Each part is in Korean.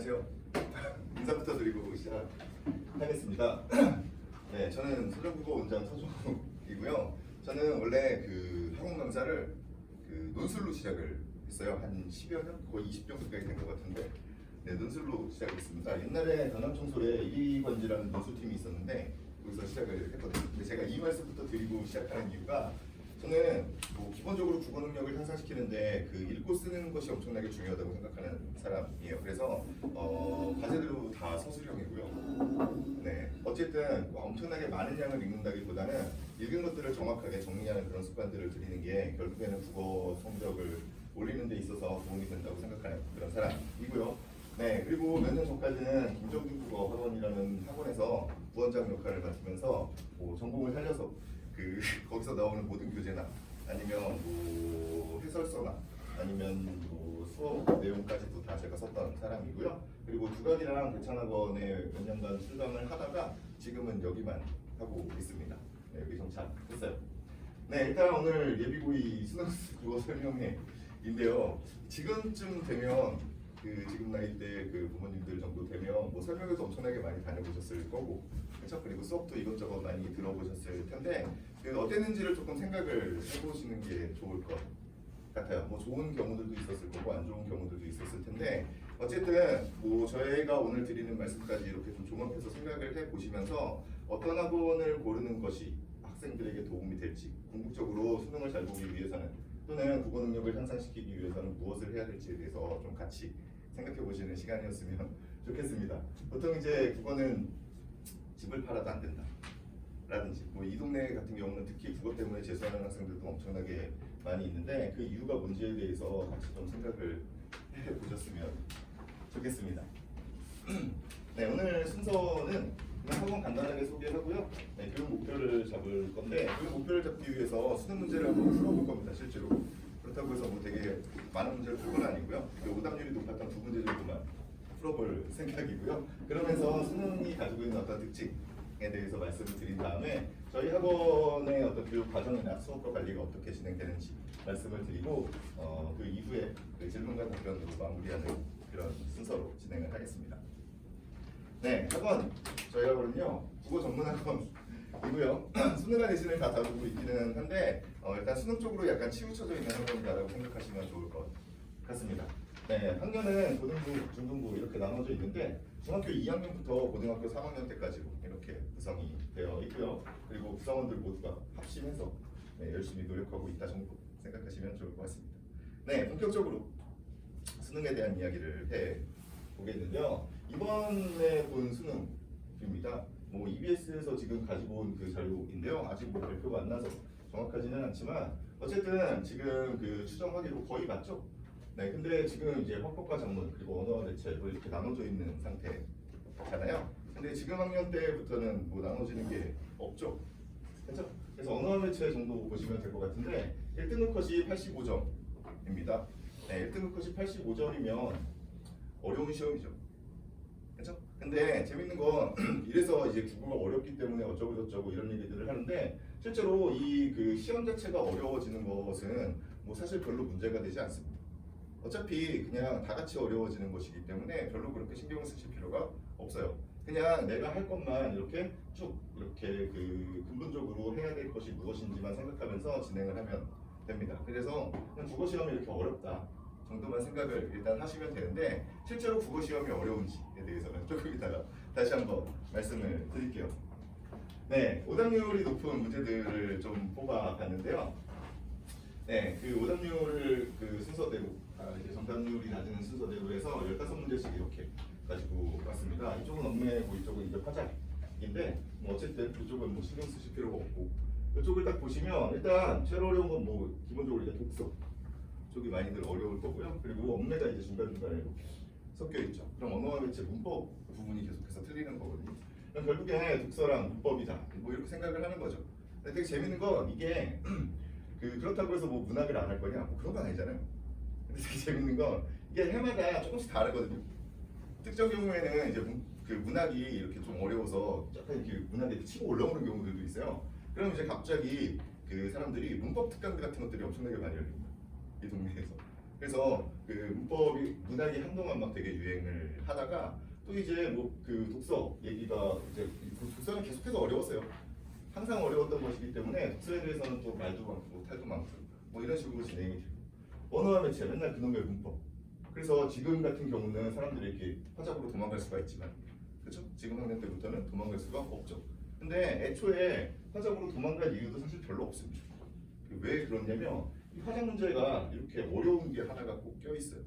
안녕하세요. 인사부터 드리고 시작하겠습니다. 네, 저는 서정국어 원장 서정국이고요. 저는 원래 그 학원 강사를 그 논술로 시작을 했어요. 한 10여 년, 거의 20년 가까이 된 것 같은데, 네, 논술로 시작했습니다. 옛날에 전남청솔에 이관지라는 논술팀이 있었는데 거기서 시작을 했거든요. 근데 제가 이 말씀부터 드리고 시작하는 이유가 저는 뭐 기본적으로 국어 능력을 향상시키는데 그 읽고 쓰는 것이 엄청나게 중요하다고 생각하는 사람이에요. 그래서 과제들도 다 서술형이고요. 네, 어쨌든 뭐 엄청나게 많은 양을 읽는다기보다는 읽은 것들을 정확하게 정리하는 그런 습관들을 들이는 게 결국에는 국어 성적을 올리는 데 있어서 도움이 된다고 생각하는 그런 사람이고요. 네, 그리고 몇 년 전까지는 김정준 국어 학원이라는 학원에서 부원장 역할을 맡으면서 뭐 전공을 살려서 그 거기서 나오는 모든 교재나 아니면 뭐 해설서나 아니면 뭐 수업 내용까지도 다 제가 썼던 사람이고요. 그리고 두각이랑 대찬학원에 몇 년간 출강을 하다가 지금은 여기만 하고 있습니다. 네, 여기 정착했어요. 네, 일단 오늘 예비고의 수능 국어 설명회인데요. 지금쯤 되면 그 지금 나이 때 그 부모님들 정도 되면 뭐 설명회도 엄청나게 많이 다녀보셨을 거고, 그렇죠? 그리고 수업도 이것저것 많이 들어보셨을 텐데 그 어땠는지를 조금 생각을 해보시는 게 좋을 것 같아요. 뭐 좋은 경우들도 있었을 거고 안 좋은 경우들도 있었을 텐데 어쨌든 뭐 저희가 오늘 드리는 말씀까지 이렇게 좀 종합해서 생각을 해보시면서 어떤 학원을 고르는 것이 학생들에게 도움이 될지, 궁극적으로 수능을 잘 보기 위해서는 또는 국어 능력을 향상시키기 위해서는 무엇을 해야 될지에 대해서 좀 같이 생각해 보시는 시간이었으면 좋겠습니다. 보통 이제 국어는 집을 팔아도 안 된다 라든지 뭐 이 동네 같은 경우는 특히 국어 때문에 재수하는 학생들도 엄청나게 많이 있는데 그 이유가 뭔지에 대해서 같이 좀 생각을 해 보셨으면 좋겠습니다. 네, 오늘 순서는 그냥 한번 간단하게 소개하고요. 네, 교육 목표를 잡을 건데 교육 목표를 잡기 위해서 수능 문제를 한번 풀어볼 겁니다. 실제로 그렇다고 해서 뭐 되게 많은 문제를 풀 건 아니고요. 그 오답률이 높았던 두 문제 정도만 풀어볼 생각이고요. 그러면서 수능이 가지고 있는 어떤 특징에 대해서 말씀을 드린 다음에 저희 학원의 어떤 교육 과정이나 수업과 관리가 어떻게 진행되는지 말씀을 드리고 그 이후에 그 질문과 답변으로 마무리하는 그런 순서로 진행을 하겠습니다. 네, 학원 저희 학원은요 국어 전문 학원이고요. 수능과 내신을 다 다루고 있기는 한데 일단 수능 쪽으로 약간 치우쳐져 있는 학원이라고 생각하시면 좋을 것 같습니다. 네, 학년은 고등부, 중등부 이렇게 나눠져 있는데 중학교 2학년부터 고등학교 3학년 때까지로 이렇게 구성이 되어 있고요. 그리고 구성원들 모두가 합심해서 네, 열심히 노력하고 있다 정도 생각하시면 좋을 것 같습니다. 네, 본격적으로 수능에 대한 이야기를 해 보겠는데요. 이번에 본 수능입니다. 뭐 EBS에서 지금 가지고 온 그 자료인데요. 아직 뭐 발표가 안 나서 정확하지는 않지만 어쨌든 지금 그 추정하기로 거의 맞죠. 네, 근데 지금 이제 화법과 작문 그리고 언어와 대체로 이렇게 나눠져 있는 상태잖아요. 근데 지금 학년 때부터는 뭐 나눠지는 게 없죠. 그렇죠? 그래서 언어와 대체 정도 보시면 될 것 같은데 1등급 컷이 85점입니다. 네, 1등급 컷이 85점이면 어려운 시험이죠. 그렇죠? 근데 재밌는 건 이래서 이제 국어가 어렵기 때문에 어쩌고 저쩌고 이런 얘기들을 하는데 실제로 이 그 시험 자체가 어려워지는 것은 뭐 사실 별로 문제가 되지 않습니다. 어차피 그냥 다 같이 어려워지는 것이기 때문에 별로 그렇게 신경을 쓰실 필요가 없어요. 그냥 내가 할 것만 이렇게 쭉 이렇게 그 근본적으로 해야 될 것이 무엇인지만 생각하면서 진행을 하면 됩니다. 그래서 그냥 국어 시험이 이렇게 어렵다 정도만 생각을 일단 하시면 되는데 실제로 국어 시험이 어려운지에 대해서는 조금 이따가 다시 한번 말씀을 드릴게요. 네, 오답률이 높은 문제들을 좀 뽑아봤는데요. 네, 그 오답률을 그 순서대로 이제 정답률이 낮은 순서대로 해서 15문제씩 이렇게 가지고 왔습니다. 이쪽은 엄매고 이쪽은 이제 화작인데 뭐 어쨌든 이쪽은 뭐 신경 쓰실 필요가 없고 이쪽을 딱 보시면 일단 제일 어려운 건 뭐 기본적으로 이제 독서 쪽이 많이들 어려울 거고요. 그리고 엄매가 이제 중간중간에 이렇게 섞여 있죠. 그럼 언어와 대체 문법 부분이 계속해서 틀리는 거거든요. 그럼 결국에 독서랑 문법이다 뭐 이렇게 생각을 하는 거죠. 근데 되게 재밌는 건 이게 그렇다고 해서 뭐 문학을 안 할 거냐? 뭐 그런 건 아니잖아요. 근데 되게 재밌는 건 이게 해마다 조금씩 다르거든요. 특정 경우에는 이제 그 문학이 이렇게 좀 어려워서 약간 이렇게 문학에 치고 올라오는 경우들도 있어요. 그럼 이제 갑자기 그 사람들이 문법 특강들 같은 것들이 엄청나게 많이 열립니다. 이 동네에서. 그래서 그 문법이 문학이 한동안 막 되게 유행을 하다가 또 이제 뭐 그 독서 얘기가 이제 독서는 계속해서 어려웠어요. 항상 어려웠던 것이기 때문에 독서에 대해서는 또 말도 많고 탈도 많고 뭐 이런 식으로 진행이 되고 언어와 매체 맨날 그놈의 문법. 그래서 지금 같은 경우는 사람들이 이렇게 화작으로 도망갈 수가 있지만 그렇죠? 지금 학년 때부터는 도망갈 수가 없죠. 근데 애초에 화작으로 도망갈 이유도 사실 별로 없습니다. 왜 그러냐면 이 화작 문제가 이렇게 어려운 게 하나가 꼭 껴있어요.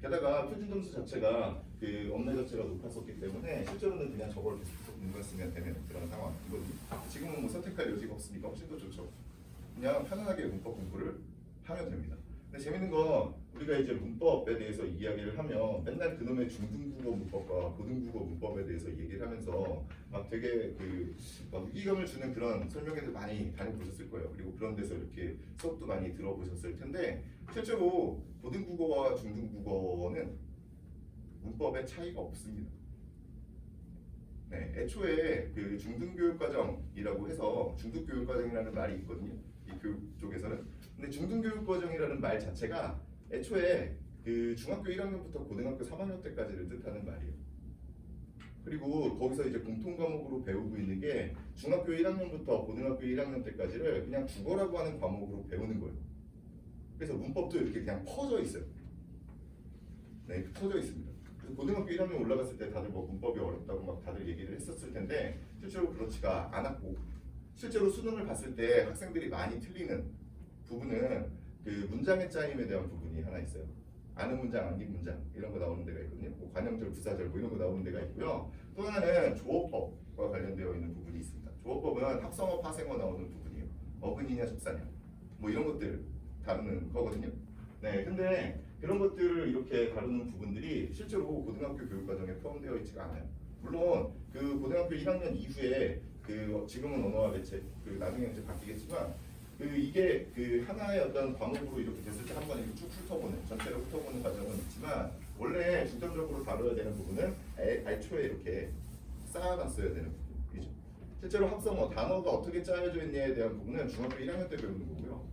게다가 표준 점수 자체가 그 엄내 자체가 높았었기 때문에 실제로는 그냥 저걸 계속 문만 쓰면 되는 그런 상황이거든요. 지금은 뭐 선택할 여지가 없으니까 훨씬 더 좋죠. 그냥 편안하게 문법 공부를 하면 됩니다. 근데 재밌는 건 우리가 이제 문법에 대해서 이야기를 하면 맨날 그놈의 중등국어 문법과 고등국어 문법에 대해서 얘기를 하면서 막 되게 막 위기감을 주는 그런 설명회들 많이 다녀보셨을 거예요. 그리고 그런 데서 이렇게 수업도 많이 들어보셨을 텐데 실제로 고등국어와 중등국어는 문법에 차이가 없습니다. 네, 애초에 그 중등교육과정이라고 해서 중등교육과정이라는 말이 있거든요. 이 교육 쪽에서는. 근데 중등교육과정이라는 말 자체가 애초에 그 중학교 1학년부터 고등학교 3학년 때까지를 뜻하는 말이에요. 그리고 거기서 이제 공통 과목으로 배우고 있는 게 중학교 1학년부터 고등학교 1학년 때까지를 그냥 국어라고 하는 과목으로 배우는 거예요. 그래서 문법도 이렇게 그냥 퍼져 있어요. 네, 퍼져 있습니다. 그래서 고등학교 1학년 올라갔을 때 다들 뭐 문법이 어렵다고 막 다들 얘기를 했었을 텐데 실제로 그렇지가 않았고 실제로 수능을 봤을 때 학생들이 많이 틀리는 부분은 그 문장의 짜임에 대한 부분이 하나 있어요. 아는 문장, 아닌 문장 이런 거 나오는 데가 있거든요. 뭐 관형절, 부사절 뭐 이런 거 나오는 데가 있고요. 또 하나는 조어법과 관련되어 있는 부분이 있습니다. 조어법은 합성어, 파생어 나오는 부분이에요. 어근이냐, 접사냐 뭐 이런 것들 다루는 거거든요. 네, 근데 그런 것들을 이렇게 다루는 부분들이 실제로 고등학교 교육과정에 포함되어 있지가 않아요. 물론 그 고등학교 1학년 이후에 그 지금은 언어와 매체 그 나중에 이제 바뀌겠지만 이게 그 하나의 어떤 과목으로 이렇게 됐을 때 한번 이렇게 쭉 훑어보는 전체를 훑어보는 과정은 있지만 원래 중점적으로 다뤄야 되는 부분은 애초에 이렇게 쌓아놨어야 되는 부분이죠. 실제로 합성어 단어가 어떻게 짜여져 있냐에 대한 부분은 중학교 1학년 때 배우는 거고요.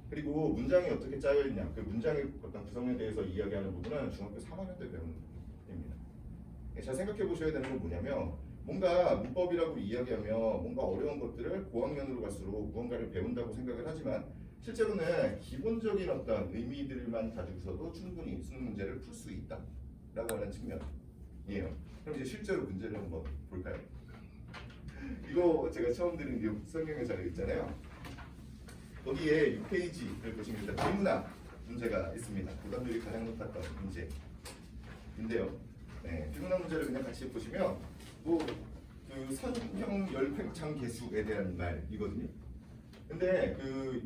그리고 문장이 어떻게 짜여 있냐 그 문장의 어떤 구성에 대해서 이야기하는 부분은 중학교 3학년 때 배우는 부분입니다. 잘 생각해 보셔야 되는 건 뭐냐면 뭔가 문법이라고 이야기하면 뭔가 어려운 것들을 고학년으로 갈수록 무언가를 배운다고 생각을 하지만 실제로는 기본적인 어떤 의미들만 가지고서도 충분히 수능 문제를 풀 수 있다라고 하는 측면이에요. 그럼 이제 실제로 문제를 한번 볼까요? 이거 제가 처음 드린 이 설명의 자료 있잖아요. 거기에 6페이지를 보시면 일단 비문학 문제가 있습니다. 부담률이 가장 높았던 문제인데요. 네, 비문학 문제를 그냥 같이 보시면 그 선형 열팽창 개수에 대한 말이거든요. 근데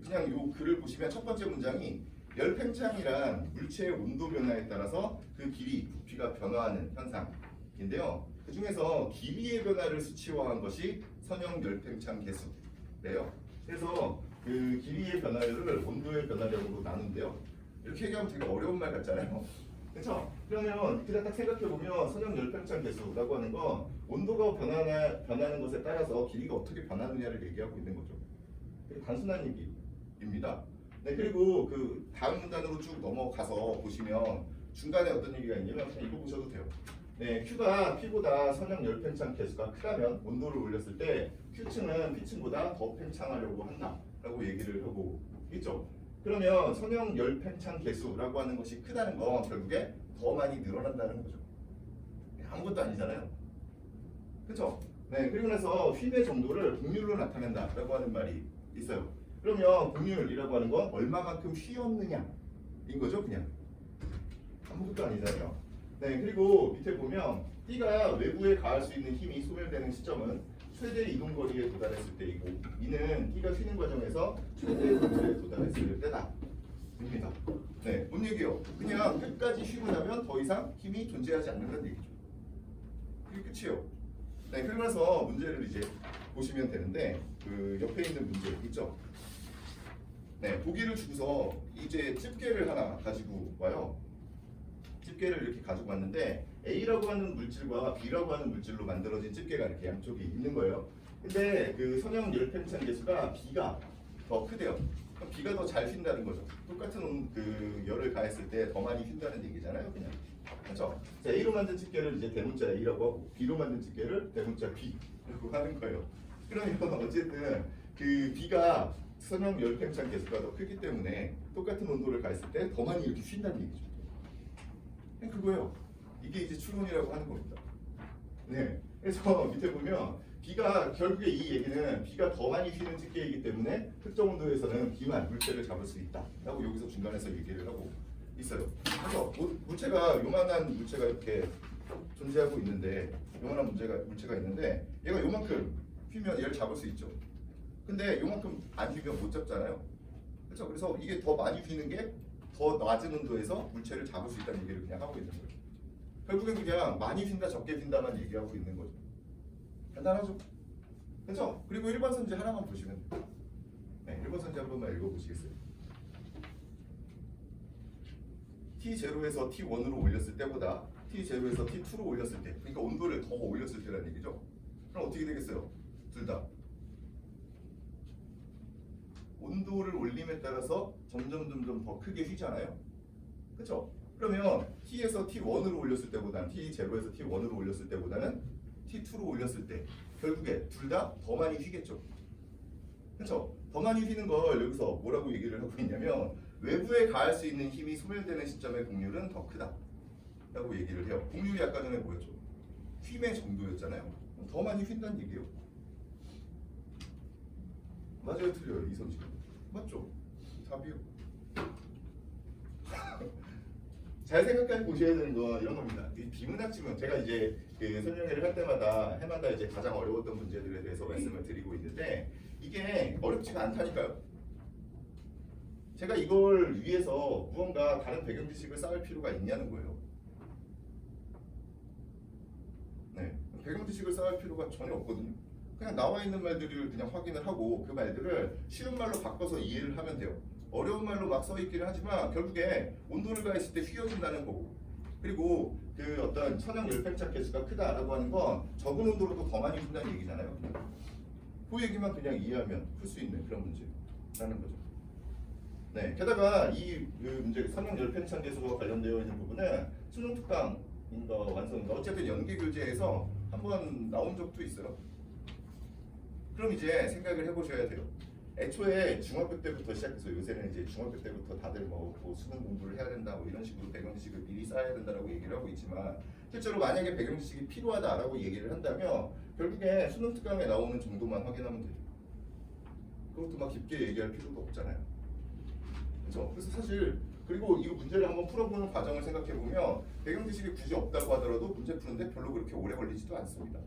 그냥 요 글을 보시면 첫 번째 문장이 열팽창이란 물체의 온도 변화에 따라서 그 길이, 부피가 변화하는 현상인데요. 그 중에서 길이의 변화를 수치화한 것이 선형 열팽창 개수래요. 그래서 그 길이의 변화를 온도의 변화량으로 나눈대요. 이렇게 얘기하면 되게 어려운 말 같잖아요. 그렇죠? 그러면 그냥 딱 생각해보면 선형 열팽창 개수라고 하는 건 온도가 변하는 것에 따라서 길이가 어떻게 변하느냐를 얘기하고 있는 거죠. 되게 단순한 얘기입니다. 네, 그리고 그 다음 문단으로 쭉 넘어가서 보시면 중간에 어떤 얘기가 있냐면 그냥 읽어보셔도 돼요. 네, Q가 P보다 선형 열팽창 개수가 크다면 온도를 올렸을 때 Q층은 P층보다 더 팽창하려고 한다라고 얘기를 하고 있죠. 그러면 선형 열팽창 개수라고 하는 것이 크다는 건 결국에 더 많이 늘어난다는 거죠. 아무것도 아니잖아요. 그렇죠? 네, 그리고 나서 휘의 정도를 곡률로 나타낸다라고 하는 말이 있어요. 그러면 곡률이라고 하는 건 얼마만큼 휘었느냐인 거죠, 그냥. 아무것도 아니잖아요. 네, 그리고 밑에 보면 T가 외부에 가할 수 있는 힘이 소멸되는 시점은 최대 이동 거리에 도달했을 때이고 이는 T가 휘는 과정에서 최대 거리에 도달했을 때다. 입니다. 네, 뭔 얘기예요? 그냥 끝까지 휘고 나면 더 이상 힘이 존재하지 않는다는 얘기죠. 이게 끝이에요. 네, 그러면서 문제를 이제 보시면 되는데 그 옆에 있는 문제 있죠? 네, 보기를 주고서 이제 집게를 하나 가지고 와요. 집게를 이렇게 가지고 왔는데 A라고 하는 물질과 B라고 하는 물질로 만들어진 집게가 이렇게 양쪽에 있는 거예요. 근데 그 선형 열팽창 개수가 B가 더 크대요. 그럼 B가 더 잘 휜다는 거죠. 똑같은 그 열을 가했을 때 더 많이 휜다는 얘기잖아요, 그냥. 그렇죠? 자, A로 만든 집게를 이제 대문자 A라고 하고 B로 만든 집게를 대문자 B라고 하는 거예요. 그러면 어쨌든 그 B가 선형 열팽창 개수가 더 크기 때문에 똑같은 온도를 가했을 때 더 많이 이렇게 휜다는 얘기죠. 그냥 그거예요. 이게 이제 추론이라고 하는 겁니다. 네. 그래서 밑에 보면 B가 결국에 이 얘기는 B가 더 많이 휘는 집게이기 때문에 특정 온도에서는 B만 물체를 잡을 수 있다라고 여기서 중간에서 얘기를 하고 있어요. 그래서 물체가 요만한 물체가 이렇게 존재하고 있는데 요만한 물체가 있는데 얘가 요만큼 휘면 얘를 잡을 수 있죠. 근데 요만큼 안 휘면 못 잡잖아요. 그렇죠? 그래서 이게 더 많이 휘는 게 더 낮은 온도에서 물체를 잡을 수 있다는 얘기를 그냥 하고 있는 거예요. 결국엔 그냥 많이 휜다 적게 휜다만 얘기하고 있는 거죠. 간단하죠? 그렇죠? 그리고 1번 선지 하나만 보시면 돼요. 네, 1번 선지 한 번만 읽어보시겠어요? T0에서 T1으로 올렸을 때보다 T0에서 T2로 올렸을 때, 그러니까 온도를 더 올렸을 때라는 얘기죠. 그럼 어떻게 되겠어요? 둘 다 온도를 올림에 따라서 점점 더 크게 휘잖아요. 그렇죠? 그러면 T에서 T1으로 올렸을 때보다는 T0에서 T1으로 올렸을 때보다는 T2로 올렸을 때 결국에 둘 다 더 많이 휘겠죠. 그렇죠? 더 많이 휘는 걸 여기서 뭐라고 얘기를 하고 있냐면 외부에 가할 수 있는 힘이 소멸되는 시점의 곡률은 더 크다 라고 얘기를 해요. 곡률이 아까 전에 뭐였죠? 휨의 정도였잖아요. 더 많이 휜다는 얘기예요. 맞아요, 틀려요? 이선 지금 맞죠? 답이요. 잘 생각해 보셔야 되는 건 이런 겁니다. 이 비문학 지문 제가 이제 그 설명회를 할 때마다 해마다 이제 가장 어려웠던 문제들에 대해서 말씀을 드리고 있는데 이게 어렵지가 않다니까요. 제가 이걸 위해서 무언가 다른 배경 지식을 쌓을 필요가 있냐는 거예요. 네, 배경 지식을 쌓을 필요가 전혀 없거든요. 그냥 나와 있는 말들을 그냥 확인을 하고 그 말들을 쉬운 말로 바꿔서 이해를 하면 돼요. 어려운 말로 막 써 있기는 하지만 결국에 온도를 가했을 때 휘어진다는 거고 그리고 그 어떤 선형 열팽창 개수가 크다라고 하는 건 적은 온도로도 더 많이 푼다는 얘기잖아요. 그 얘기만 그냥 이해하면 풀 수 있는 그런 문제라는 거죠. 네, 게다가 이 그 문제 선형 열팽창 개수와 관련되어 있는 부분은 수능 특강인가 완성인가 어쨌든 연계 교재에서 한번 나온 적도 있어요. 그럼 이제 생각을 해보셔야 돼요. 애초에 중학교 때부터 시작해서 요새는 이제 중학교 때부터 다들 뭐 수능 공부를 해야 된다 뭐 이런 식으로 배경 지식을 미리 쌓아야 된다라고 얘기를 하고 있지만 실제로 만약에 배경 지식이 필요하다라고 얘기를 한다면 결국에 수능 특강에 나오는 정도만 확인하면 되죠. 그것도 막 깊게 얘기할 필요도 없잖아요. 그렇죠? 그래서 사실 그리고 이 문제를 한번 풀어보는 과정을 생각해 보면 배경 지식이 굳이 없다고 하더라도 문제 푸는데 별로 그렇게 오래 걸리지도 않습니다.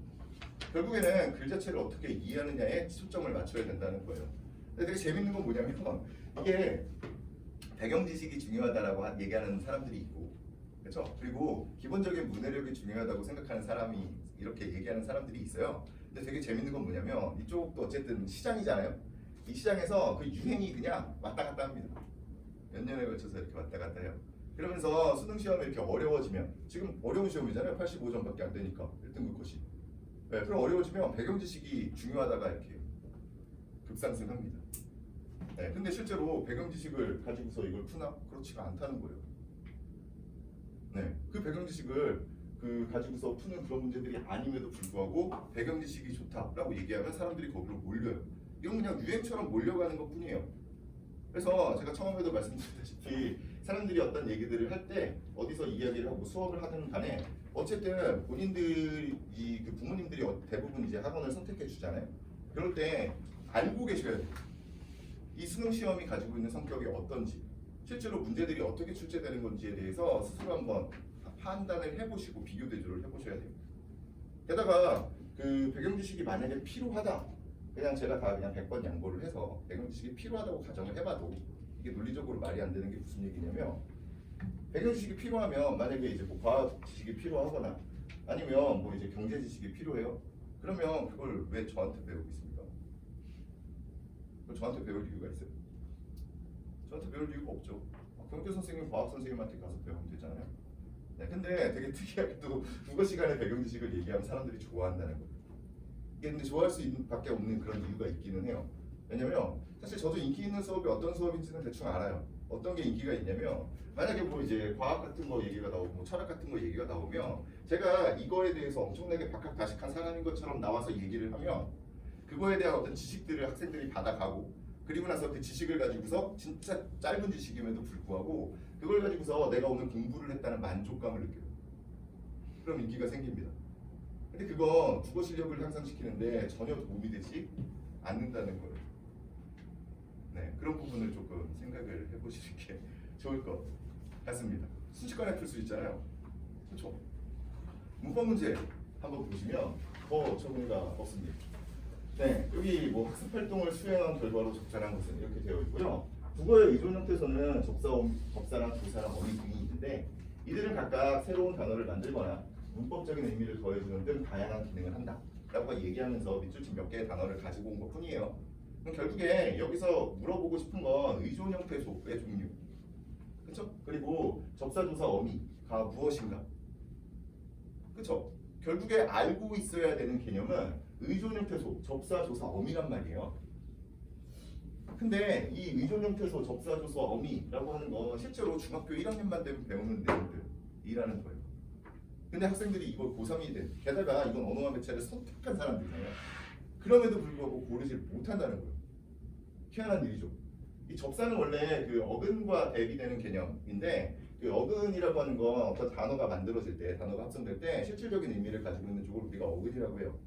결국에는 글 자체를 어떻게 이해하느냐에 초점을 맞춰야 된다는 거예요. 근데 되게 재밌는 건 뭐냐면 이게 배경 지식이 중요하다라고 얘기하는 사람들이 있고, 그렇죠? 그리고 기본적인 문해력이 중요하다고 생각하는 사람이 이렇게 얘기하는 사람들이 있어요. 근데 되게 재밌는 건 뭐냐면 이쪽도 어쨌든 시장이잖아요. 이 시장에서 그 유행이 그냥 왔다 갔다 합니다. 몇 년에 걸쳐서 이렇게 왔다 갔다 해요. 그러면서 수능 시험이 이렇게 어려워지면 지금 어려운 시험이잖아요. 85점밖에 안 되니까 1등급 컷이. 네, 그럼 어려워지면 배경 지식이 중요하다가 이렇게 급상승합니다. 네, 근데 실제로 배경 지식을 가지고서 이걸 푸나? 그렇지가 않다는 거예요. 네, 그 배경 지식을 그 가지고서 푸는 그런 문제들이 아님에도 불구하고 배경 지식이 좋다라고 얘기하면 사람들이 거기로 몰려요. 이건 그냥 유행처럼 몰려가는 것뿐이에요. 그래서 제가 처음에도 말씀드렸다시피 사람들이 어떤 얘기들을 할 때 어디서 이야기를 하고 수업을 하든 간에 어쨌든 본인들이 그 부모님들이 대부분 이제 학원을 선택해 주잖아요. 그럴 때 알고 계셔야 돼요. 이 수능 시험이 가지고 있는 성격이 어떤지, 실제로 문제들이 어떻게 출제되는 건지에 대해서 스스로 한번 판단을 해보시고 비교 대조를 해보셔야 돼요. 게다가 그 배경 지식이 만약에 필요하다, 그냥 제가 다 그냥 100번 양보를 해서 배경 지식이 필요하다고 가정을 해봐도 이게 논리적으로 말이 안 되는 게 무슨 얘기냐면 배경 지식이 필요하면 만약에 이제 뭐 과학 지식이 필요하거나 아니면 뭐 이제 경제 지식이 필요해요. 그러면 그걸 왜 저한테 배우고 있습니까? 그걸 저한테 배울 이유가 있어요? 저한테 배울 이유가 없죠. 경제 선생님, 과학 선생님한테 가서 배우면 되잖아요. 네, 근데 되게 특이하게 또 국어 시간에 배경 지식을 얘기하면 사람들이 좋아한다는 거예요. 이게 근데 좋아할 수 있는 밖에 없는 그런 이유가 있기는 해요. 왜냐면 사실 저도 인기 있는 수업이 어떤 수업인지는 대충 알아요. 어떤 게 인기가 있냐면 만약에 뭐 이제 과학 같은 거 얘기가 나오고 뭐 철학 같은 거 얘기가 나오면 제가 이거에 대해서 엄청나게 박학다식한 사람인 것처럼 나와서 얘기를 하면 그거에 대한 어떤 지식들을 학생들이 받아가고 그리고 나서 그 지식을 가지고서 진짜 짧은 지식임에도 불구하고 그걸 가지고서 내가 오늘 공부를 했다는 만족감을 느껴요. 그럼 인기가 생깁니다. 근데 그건 국어 실력을 향상시키는데 전혀 도움이 되지 않는다는 거예요. 네, 그런 부분을 조금 생각을 해보시는 게 좋을 것 같습니다. 순식간에 풀 수 있잖아요. 그렇죠? 문법 문제 한번 보시면 더 적응가 없습니다. 네, 여기 뭐 학습 활동을 수행한 결과로 적절한 것은 이렇게 되어 있고요. 국어의 의존 형태에서는 접사랑 조사랑 어휘 등이 있는데 이들은 각각 새로운 단어를 만들거나 문법적인 의미를 더해주는 등 다양한 기능을 한다 라고 얘기하면서 밑줄 몇 개의 단어를 가지고 온 것 뿐이에요. 그럼 결국에 여기서 물어보고 싶은 건 의존 형태 속의 종류, 그렇죠? 그리고 접사조사 어미가 무엇인가, 그렇죠? 결국에 알고 있어야 되는 개념은 의존 형태소, 접사조사 어미란 말이에요. 근데 이 의존 형태소, 접사조사 어미라고 하는 건 실제로 중학교 1학년만 되면 배우는 내용들이라는 거예요. 근데 학생들이 이걸 고3이 돼. 게다가 이건 언어와 매체를 선택한 사람들이잖아요. 그럼에도 불구하고 고르지 못한다는 거예요. 희한한 일이죠. 이 접사는 원래 그 어근과 대비되는 개념인데 그 어근이라고 하는 건 어떤 단어가 만들어질 때, 단어가 합성될 때 실질적인 의미를 가지고 있는 쪽을 우리가 어근이라고 해요.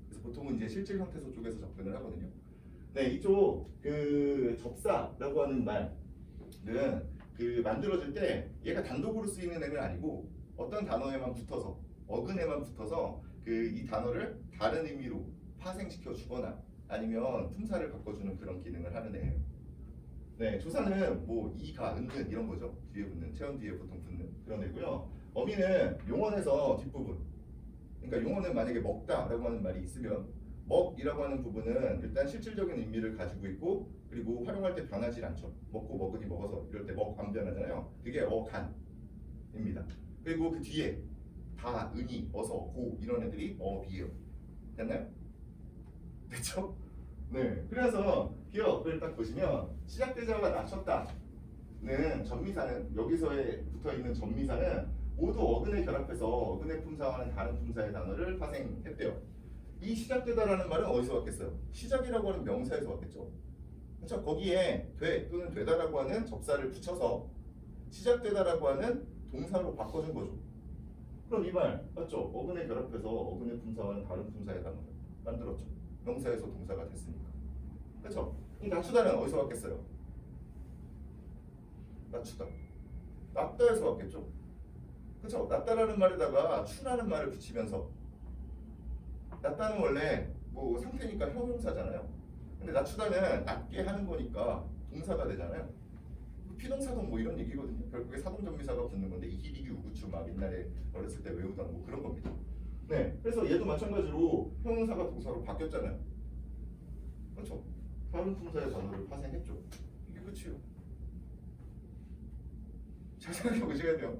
그래서 보통은 이제 실질 형태소 쪽에서 접근을 하거든요. 네, 이쪽 그 접사라고 하는 말은 그 만들어질 때 얘가 단독으로 쓰이는 애는 아니고 어떤 단어에만 붙어서 어근에만 붙어서 그 이 단어를 다른 의미로 파생시켜 주거나 아니면 품사를 바꿔주는 그런 기능을 하는 애예요. 네, 조사는 뭐 이가, 은근 이런 거죠. 뒤에 붙는, 체온 뒤에 보통 붙는 그런 애고요. 어미는 용언에서 뒷부분. 그러니까 용언은 만약에 먹다라고 하는 말이 있으면 먹이라고 하는 부분은 일단 실질적인 의미를 가지고 있고 그리고 활용할 때 변하지 않죠. 먹고 먹으니 먹어서 이럴 때 먹 안 변하잖아요. 그게 어간입니다. 그리고 그 뒤에 다, 은이, 어서, 고 이런 애들이 어비예요. 됐나요? 됐죠? 네. 그래서 기억을 딱 보시면 시작되자마자 낮췄다는 전미사는 여기서에 붙어 있는 전미사는 모두 어근에 결합해서 어근의 품사와는 다른 품사의 단어를 파생했대요. 이 시작되다라는 말은 어디서 왔겠어요? 시작이라고 하는 명사에서 왔겠죠. 그렇죠? 거기에 돼 또는 되다라고 하는 접사를 붙여서 시작되다라고 하는 동사로 바꿔준 거죠. 그럼 이 말 맞죠? 어근에 결합해서 어근의 품사와는 다른 품사의 단어를 만들었죠. 명사에서 동사가 됐으니까. 그렇죠? 이 낮추다는 어디서 왔겠어요? 낮추다. 낮다에서 왔겠죠. 그렇죠? 낮다라는 말에다가 추라는 말을 붙이면서 낮다는 원래 뭐 상태니까 형용사잖아요. 근데 낮추다는 낮게 하는 거니까 동사가 되잖아요. 피동사동 뭐 이런 얘기거든요. 결국에 사동전미사가 붙는 건데 이희리기 우구추 막 옛날에 어렸을 때 외우던 뭐 그런 겁니다. 네, 그래서 얘도 마찬가지로 형용사가 동사로 바뀌었잖아요. 그렇죠? 다른 품사의 단어를 파생했죠. 이게 끝이에요. 잘 생각해 보셔야 돼요.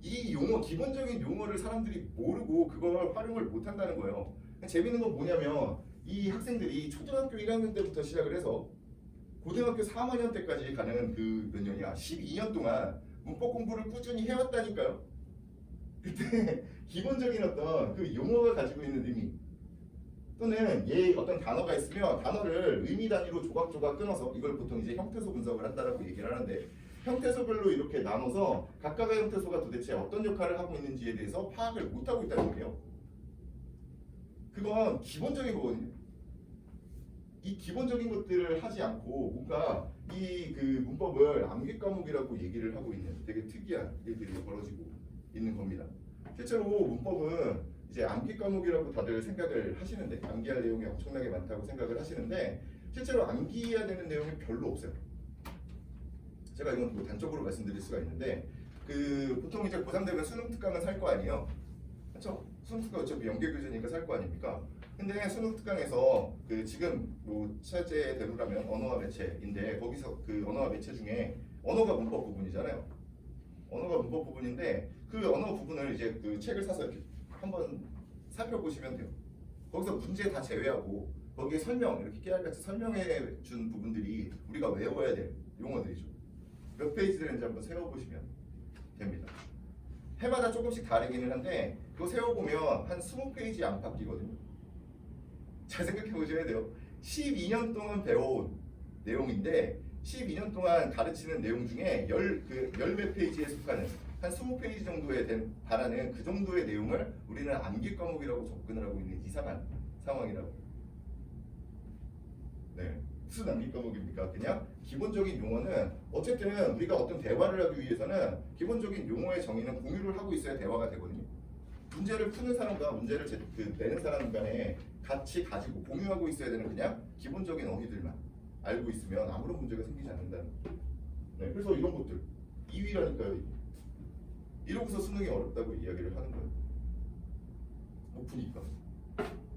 이 용어, 기본적인 용어를 사람들이 모르고 그걸 활용을 못한다는 거예요. 재밌는 건 뭐냐면 이 학생들이 초등학교 1학년 때부터 시작을 해서 고등학교 3학년 때까지 가는 그 몇 년이야? 12년 동안 문법 공부를 꾸준히 해왔다니까요. 그때 기본적인 어떤 그 용어가 가지고 있는 의미 또는 얘 어떤 단어가 있으면 단어를 의미 단위로 조각조각 끊어서 이걸 보통 이제 형태소 분석을 한다라고 얘기를 하는데 형태소별로 이렇게 나눠서 각각의 형태소가 도대체 어떤 역할을 하고 있는지에 대해서 파악을 못하고 있다는 거예요. 그건 기본적인 거거든요. 이 기본적인 것들을 하지 않고 뭔가 이 그 문법을 암기 과목이라고 얘기를 하고 있는 되게 특이한 일들이 벌어지고 있는 겁니다. 실제로 문법은 이제 암기 과목이라고 다들 생각을 하시는데 암기할 내용이 엄청나게 많다고 생각을 하시는데 실제로 암기해야 되는 내용이 별로 없어요. 제가 이건 뭐 단적으로 말씀드릴 수가 있는데 그 보통 이제 고3 되면 수능 특강은 살 거 아니에요. 그렇죠? 수능 특강 어차피 연계 교재니까 살 거 아닙니까? 근데 수능 특강에서 그 지금 뭐 차제대로라면 언어와 매체인데 거기서 그 언어와 매체 중에 언어가 문법 부분이잖아요. 언어가 문법 부분인데 그 언어 부분을 이제 그 책을 사서 이렇게 한번 살펴보시면 돼요. 거기서 문제 다 제외하고 거기에 설명 이렇게 깨알같이 설명해 준 부분들이 우리가 외워야 될 용어들이죠. 몇 페이지 되는지 한번 세워보시면 됩니다. 해마다 조금씩 다르기는 한데 그거 세워보면 한 20페이지 안팎이거든요. 잘 생각해 보셔야 돼요. 12년 동안 배워온 내용인데 12년 동안 가르치는 내용 중에 열몇 페이지에 속하는 한 20페이지 정도에 달하는 그 정도의 내용을 우리는 암기 과목이라고 접근을 하고 있는 이상한 상황이라고. 네, 무슨 암기 과목입니까? 그냥 기본적인 용어는 어쨌든 우리가 어떤 대화를 하기 위해서는 기본적인 용어의 정의는 공유를 하고 있어야 대화가 되거든요. 문제를 푸는 사람과 문제를 내는 사람 간에 같이 가지고 공유하고 있어야 되는 그냥 기본적인 어휘들만 알고 있으면 아무런 문제가 생기지 않는다는 거죠. 네, 그래서 이런 것들 2위라니까요. 이러고서 수능이 어렵다고 이야기를 하는 거예요. 못 푸니까.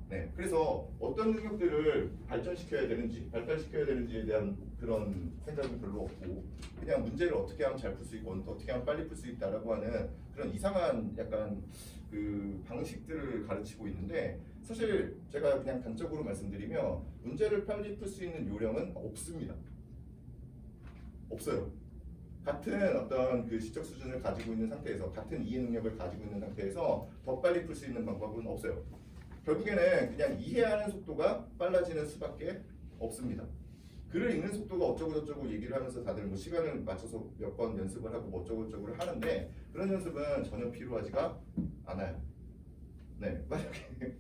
네, 그래서 어떤 능력들을 발전시켜야 되는지에 대한 그런 생각은 별로 없고 그냥 문제를 어떻게 하면 잘 풀 수 있고 어떻게 하면 빨리 풀 수 있다라고 하는 그런 이상한 약간 그 방식들을 가르치고 있는데 사실 제가 그냥 단적으로 말씀드리면 문제를 빨리 풀 수 있는 요령은 없습니다. 없어요. 같은 어떤 그 시적 수준을 가지고 있는 상태에서 같은 이해 능력을 가지고 있는 상태에서 더 빨리 풀 수 있는 방법은 없어요. 결국에는 그냥 이해하는 속도가 빨라지는 수밖에 없습니다. 글을 읽는 속도가 어쩌고저쩌고 얘기를 하면서 다들 뭐 시간을 맞춰서 몇 번 연습을 하고 뭐 어쩌고저쩌고를 하는데 그런 연습은 전혀 필요하지가 않아요. 네, 만약에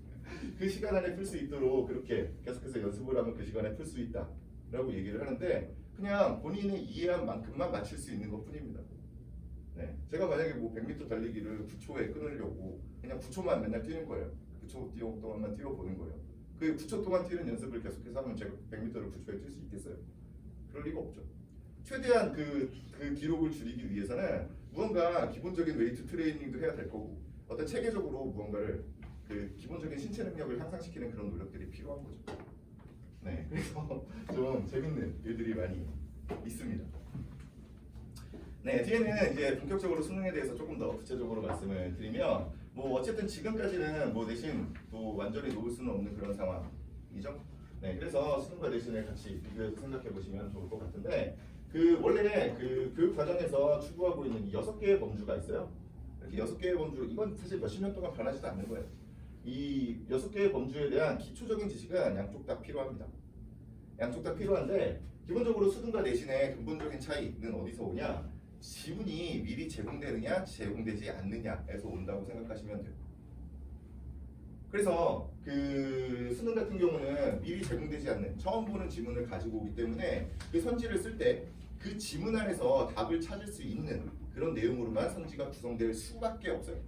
그 시간 안에 풀 수 있도록 그렇게 계속해서 연습을 하면 그 시간에 풀 수 있다라고 얘기를 하는데 그냥 본인이 이해한 만큼만 맞출 수 있는 것뿐입니다. 네, 제가 만약에 뭐 100m 달리기를 9초에 끊으려고 그냥 9초만 맨날 뛰는 거예요. 9초 동안만 뛰어보는 거예요. 그 9초 동안 뛰는 연습을 계속해서 하면 제가 100m를 9초에 뛸 수 있겠어요? 그럴 리가 없죠. 최대한 그 기록을 줄이기 위해서는 무언가 기본적인 웨이트 트레이닝도 해야 될 거고 어떤 체계적으로 무언가를 그 기본적인 신체 능력을 향상시키는 그런 노력들이 필요한 거죠. 네, 그래서 좀 재밌는 일들이 많이 있습니다. 네, 뒤에는 이제 본격적으로 수능에 대해서 조금 더 구체적으로 말씀을 드리면 뭐 어쨌든 지금까지는 뭐 내신 뭐 완전히 놓을 수는 없는 그런 상황이죠. 네, 그래서 수능과 내신을 같이 비교해서 생각해 보시면 좋을 것 같은데 그 원래 그 교육 과정에서 추구하고 있는 이 6개의 범주가 있어요. 이렇게 6개의 범주 이건 사실 몇십 년 동안 변하지도 않는 거예요. 이 6개의 범주에 대한 기초적인 지식은 양쪽 다 필요합니다. 양쪽 다 필요한데 기본적으로 수능과 내신의 근본적인 차이는 어디서 오냐? 지문이 미리 제공되느냐 제공되지 않느냐에서 온다고 생각하시면 돼요. 그래서 그 수능 같은 경우는 미리 제공되지 않는 처음 보는 지문을 가지고 오기 때문에 그 선지를 쓸 때 그 지문 안에서 답을 찾을 수 있는 그런 내용으로만 선지가 구성될 수밖에 없어요.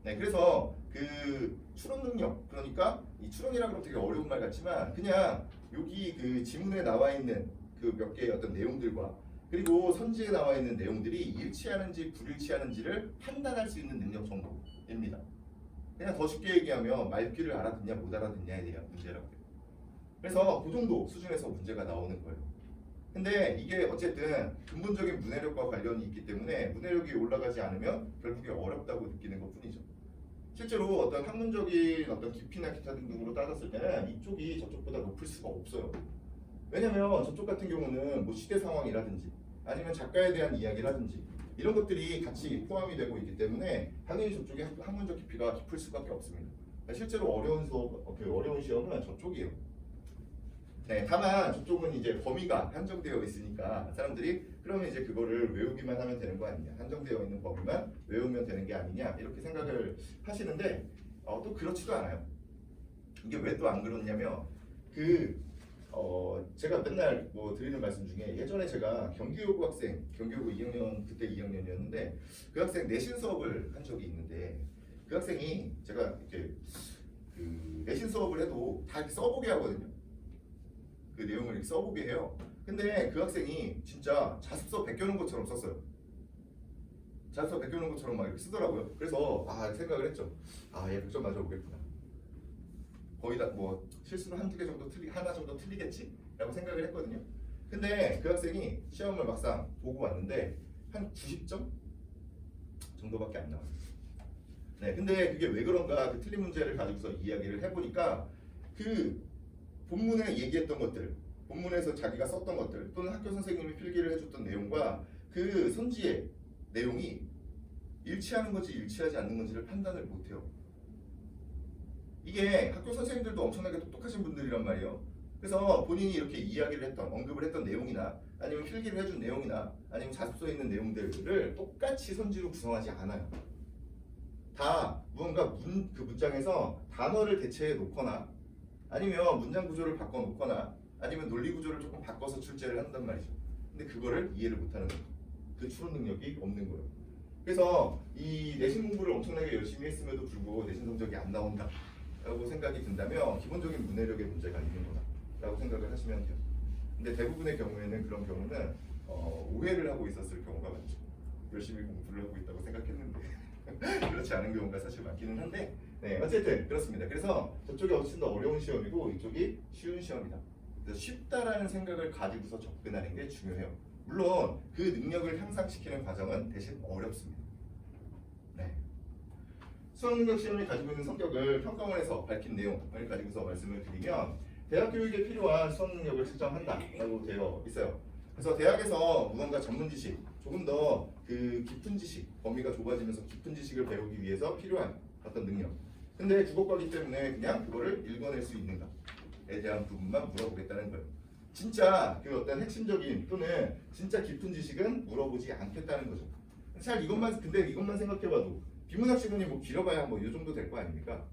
네, 그래서 그 추론 능력, 그러니까 이 추론이라고 하면 되게 어려운 말 같지만 그냥 여기 그 지문에 나와 있는 그 몇 개의 어떤 내용들과 그리고 선지에 나와 있는 내용들이 일치하는지 불일치하는지를 판단할 수 있는 능력 정도입니다. 그냥 더 쉽게 얘기하면 말귀를 알아듣냐 못 알아듣냐에 대한 문제라고 해요. 그래서 그 정도 수준에서 문제가 나오는 거예요. 근데 이게 어쨌든 근본적인 문해력과 관련이 있기 때문에 문해력이 올라가지 않으면 결국에 어렵다고 느끼는 것 뿐이죠. 실제로 어떤 학문적인 어떤 깊이나 기타 등등으로 따졌을 때는 이쪽이 저쪽보다 높을 수가 없어요. 왜냐면 저쪽 같은 경우는 뭐 시대 상황이라든지 아니면 작가에 대한 이야기라든지 이런 것들이 같이 포함이 되고 있기 때문에 당연히 저쪽의 학문적 깊이가 깊을 수밖에 없습니다. 실제로 어려운 시험은 저쪽이에요. 네, 다만 저쪽은 이제 범위가 한정되어 있으니까 사람들이 그러면 이제 그거를 외우기만 하면 되는 거 아니냐, 한정되어 있는 범위만 외우면 되는 게 아니냐 이렇게 생각을 하시는데 또 그렇지도 않아요. 이게 왜 또 안 그렇냐면 제가 맨날 뭐 드리는 말씀 중에 예전에 제가 경기여고 학생, 경기여고 2학년 그때 2학년이었는데 그 학생 내신 수업을 한 적이 있는데 그 학생이 제가 이렇게 그 내신 수업을 해도 다 이렇게 써보게 하거든요. 그 내용을 이렇게 써보게 해요. 근데 그 학생이 진짜 자습서 베껴놓은 것처럼 썼어요. 자습서 베껴놓은 것처럼 막 이렇게 쓰더라고요. 그래서 생각을 했죠. 얘 100점 맞아보겠구나. 거의 다 뭐 실수는 한두 개 정도 하나 정도 틀리겠지? 라고 생각을 했거든요. 근데 그 학생이 시험을 막상 보고 왔는데 한 90점 정도밖에 안 나와요. 네, 근데 그게 왜 그런가 그 틀린 문제를 가지고서 이야기를 해보니까 그 본문에 얘기했던 것들, 본문에서 자기가 썼던 것들 또는 학교 선생님이 필기를 해줬던 내용과 그 선지의 내용이 일치하는 건지 일치하지 않는 건지를 판단을 못해요. 이게 학교 선생님들도 엄청나게 똑똑하신 분들이란 말이에요. 그래서 본인이 이렇게 이야기를 했던, 언급을 했던 내용이나 아니면 필기를 해준 내용이나 아니면 자습서에 있는 내용들을 똑같이 선지로 구성하지 않아요. 다 무언가 그 문장에서 단어를 대체해 놓거나 아니면 문장 구조를 바꿔 놓거나 아니면 논리 구조를 조금 바꿔서 출제를 한단 말이죠. 근데 그거를 이해를 못하는 거예요. 그 추론 능력이 없는 거예요. 그래서 이 내신 공부를 엄청나게 열심히 했음에도 불구하고 내신 성적이 안 나온다 라고 생각이 든다면 기본적인 문해력의 문제가 있는 거다 라고 생각을 하시면 돼요. 근데 대부분의 경우에는 그런 경우는 오해를 하고 있었을 경우가 많죠. 열심히 공부를 하고 있다고 생각했는데 그렇지 않은 경우가 사실 많기는 한데 네, 어쨌든 그렇습니다. 그래서 저쪽이 훨씬 더 어려운 시험이고 이쪽이 쉬운 시험이다. 그래서 쉽다라는 생각을 가지고서 접근하는 게 중요해요. 물론 그 능력을 향상시키는 과정은 대신 어렵습니다. 네. 수학능력 시험이 가지고 있는 성격을 평가원에서 밝힌 내용을 가지고서 말씀을 드리면 대학 교육에 필요한 수학능력을 측정한다라고 되어 있어요. 그래서 대학에서 무언가 전문 지식, 조금 더 그 깊은 지식, 범위가 좁아지면서 깊은 지식을 배우기 위해서 필요한 어떤 능력. 근데 국어과이기 때문에 그냥 그거를 읽어낼 수 있는가에 대한 부분만 물어보겠다는 거예요. 진짜 그 어떤 핵심적인 또는 진짜 깊은 지식은 물어보지 않겠다는 거죠. 잘 근데 이것만 생각해봐도 비문학 지문이 뭐 길어봐야 뭐 이 정도 될 거 아닙니까?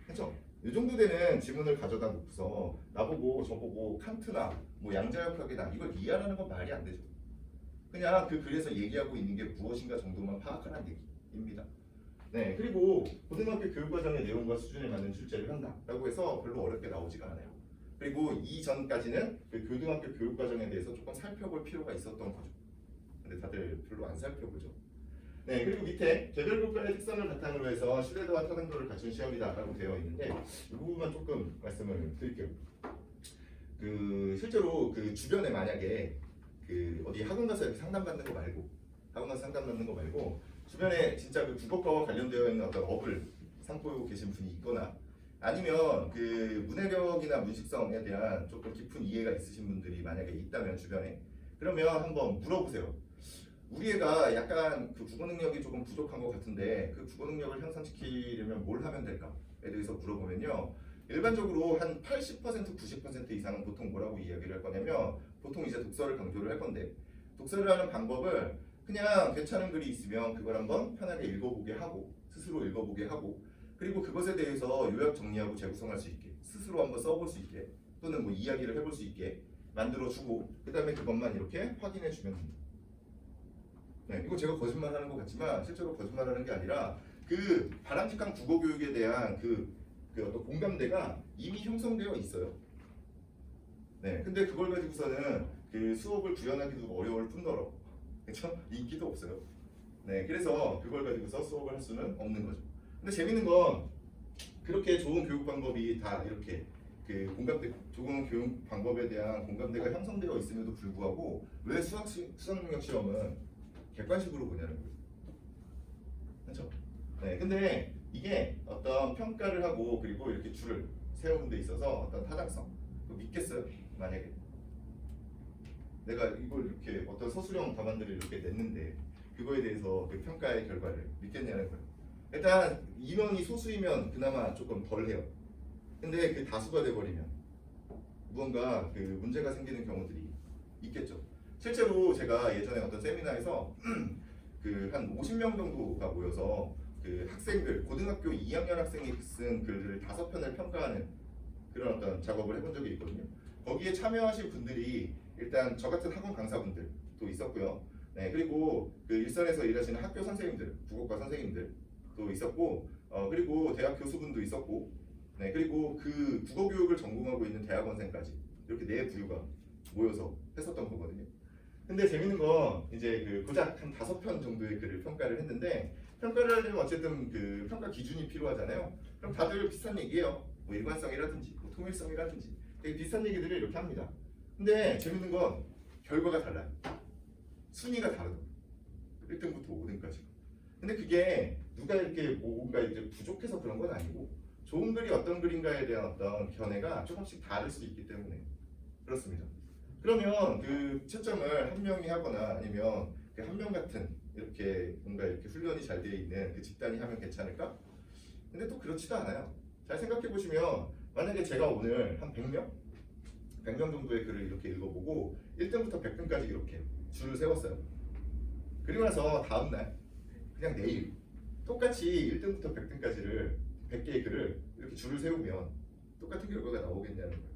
그렇죠? 이 정도 되는 지문을 가져다 놓고서 나보고 저보고 칸트나 뭐 양자역학이나 이걸 이해하라는 건 말이 안 되죠. 그냥 그 글에서 얘기하고 있는 게 무엇인가 정도만 파악하라는 얘기입니다. 네, 그리고 고등학교 교육과정의 내용과 수준에 맞는 출제를 한다라고 해서 별로 어렵게 나오지가 않아요. 그리고 이전까지는 그 고등학교 교육과정에 대해서 조금 살펴볼 필요가 있었던 거죠. 근데 다들 별로 안 살펴보죠. 네, 그리고 밑에 개별 교과의 특성을 바탕으로 해서 신뢰도와 타당도를 갖춘 시험이다라고 되어 있는데 이 부분만 조금 말씀을 드릴게요. 그 실제로 그 주변에 만약에 그 어디 학원 가서 이렇게 상담받는 거 말고 주변에 진짜 그 국어과와 관련되어 있는 어떤 업을 삼고 계신 분이 있거나 아니면 그 문해력이나 문식성에 대한 조금 깊은 이해가 있으신 분들이 만약에 있다면 주변에 그러면 한번 물어보세요. 우리 애가 약간 그 국어 능력이 조금 부족한 것 같은데 그 국어 능력을 향상시키려면 뭘 하면 될까에 대해서 물어보면요. 일반적으로 한 80% 90% 이상은 보통 뭐라고 이야기를 할 거냐면 보통 이제 독서를 강조를 할 건데 독서를 하는 방법을 그냥 괜찮은 글이 있으면 그걸 한번 편하게 읽어보게 하고 스스로 읽어보게 하고 그리고 그것에 대해서 요약 정리하고 재구성할 수 있게 스스로 한번 써볼 수 있게 또는 뭐 이야기를 해볼 수 있게 만들어주고 그 다음에 그것만 이렇게 확인해주면 됩니다. 네, 이거 제가 거짓말하는 것 같지만 실제로 거짓말하는 게 아니라 그 바람직한 국어 교육에 대한 그 어떤 공감대가 이미 형성되어 있어요. 네, 근데 그걸 가지고서는 그 수업을 구현하기도 어려울 뿐더러 그렇죠? 인기도 없어요. 네, 그래서 그걸 가지고서 수업을 할 수는 없는 거죠. 근데 재밌는 건 그렇게 좋은 교육 방법이 다 이렇게 그 좋은 교육 방법에 대한 공감대가 형성되어 있음에도 불구하고 왜 수학능력 시험은 객관식으로 보냐는 거예요. 그렇죠? 네, 근데 이게 어떤 평가를 하고 그리고 이렇게 줄을 세우는 데 있어서 어떤 타당성 믿겠어요? 만약에 내가 이걸 이렇게 어떤 서술형 답안들을 이렇게 냈는데 그거에 대해서 그 평가의 결과를 믿겠냐는 거예요. 일단 인원이 소수이면 그나마 조금 덜해요. 근데 그 다수가 돼버리면 무언가 그 문제가 생기는 경우들이 있겠죠. 실제로 제가 예전에 어떤 세미나에서 그 한 50명 정도가 모여서 그 학생들 고등학교 2학년 학생이 쓴 글을 5편을 평가하는 그런 어떤 작업을 해본 적이 있거든요. 거기에 참여하신 분들이 일단 저 같은 학원 강사분들도 있었고요. 네, 그리고 그 일선에서 일하시는 학교 선생님들, 국어과 선생님들도 있었고, 그리고 대학 교수분도 있었고, 네, 그리고 그 국어 교육을 전공하고 있는 대학원생까지 이렇게 네 부류가 모여서 했었던 거거든요. 근데 재밌는 건 이제 그 고작 한 5편 정도의 글을 평가를 했는데 평가를 하려면 어쨌든 그 평가 기준이 필요하잖아요. 그럼 다들 비슷한 얘기예요. 뭐 일관성이라든지 뭐 통일성이라든지 되게 비슷한 얘기들을 이렇게 합니다. 근데 재밌는 건 결과가 달라요. 순위가 다르고 1등부터 5등까지. 근데 그게 누가 이렇게 뭔가 이제 부족해서 그런 건 아니고 좋은 글이 어떤 글인가에 대한 어떤 견해가 조금씩 다를 수 있기 때문에 그렇습니다. 그러면 그 채점을 한 명이 하거나 아니면 그 한 명 같은 이렇게 뭔가 이렇게 훈련이 잘 되어 있는 그 집단이 하면 괜찮을까? 근데 또 그렇지도 않아요. 잘 생각해 보시면 만약에 제가 오늘 한 100명? 100명 정도의 글을 이렇게 읽어보고 1등부터 100등까지 이렇게 줄을 세웠어요. 그리고 나서 다음날 그냥 내일 똑같이 1등부터 100등까지를 100개의 글을 이렇게 줄을 세우면 똑같은 결과가 나오겠냐는 거예요.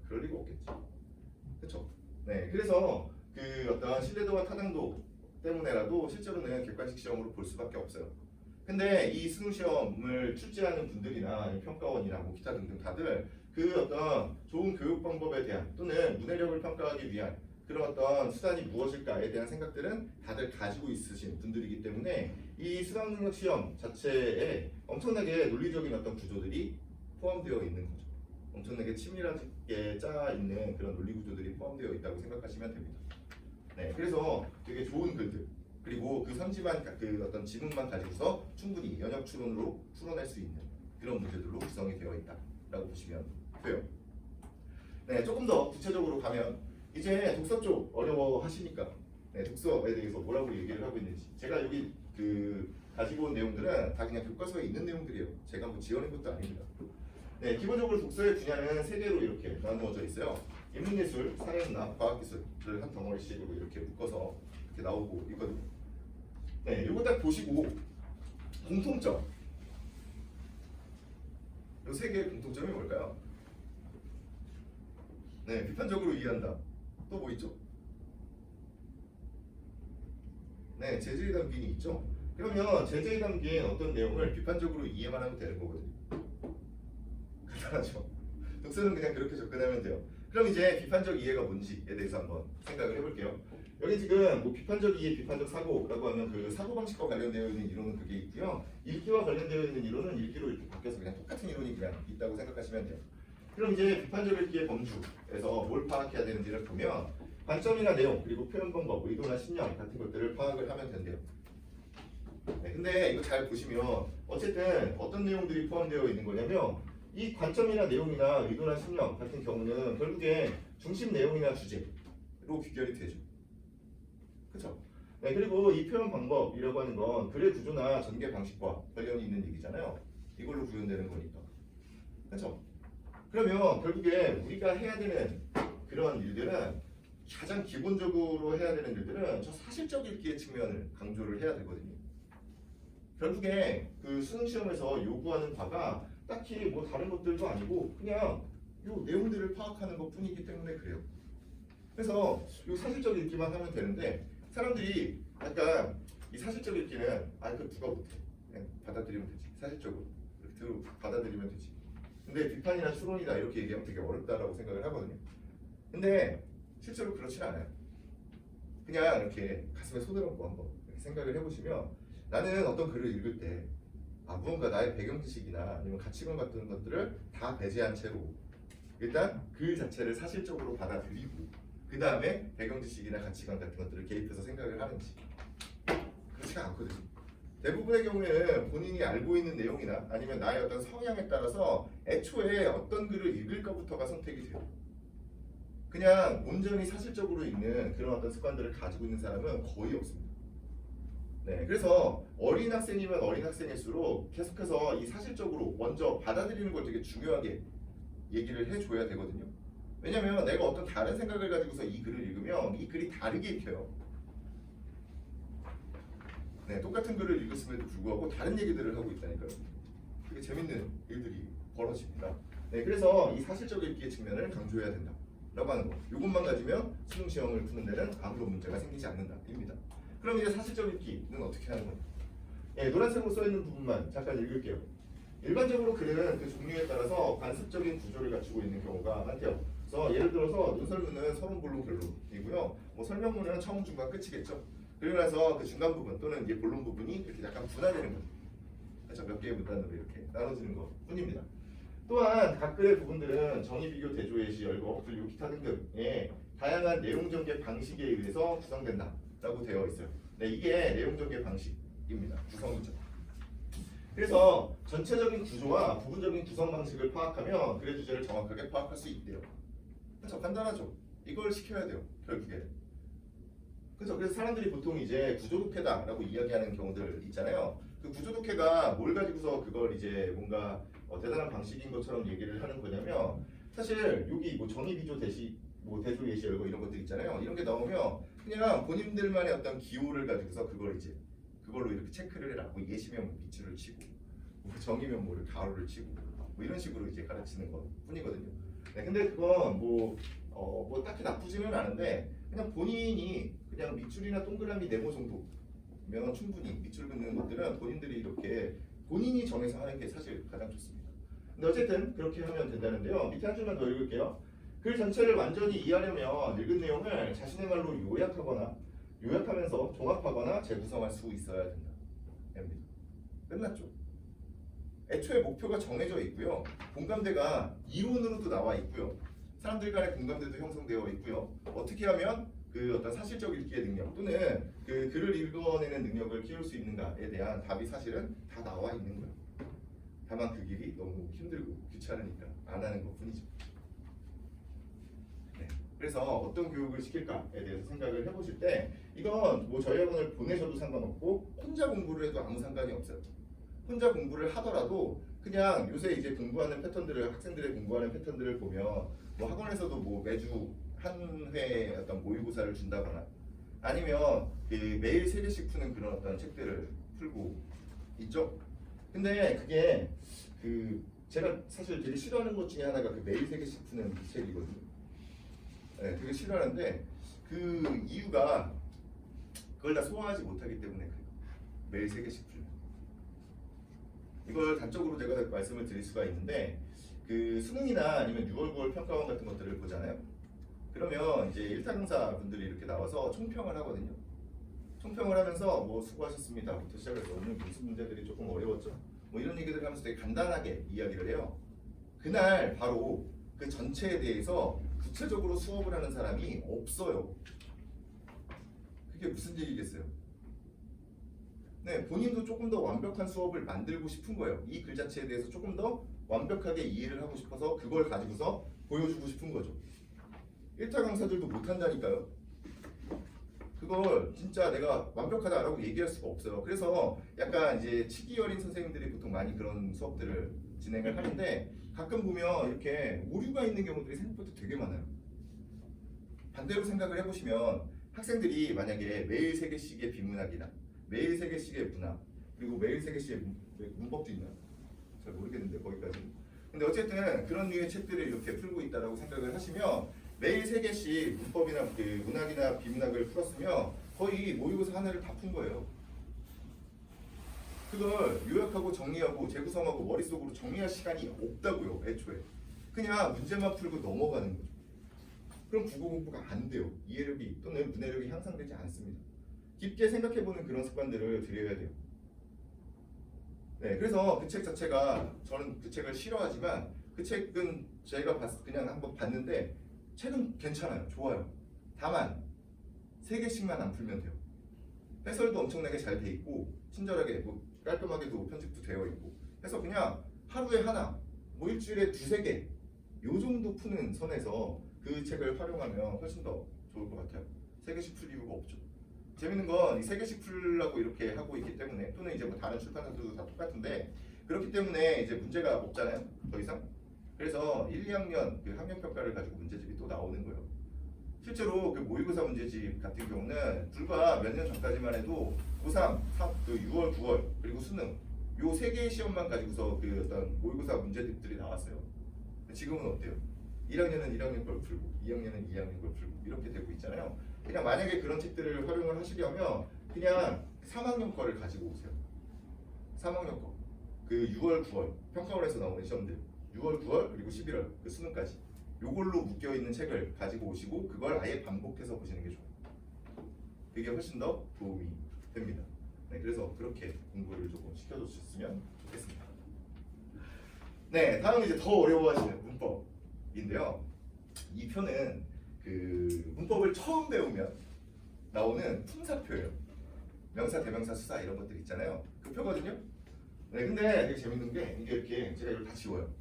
그럴 리가 없겠죠. 그렇죠? 네, 그래서 그 어떤 신뢰도와 타당도 때문에라도 실제로는 객관식 시험으로 볼 수밖에 없어요. 근데 이 수능 시험을 출제하는 분들이나 평가원이나 뭐 기타 등등 다들 그 어떤 좋은 교육 방법에 대한 또는 문해력을 평가하기 위한 그런 어떤 수단이 무엇일까에 대한 생각들은 다들 가지고 있으신 분들이기 때문에 이 수학능력 시험 자체에 엄청나게 논리적인 어떤 구조들이 포함되어 있는 거죠. 엄청나게 치밀하게 짜 있는 그런 논리 구조들이 포함되어 있다고 생각하시면 됩니다. 네, 그래서 되게 좋은 글들 그리고 그 선지만 그 어떤 지문만 가지고서 충분히 연역 추론으로 풀어낼 수 있는 그런 문제들로 구성이 되어 있다라고 보시면 돼요. 네, 조금 더 구체적으로 가면 이제 독서 쪽 어려워하시니까 네, 독서에 대해서 뭐라고 얘기를 하고 있는지 제가 여기 그 가지고 온 내용들은 다 그냥 교과서에 있는 내용들이에요. 제가 뭐 지어낸 것도 아닙니다. 네, 기본적으로 독서의 분야는 세 개로 이렇게 나누어져 있어요. 인문예술, 사회문화, 과학기술을 한 덩어리씩으로 이렇게 묶어서 이렇게 나오고 있거든요. 네, 이거 딱 보시고 공통점. 이 세 개의 공통점이 뭘까요? 네, 비판적으로 이해한다. 또 뭐 있죠? 네, 재질이 담긴 있죠. 그러면 재질이 담긴 어떤 내용을 비판적으로 이해만 하면 되는 거거든요. 간단하죠. 독서는 그냥 그렇게 접근하면 돼요. 그럼 이제 비판적 이해가 뭔지에 대해서 한번 생각을 해볼게요. 여기 지금 뭐 비판적 이해, 비판적 사고라고 하면 그 사고 방식과 관련되어 있는 이론은 그게 있고요. 읽기와 관련되어 있는 이론은 읽기로 이렇게 바뀌어서 그냥 똑같은 이론이 그냥 있다고 생각하시면 돼요. 그럼 이제 비판적 읽기의 범주에서 뭘 파악해야 되는지를 보면 관점이나 내용 그리고 표현 방법, 의도나 신념 같은 것들을 파악을 하면 된대요. 네, 근데 이거 잘 보시면 어쨌든 어떤 내용들이 포함되어 있는 거냐면 이 관점이나 내용이나 의도나 신념 같은 경우는 결국에 중심 내용이나 주제로 귀결이 되죠. 그렇죠? 네, 그리고 이 표현 방법이라고 하는 건 글의 구조나 전개 방식과 관련이 있는 얘기잖아요. 이걸로 구현되는 거니까. 그렇죠? 그러면 결국에 우리가 해야 되는 그런 일들은 가장 기본적으로 해야 되는 일들은 저 사실적 읽기의 측면을 강조를 해야 되거든요. 결국에 그 수능 시험에서 요구하는 바가 딱히 뭐 다른 것들도 아니고 그냥 요 내용들을 파악하는 것 뿐이기 때문에 그래요. 그래서 요 사실적 읽기만 하면 되는데 사람들이 약간 이 사실적 읽기는 그 누가 못해 그냥 받아들이면 되지 사실적으로 이렇게 받아들이면 되지. 근데 비판이나 추론이다 이렇게 얘기하면 되게 어렵다라고 생각을 하거든요. 근데 실제로 그렇진 않아요. 그냥 이렇게 가슴에 손을 얹고 한번 이렇게 생각을 해보시면 나는 어떤 글을 읽을 때 무언가 나의 배경 지식이나 아니면 가치관 같은 것들을 다 배제한 채로 일단 글 자체를 사실적으로 받아들이고 그 다음에 배경 지식이나 가치관 같은 것들을 개입해서 생각을 하는지 그렇지가 않거든요. 대부분의 경우에는 본인이 알고 있는 내용이나 아니면 나의 어떤 성향에 따라서 애초에 어떤 글을 읽을까부터가 선택이 돼요. 그냥 온전히 사실적으로 읽는 그런 어떤 습관들을 가지고 있는 사람은 거의 없습니다. 네, 그래서 어린 학생이면 어린 학생일수록 계속해서 이 사실적으로 먼저 받아들이는 걸 되게 중요하게 얘기를 해줘야 되거든요. 왜냐면 내가 어떤 다른 생각을 가지고서 이 글을 읽으면 이 글이 다르게 읽혀요. 네, 똑같은 글을 읽었음에도 불구하고 다른 얘기들을 하고 있다니까요. 되게 재밌는 일들이 벌어집니다. 네, 그래서 이 사실적 읽기의 측면을 강조해야 된다 라고 하는 거. 이것만 가지면 수능 시험을 푸는 데는 아무런 문제가 생기지 않는다 입니다. 그럼 이제 사실적 읽기는 어떻게 하는 거냐? 네, 노란색으로 써있는 부분만 잠깐 읽을게요. 일반적으로 글은 그 종류에 따라서 관습적인 구조를 갖추고 있는 경우가 많대요. 그래서 예를 들어서 논설문은 서론, 본론, 결론이고요. 뭐 설명문은 처음, 중간, 끝이겠죠. 그리고 나서 그 중간 부분 또는 이제 본론 부분이 이렇게 약간 분화되는 거죠. 그렇죠? 몇 개의 문단으로 이렇게 나눠지는 것 뿐입니다. 또한 각 글의 부분들은 정의, 비교, 대조, 예시, 열거, 그리고 기타 등등의 다양한 내용 전개 방식에 의해서 구성된다라고 되어 있어요. 네, 이게 내용 전개 방식입니다. 구성이죠. 그래서 전체적인 구조와 부분적인 구성 방식을 파악하면 글의 주제를 정확하게 파악할 수 있대요. 그렇죠? 간단하죠. 이걸 시켜야 돼요. 결국에. 그렇죠. 그래서 사람들이 보통 이제 구조독해다라고 이야기하는 경우들 있잖아요. 그 구조독해가 뭘 가지고서 그걸 이제 뭔가 대단한 방식인 것처럼 얘기를 하는 거냐면 사실 여기 뭐 정의비조 대시 뭐 대조 예시 열거 이런 것들 있잖아요. 이런 게 나오면 그냥 본인들만의 어떤 기호를 가지고서 그걸 이제 그걸로 이렇게 체크를 해라. 뭐 예시면 뭐 밑줄을 치고 뭐 정의면 뭐를 가로를 치고 뭐 이런 식으로 이제 가르치는 것 뿐이거든요. 네, 근데 그건 뭐 딱히 나쁘지는 않은데 그냥 본인이 그냥 밑줄이나 동그라미 네모 정도면 충분히 밑줄 긋는 것들은 본인들이 이렇게 본인이 정해서 하는 게 사실 가장 좋습니다. 근데 어쨌든 그렇게 하면 된다는데요. 밑에 한 줄만 더 읽을게요. 글 전체를 완전히 이해하려면 읽은 내용을 자신의 말로 요약하면서 종합하거나 재구성할 수 있어야 된다. 됩니다. 끝났죠. 애초에 목표가 정해져 있고요. 공감대가 이론으로도 나와 있고요. 사람들 간의 공감대도 형성되어 있고요. 어떻게 하면 그 어떤 사실적 읽기의 능력 또는 그 글을 읽어내는 능력을 키울 수 있는가에 대한 답이 사실은 다 나와 있는 거예요. 다만 그 길이 너무 힘들고 귀찮으니까 안 하는 것뿐이죠. 네. 그래서 어떤 교육을 시킬까에 대해서 생각을 해보실 때 이건 뭐 저희 학원을 보내셔도 상관없고 혼자 공부를 해도 아무 상관이 없어요. 혼자 공부를 하더라도 그냥 요새 이제 공부하는 패턴들을 학생들의 공부하는 패턴들을 보면 뭐 학원에서도 뭐 매주 한 회 어떤 모의고사를 준다거나 아니면 그 매일 3개씩 푸는 그런 어떤 책들을 풀고 있죠. 근데 그게 그 제가 사실 되게 싫어하는 것 중에 하나가 그 매일 3개씩 푸는 책이거든요. 네, 되게 싫어하는데 그 이유가 그걸 다 소화하지 못하기 때문에 그래요. 매일 3개씩 풀면. 이걸 단적으로 제가 말씀을 드릴 수가 있는데 그 수능이나 아니면 6월 9월 평가원 같은 것들을 보잖아요. 그러면 이제 1타 강사 분들이 이렇게 나와서 총평을 하거든요. 총평을 하면서 뭐 수고하셨습니다부터 시작해서 오늘 무슨 문제들이 조금 어려웠죠. 뭐 이런 얘기들 하면서 되게 간단하게 이야기를 해요. 그날 바로 그 전체에 대해서 구체적으로 수업을 하는 사람이 없어요. 그게 무슨 얘기겠어요? 네, 본인도 조금 더 완벽한 수업을 만들고 싶은 거예요. 이 글 자체에 대해서 조금 더 완벽하게 이해를 하고 싶어서 그걸 가지고서 보여주고 싶은 거죠. 1타 강사들도 못한다니까요. 그걸 진짜 내가 완벽하다라고 얘기할 수가 없어요. 그래서 약간 이제 치기 어린 선생님들이 보통 많이 그런 수업들을 진행을 하는데 가끔 보면 이렇게 오류가 있는 경우들이 생각보다 되게 많아요. 반대로 생각을 해보시면 학생들이 만약에 매일 3개씩의 비문학이나 매일 3개씩의 문학 그리고 매일 3개씩의 문법도 있나? 잘 모르겠는데 거기까지. 근데 어쨌든 그런 류의 책들을 이렇게 풀고 있다라고 생각을 하시면 매일 3개씩 문법이나 그 문학이나 비문학을 풀었으면 거의 모의고사 하나를 다 푼 거예요. 그걸 요약하고 정리하고 재구성하고 머릿속으로 정리할 시간이 없다고요. 애초에. 그냥 문제만 풀고 넘어가는 거죠. 그럼 국어 공부가 안 돼요. 이해력이 또는 문해력이 향상되지 않습니다. 깊게 생각해보는 그런 습관들을 들여야 돼요. 네, 그래서 그 책 자체가 저는 그 책을 싫어하지만 그 책은 제가 그냥 한번 봤는데 책은 괜찮아요. 좋아요. 다만 3개씩만 안 풀면 돼요. 해설도 엄청나게 잘 돼 있고 친절하게 뭐 깔끔하게도 편집도 되어 있고 해서 그냥 하루에 하나 뭐 일주일에 2-3개 요 정도 푸는 선에서 그 책을 활용하면 훨씬 더 좋을 것 같아요. 3개씩 풀 이유가 없죠. 재밌는 건 이 3개씩 풀라고 이렇게 하고 있기 때문에 또는 이제 뭐 다른 출판사들도 다 똑같은데 그렇기 때문에 이제 문제가 없잖아요. 더 이상. 그래서 1, 2학년 그 학년평가를 가지고 문제집이 또 나오는 거예요. 실제로 그 모의고사 문제집 같은 경우는 불과 몇 년 전까지만 해도 고3, 그 6월, 9월 그리고 수능 요 3개의 시험만 가지고서 그 어떤 모의고사 문제집들이 나왔어요. 지금은 어때요? 1학년은 1학년 걸 풀고 2학년은 2학년 걸 풀고 이렇게 되고 있잖아요. 그냥 만약에 그런 책들을 활용을 하시려면 그냥 3학년 거를 가지고 오세요. 3학년 거. 그 6월, 9월 평가원에서 나오는 시험들 6월, 9월 그리고 11월 그 수능까지 요걸로 묶여있는 책을 가지고 오시고 그걸 아예 반복해서 보시는 게 좋아요. 그게 훨씬 더 도움이 됩니다. 네, 그래서 그렇게 공부를 조금 시켜주셨으면 좋겠습니다. 네, 다음 이제 더 어려워하시는 문법인데요. 이 표는 그 문법을 처음 배우면 나오는 품사표예요. 명사, 대명사, 수사 이런 것들 있잖아요. 그 표거든요. 네, 근데 되게 재밌는 게 이게 이렇게 제가 이걸 다 지워요.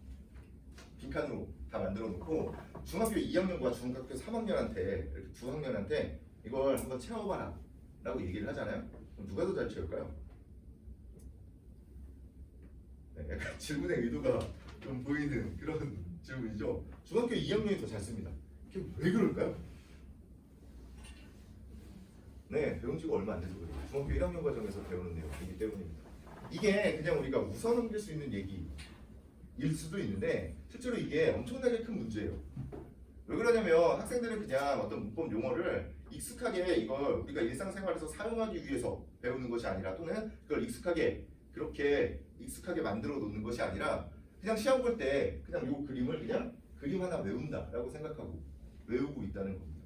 빈칸으로 다 만들어 놓고 중학교 2학년과 중학교 3학년한테 이렇게 두 학년한테 이걸 한번 채워봐라 라고 얘기를 하잖아요. 그럼 누가 더 잘 채울까요? 네, 약간 질문의 의도가 좀 보이는 그런 질문이죠. 중학교 2학년이 더 잘 씁니다. 이게 왜 그럴까요? 네, 배운 지가 얼마 안 돼서 그래요. 중학교 1학년 과정에서 배우는 내용이기 때문입니다. 이게 그냥 우리가 웃어 넘길 수 있는 얘기일 수도 있는데 실제로 이게 엄청나게 큰 문제예요. 왜 그러냐면 학생들은 그냥 어떤 문법 용어를 익숙하게 이걸 우리가 일상생활에서 사용하기 위해서 배우는 것이 아니라 또는 그걸 그렇게 익숙하게 만들어 놓는 것이 아니라 그냥 시험 볼 때 그냥 요 그림을 그냥 그림 하나 외운다라고 생각하고 외우고 있다는 겁니다.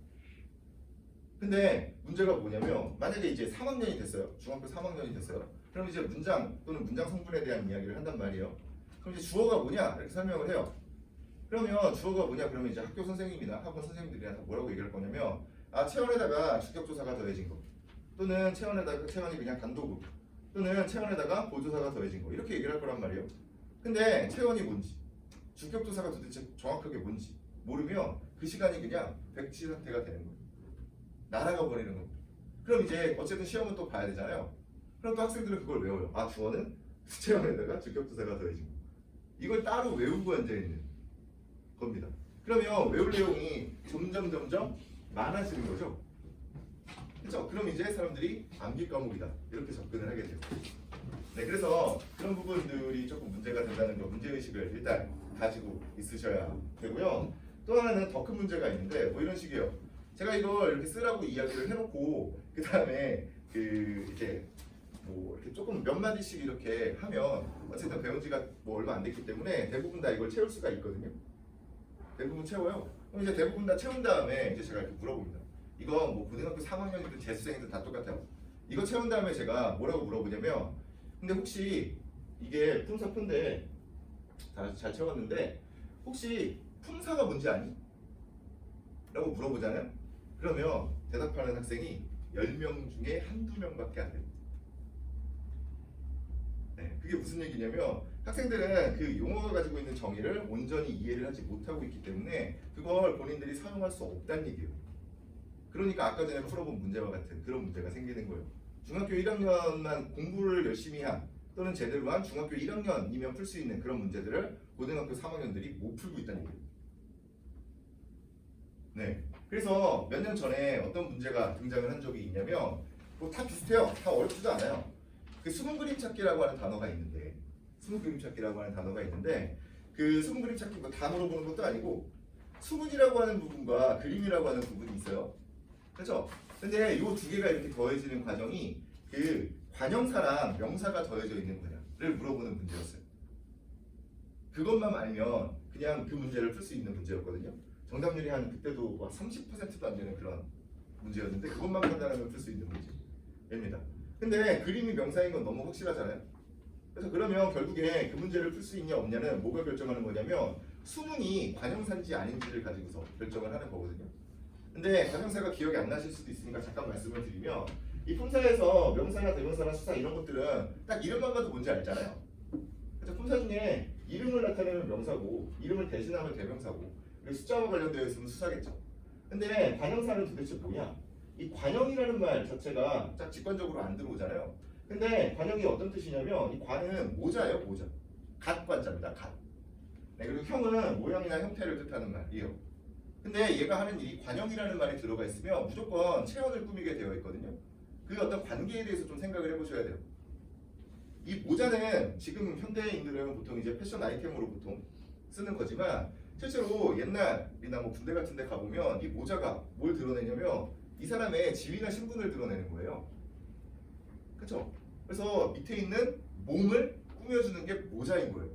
근데 문제가 뭐냐면 만약에 이제 3학년이 됐어요. 중학교 3학년이 됐어요. 그럼 이제 문장 또는 문장 성분에 대한 이야기를 한단 말이에요. 그럼 이제 주어가 뭐냐 이렇게 설명을 해요. 그러면 주어가 뭐냐 그러면 이제 학교 선생님이나 학원 선생님들이나 다 뭐라고 얘기할 거냐면 체원에다가 주격조사가 더해진 거 또는 체원이 그냥 단독으로 또는 체원에다가 보조사가 더해진 거 이렇게 얘기를 할 거란 말이에요. 근데 체원이 뭔지 주격조사가 도대체 정확하게 뭔지 모르면 그 시간이 그냥 백지 상태가 되는 거예요. 날아가 버리는 겁니다. 그럼 이제 어쨌든 시험은 또 봐야 되잖아요. 그럼 또 학생들은 그걸 외워요. 주어는 체원에다가 주격조사가 더해진 거. 이걸 따로 외우고 앉아있는 겁니다. 그러면 외울 내용이 점점 많아지는 거죠. 그렇죠? 그럼 이제 사람들이 암기 과목이다 이렇게 접근을 하게 돼요. 네, 그래서 그런 부분들이 조금 문제가 된다는 거, 문제의식을 일단 가지고 있으셔야 되고요. 또 하나는 더 큰 문제가 있는데 뭐 이런 식이에요. 제가 이걸 이렇게 쓰라고 이야기를 해놓고 그 다음에 이렇게 뭐 이렇게 조금 몇 마디씩 이렇게 하면 어쨌든 배운 지가 뭐 얼마 안 됐기 때문에 대부분 다 이걸 채울 수가 있거든요. 대부분 채워요. 그럼 이제 대부분 다 채운 다음에 이제 제가 이렇게 물어봅니다. 이거 뭐 고등학교 3학년이든 재수생이든 다 똑같아요. 이거 채운 다음에 제가 뭐라고 물어보냐면 근데 혹시 이게 품사표인데 다 잘 채웠는데 혹시 품사가 뭔지 아니? 라고 물어보잖아요. 그러면 대답하는 학생이 10명 중에 한두 명밖에 안 됩니다. 네, 그게 무슨 얘기냐면 학생들은 그 용어가 가지고 있는 정의를 온전히 이해를 하지 못하고 있기 때문에 그걸 본인들이 사용할 수 없다는 얘기예요. 그러니까 아까 전에 풀어본 문제와 같은 그런 문제가 생기는 거예요. 중학교 1학년만 공부를 열심히 한 또는 제대로 한 중학교 1학년이면 풀 수 있는 그런 문제들을 고등학교 3학년들이 못 풀고 있다는 얘기예요. 네, 그래서 몇 년 전에 어떤 문제가 등장을 한 적이 있냐면 뭐 다 비슷해요. 다 어렵지도 않아요. 그 수분 그림 찾기라고 하는 단어가 있는데 그 수분 그림 찾기 뭐 다 물어보는 것도 아니고 수분이라고 하는 부분과 그림이라고 하는 부분이 있어요. 그렇죠? 근데 이 두 개가 이렇게 더해지는 과정이 그 관형사랑 명사가 더해져 있는 거냐를 물어보는 문제였어요. 그것만 알면 그냥 그 문제를 풀 수 있는 문제였거든요. 정답률이 한 그때도 30%도 안 되는 그런 문제였는데 그것만 판단하면 풀 수 있는 문제입니다. 근데 그림이 명사인 건 너무 확실하잖아요. 그래서 그러면 결국에 그 문제를 풀 수 있냐 없냐는 뭐가 결정하는 거냐면 수문이 관형사인지 아닌지를 가지고서 결정을 하는 거거든요. 근데 관형사가 기억이 안 나실 수도 있으니까 잠깐 말씀을 드리면 이 품사에서 명사나 대명사나 수사 이런 것들은 딱 이름만 봐도 뭔지 알잖아요. 그래서 품사 중에 이름을 나타내면 명사고 이름을 대신하면 대명사고 숫자와 관련되어 있으면 수사겠죠. 근데 관형사는 도대체 뭐냐? 이 관형이라는 말 자체가 딱 직관적으로 안 들어오잖아요. 근데 관형이 어떤 뜻이냐면 이 관은 모자예요, 모자. 갓관자입니다, 갓. 네, 그리고 형은 모양이나 형태를 뜻하는 말이에요. 근데 얘가 하는 일이 관형이라는 말이 들어가 있으면 무조건 체형을 꾸미게 되어 있거든요. 그 어떤 관계에 대해서 좀 생각을 해보셔야 돼요. 이 모자는 지금 현대인들은 보통 이제 패션 아이템으로 보통 쓰는 거지만 실제로 옛날이나 뭐 군대 같은 데 가보면 이 모자가 뭘 드러내냐면 이 사람의 지위나 신분을 드러내는 거예요. 그렇죠? 그래서 밑에 있는 몸을 꾸며주는 게 모자인 거예요.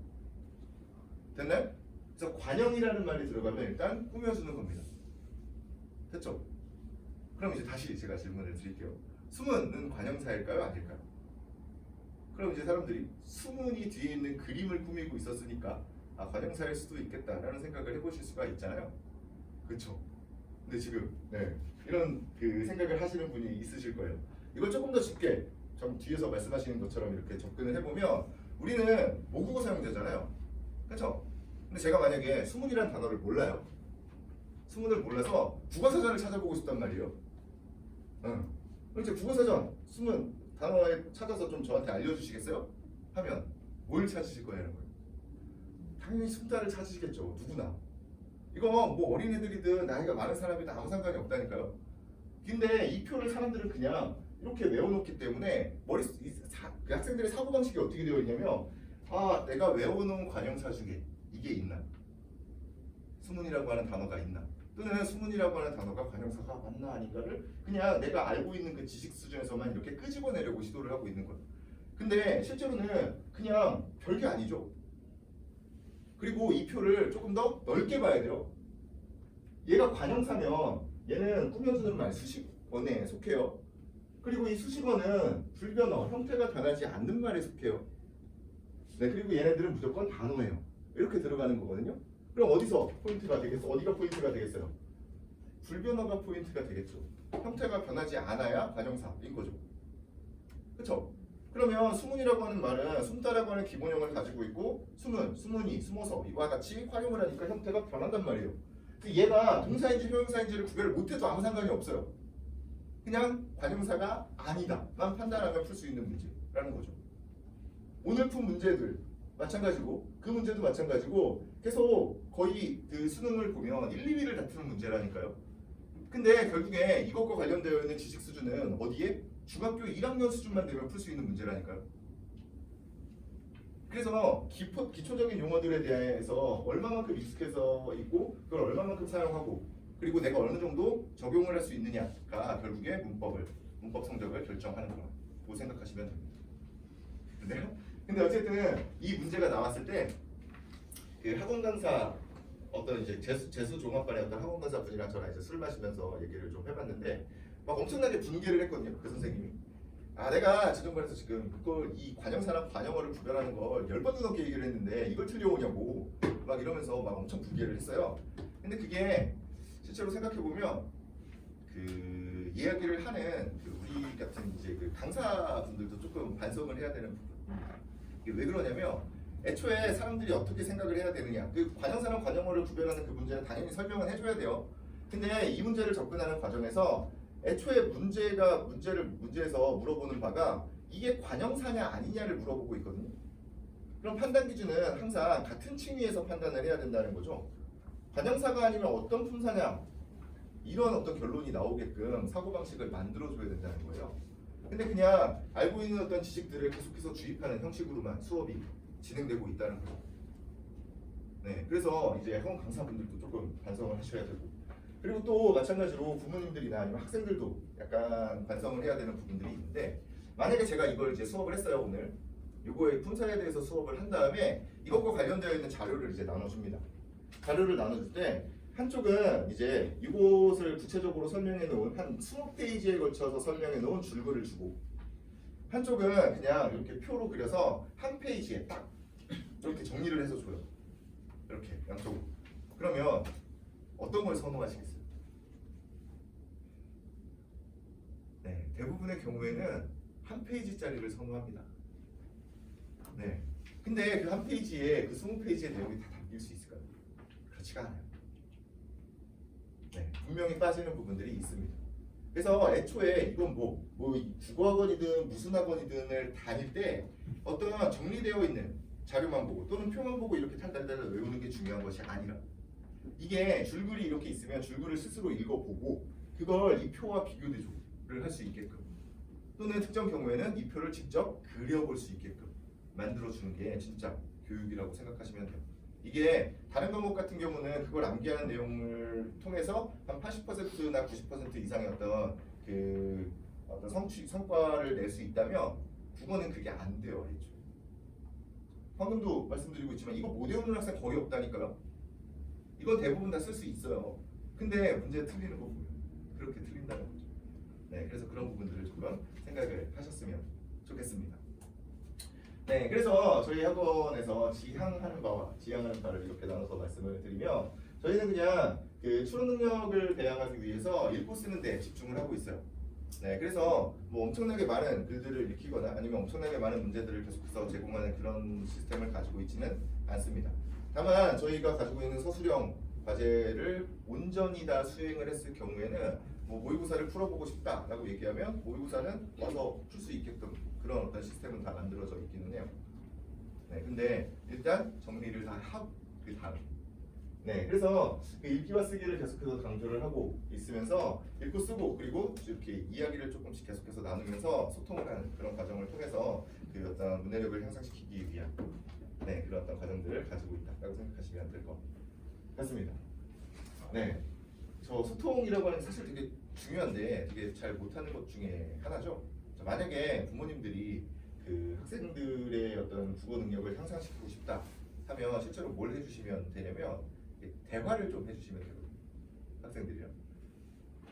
됐나요? 그래서 관형이라는 말이 들어가면 일단 꾸며주는 겁니다. 됐죠? 그럼 이제 다시 제가 질문을 드릴게요. 수문은 관형사일까요? 아닐까요? 그럼 이제 사람들이 수문이 뒤에 있는 그림을 꾸미고 있었으니까 관형사일 수도 있겠다라는 생각을 해보실 수가 있잖아요. 그렇죠? 근데 지금 이런 그 생각을 하시는 분이 있으실 거예요. 이걸 조금 더 쉽게 좀 뒤에서 말씀하시는 것처럼 이렇게 접근을 해보면 우리는 모국어 사용자잖아요. 그렇죠? 근데 제가 만약에 수문이라는 단어를 몰라요. 수문을 몰라서 국어사전을 찾아보고 싶단 말이에요. 응. 그럼 이제 국어사전, 수문 단어에 찾아서 좀 저한테 알려주시겠어요? 하면 뭘 찾으실 거냐는 거예요. 당연히 숫자를 찾으시겠죠. 누구나. 이거 뭐 어린애들이든 나이가 많은 사람이든 아무 상관이 없다니까요. 근데 이 표를 사람들은 그냥 이렇게 외워놓기 때문에 그 학생들의 사고방식이 어떻게 되어 있냐면 아 내가 외워놓은 관형사 중에 이게 있나? 수문이라고 하는 단어가 있나? 또는 수문이라고 하는 단어가 관형사가 맞나 아닌가를 그냥 내가 알고 있는 그 지식 수준에서만 이렇게 끄집어내려고 시도를 하고 있는 거예요. 근데 실제로는 그냥 별게 아니죠. 그리고 이 표를 조금 더 넓게 봐야 돼요. 얘가 관형사면 얘는 꾸며주는 말 수식어에 속해요. 그리고 이 수식어는 불변어, 형태가 변하지 않는 말에 속해요. 네, 그리고 얘네들은 무조건 단어예요. 이렇게 들어가는 거거든요. 그럼 어디서 포인트가 되겠어? 어디가 포인트가 되겠어요? 불변어가 포인트가 되겠죠. 형태가 변하지 않아야 관형사인 거죠. 그렇죠? 그러면 수문이라고 하는 말은 숨다라고 하는 기본형을 가지고 있고 수문, 수문이, 숨어서 이와 같이 활용을 하니까 형태가 변한단 말이에요. 얘가 동사인지 형용사인지를 구별을 못해도 아무 상관이 없어요. 그냥 관형사가 아니다만 판단하면 풀 수 있는 문제라는 거죠. 오늘 푼 문제들 마찬가지고 그 문제도 마찬가지고 계속 거의 그 수능을 보면 1, 2위를 다투는 문제라니까요. 근데 결국에 이것과 관련되어 있는 지식 수준은 어디에? 중학교 1학년 수준만 되면 풀 수 있는 문제라니까요. 그래서 기초적인 용어들에 대해서 얼마만큼 익숙해서 있고 그걸 얼마만큼 사용하고 그리고 내가 어느 정도 적용을 할 수 있느냐가 결국에 문법 성적을 결정하는 거라고 생각하시면 됩니다. 근데 어쨌든 이 문제가 나왔을 때 그 학원 강사 어떤 이제 재수 종합반의 어떤 학원 강사 분이랑 저랑 이제 술 마시면서 얘기를 좀 해봤는데 막 엄청나게 분개를 했거든요. 그 선생님이. 아 내가 지정반에서 지금 그걸 이 관형사랑 관형어를 구별하는 걸 10번도 넘게 얘기를 했는데 이걸 틀려오냐고 막 이러면서 막 엄청 분개를 했어요. 근데 그게 실제로 생각해보면 그 이야기를 하는 그 우리 같은 이제 그 강사분들도 조금 반성을 해야 되는 부분. 이게 왜 그러냐면 애초에 사람들이 어떻게 생각을 해야 되느냐 그 관형사랑 관형어를 구별하는 그 문제는 당연히 설명을 해줘야 돼요. 근데 이 문제를 접근하는 과정에서 애초에 문제에서 물어보는 바가 이게 관형사냐 아니냐를 물어보고 있거든요. 그럼 판단 기준은 항상 같은 층위에서 판단을 해야 된다는 거죠. 관형사가 아니면 어떤 품사냐 이런 어떤 결론이 나오게끔 사고방식을 만들어줘야 된다는 거예요. 근데 그냥 알고 있는 어떤 지식들을 계속해서 주입하는 형식으로만 수업이 진행되고 있다는 거죠. 네, 그래서 이제 학원 강사분들도 조금 반성을 하셔야 되고 그리고 또 마찬가지로 부모님들이나 아니면 학생들도 약간 반성을 해야 되는 부분들이 있는데 만약에 제가 이걸 이제 수업을 했어요 오늘 이거의 품사에 대해서 수업을 한 다음에 이것과 관련되어 있는 자료를 이제 나눠줍니다. 자료를 나눠줄 때 한쪽은 이제 이곳을 구체적으로 설명해 놓은 한 20페이지에 걸쳐서 설명해 놓은 줄글을 주고 한쪽은 그냥 이렇게 표로 그려서 한 페이지에 딱 이렇게 정리를 해서 줘요. 이렇게 양쪽으로. 그러면 어떤 걸 선호하시겠어요? 네, 대부분의 경우에는 한 페이지짜리를 선호합니다. 네. 근데 그 한 페이지에 그 20페이지의 내용이 다 담길 수 있을까요? 그렇지가 않아요. 네, 분명히 빠지는 부분들이 있습니다. 그래서 애초에 이건 뭐 국어학원이든 무슨 학원이든을 다닐 때 어떤 정리되어 있는 자료만 보고 또는 표만 보고 이렇게 탈탈탈 외우는 게 중요한 것이 아니라 이게 줄글이 이렇게 있으면 줄글을 스스로 읽어보고 그걸 이 표와 비교대조를 할 수 있게끔 또는 특정 경우에는 이 표를 직접 그려볼 수 있게끔 만들어주는 게 진짜 교육이라고 생각하시면 돼요. 이게 다른 과목 같은 경우는 그걸 암기하는 내용을 통해서 한 80%나 90% 이상의 어떤 그 성과를 낼 수 있다면 국어는 그게 안 돼요. 방금도 말씀드리고 있지만 이거 못 외우는 학생 거의 없다니까요. 이건 대부분 다 쓸 수 있어요. 근데 문제 틀리는 거 보면 그렇게 틀린다는 거죠. 네, 그래서 그런 부분들을 조금 생각을 하셨으면 좋겠습니다. 네, 그래서 저희 학원에서 지향하는 바와 지향하는 바를 이렇게 나눠서 말씀을 드리면 저희는 그냥 그 추론 능력을 배양하기 위해서 읽고 쓰는 데 집중을 하고 있어요. 네, 그래서 뭐 엄청나게 많은 글들을 익히거나 아니면 엄청나게 많은 문제들을 계속해서 제공하는 그런 시스템을 가지고 있지는 않습니다. 다만 저희가 가지고 있는 서술형 과제를 온전히 다 수행을 했을 경우에는 뭐 모의고사를 풀어보고 싶다라고 얘기하면 모의고사는 와서 풀 수 있게끔 그런 어떤 시스템은 다 만들어져 있기는 해요. 네, 근데 일단 정리를 다 하고 그 다음. 네, 그래서 그 읽기와 쓰기를 계속해서 강조를 하고 있으면서 읽고 쓰고 그리고 이렇게 이야기를 조금씩 계속해서 나누면서 소통을 하는 그런 과정을 통해서 그 어떤 문해력을 향상시키기 위한 그런 어떤 과정들을 가지고 있다라고 생각하시면 될 것 같습니다. 네, 저 소통이라고 하는 게 사실 되게 중요한데 되게 잘 못하는 것 중에 하나죠. 만약에 부모님들이 그 학생들의 어떤 국어 능력을 향상시키고 싶다 하면 실제로 뭘 해주시면 되냐면 대화를 좀 해주시면 되거든요. 학생들이랑.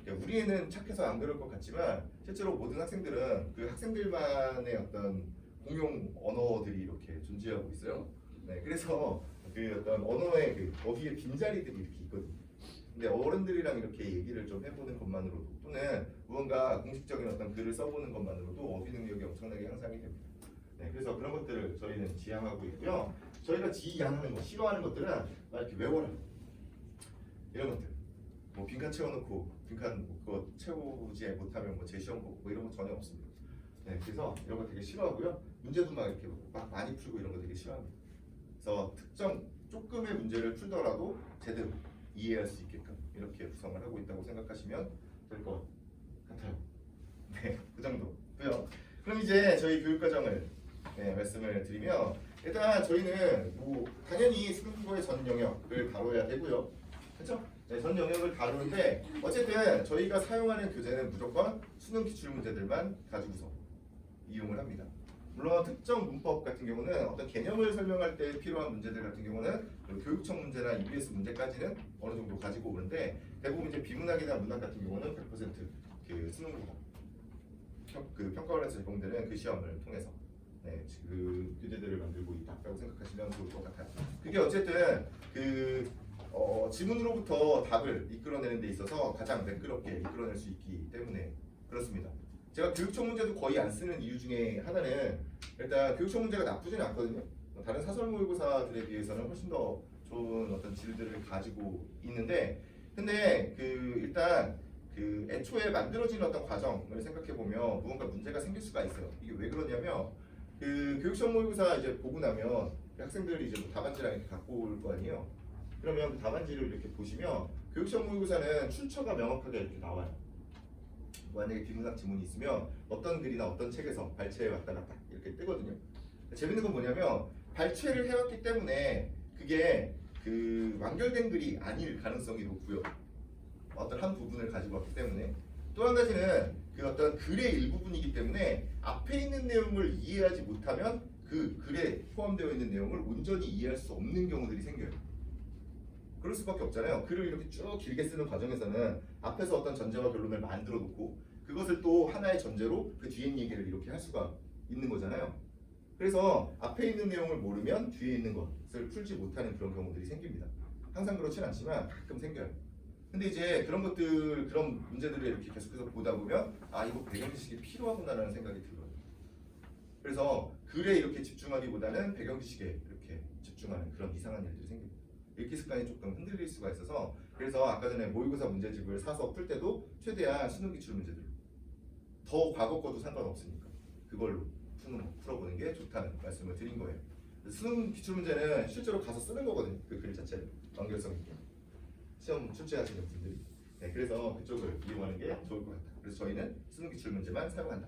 그러니까 우리 애는 착해서 안 그럴 것 같지만 실제로 모든 학생들은 그 학생들만의 어떤 공용 언어들이 이렇게 존재하고 있어요. 네, 그래서 그 어떤 언어의 그 어휘의 빈자리들이 이렇게 있거든요. 근데 어른들이랑 이렇게 얘기를 좀 해보는 것만으로도 또는 무언가 공식적인 어떤 글을 써보는 것만으로도 어휘 능력이 엄청나게 향상이 됩니다. 네, 그래서 그런 것들을 저희는 지향하고 있고요. 저희가 지향하는 거, 싫어하는 것들은 막 이렇게 외워라 이런 것들. 뭐 빈칸 채워놓고 빈칸 뭐 그거 채우지 못하면 뭐 재시험 보고 뭐 이런 거 전혀 없습니다. 네, 그래서 이런 거 되게 싫어하고요. 문제도 막 이렇게 막 많이 풀고 이런 거 되게 싫어합니다. 그래서 특정 조금의 문제를 풀더라도 제대로 이해할 수 있게끔 이렇게 구성을 하고 있다고 생각하시면 될 것 같아요. 네, 그 정도고요. 그럼 이제 저희 교육과정을 말씀을 드리면 일단 저희는 뭐 당연히 수능국어의 전 영역을 다뤄야 되고요. 그렇죠? 네, 전 영역을 다루는데 어쨌든 저희가 사용하는 교재는 무조건 수능 기출 문제들만 가지고서 이용을 합니다. 물론 특정 문법 같은 경우는 어떤 개념을 설명할 때 필요한 문제들 같은 경우는 교육청 문제나 EBS 문제까지는 어느 정도 가지고 오는데 대부분 이제 비문학이나 문학 같은 경우는 100%그 수능국어 그 평가원에서 제공되는 그 시험을 통해서 그 교재들을 만들고 있다고 생각하시면 좋을 것 같아요. 그게 어쨌든 그 지문으로부터 답을 이끌어내는 데 있어서 가장 매끄럽게 이끌어낼 수 있기 때문에 그렇습니다. 제가 교육청 문제도 거의 안 쓰는 이유 중에 하나는 일단 교육청 문제가 나쁘지는 않거든요. 다른 사설 모의고사들에 비해서는 훨씬 더 좋은 어떤 질들을 가지고 있는데 근데 그 일단 그 애초에 만들어지는 어떤 과정을 생각해 보면 무언가 문제가 생길 수가 있어요. 이게 왜 그러냐면 그 교육청 모의고사 이제 보고 나면 학생들이 이제 뭐 답안지랑 이렇게 갖고 올 거 아니에요. 그러면 그 답안지를 이렇게 보시면 교육청 모의고사는 출처가 명확하게 이렇게 나와요. 만약에 비문학 지문이 있으면 어떤 글이나 어떤 책에서 발췌해 왔다가 딱 이렇게 뜨거든요. 재밌는 건 뭐냐면 발췌를 해왔기 때문에 그게 그 완결된 글이 아닐 가능성이 높고요. 어떤 한 부분을 가지고 왔기 때문에 또 한 가지는 그 어떤 글의 일부분이기 때문에 앞에 있는 내용을 이해하지 못하면 그 글에 포함되어 있는 내용을 온전히 이해할 수 없는 경우들이 생겨요. 그럴 수밖에 없잖아요. 글을 이렇게 쭉 길게 쓰는 과정에서는 앞에서 어떤 전제와 결론을 만들어 놓고 그것을 또 하나의 전제로 그 뒤에 얘기를 이렇게 할 수가 있는 거잖아요. 그래서 앞에 있는 내용을 모르면 뒤에 있는 것을 풀지 못하는 그런 경우들이 생깁니다. 항상 그렇진 않지만 가끔 생겨요. 근데 이제 그런 것들, 그런 문제들을 이렇게 계속해서 보다 보면 아 이거 배경지식이 필요하구나라는 생각이 들어요. 그래서 글에 이렇게 집중하기보다는 배경지식에 이렇게 집중하는 그런 이상한 일들이 생깁니다. 읽기 습관이 조금 흔들릴 수가 있어서 그래서 아까 전에 모의고사 문제집을 사서 풀 때도 최대한 수능 기출 문제들 더 과거 거도 상관없으니까 그걸로 풀어보는 게 좋다는 말씀을 드린 거예요. 수능 기출 문제는 실제로 가서 쓰는 거거든요. 그 글 자체를 완결성 있게 시험 출제하시는 분들이 그래서 그쪽을 이용하는 게 좋을 것 같다. 그래서 저희는 수능 기출 문제만 사용한다.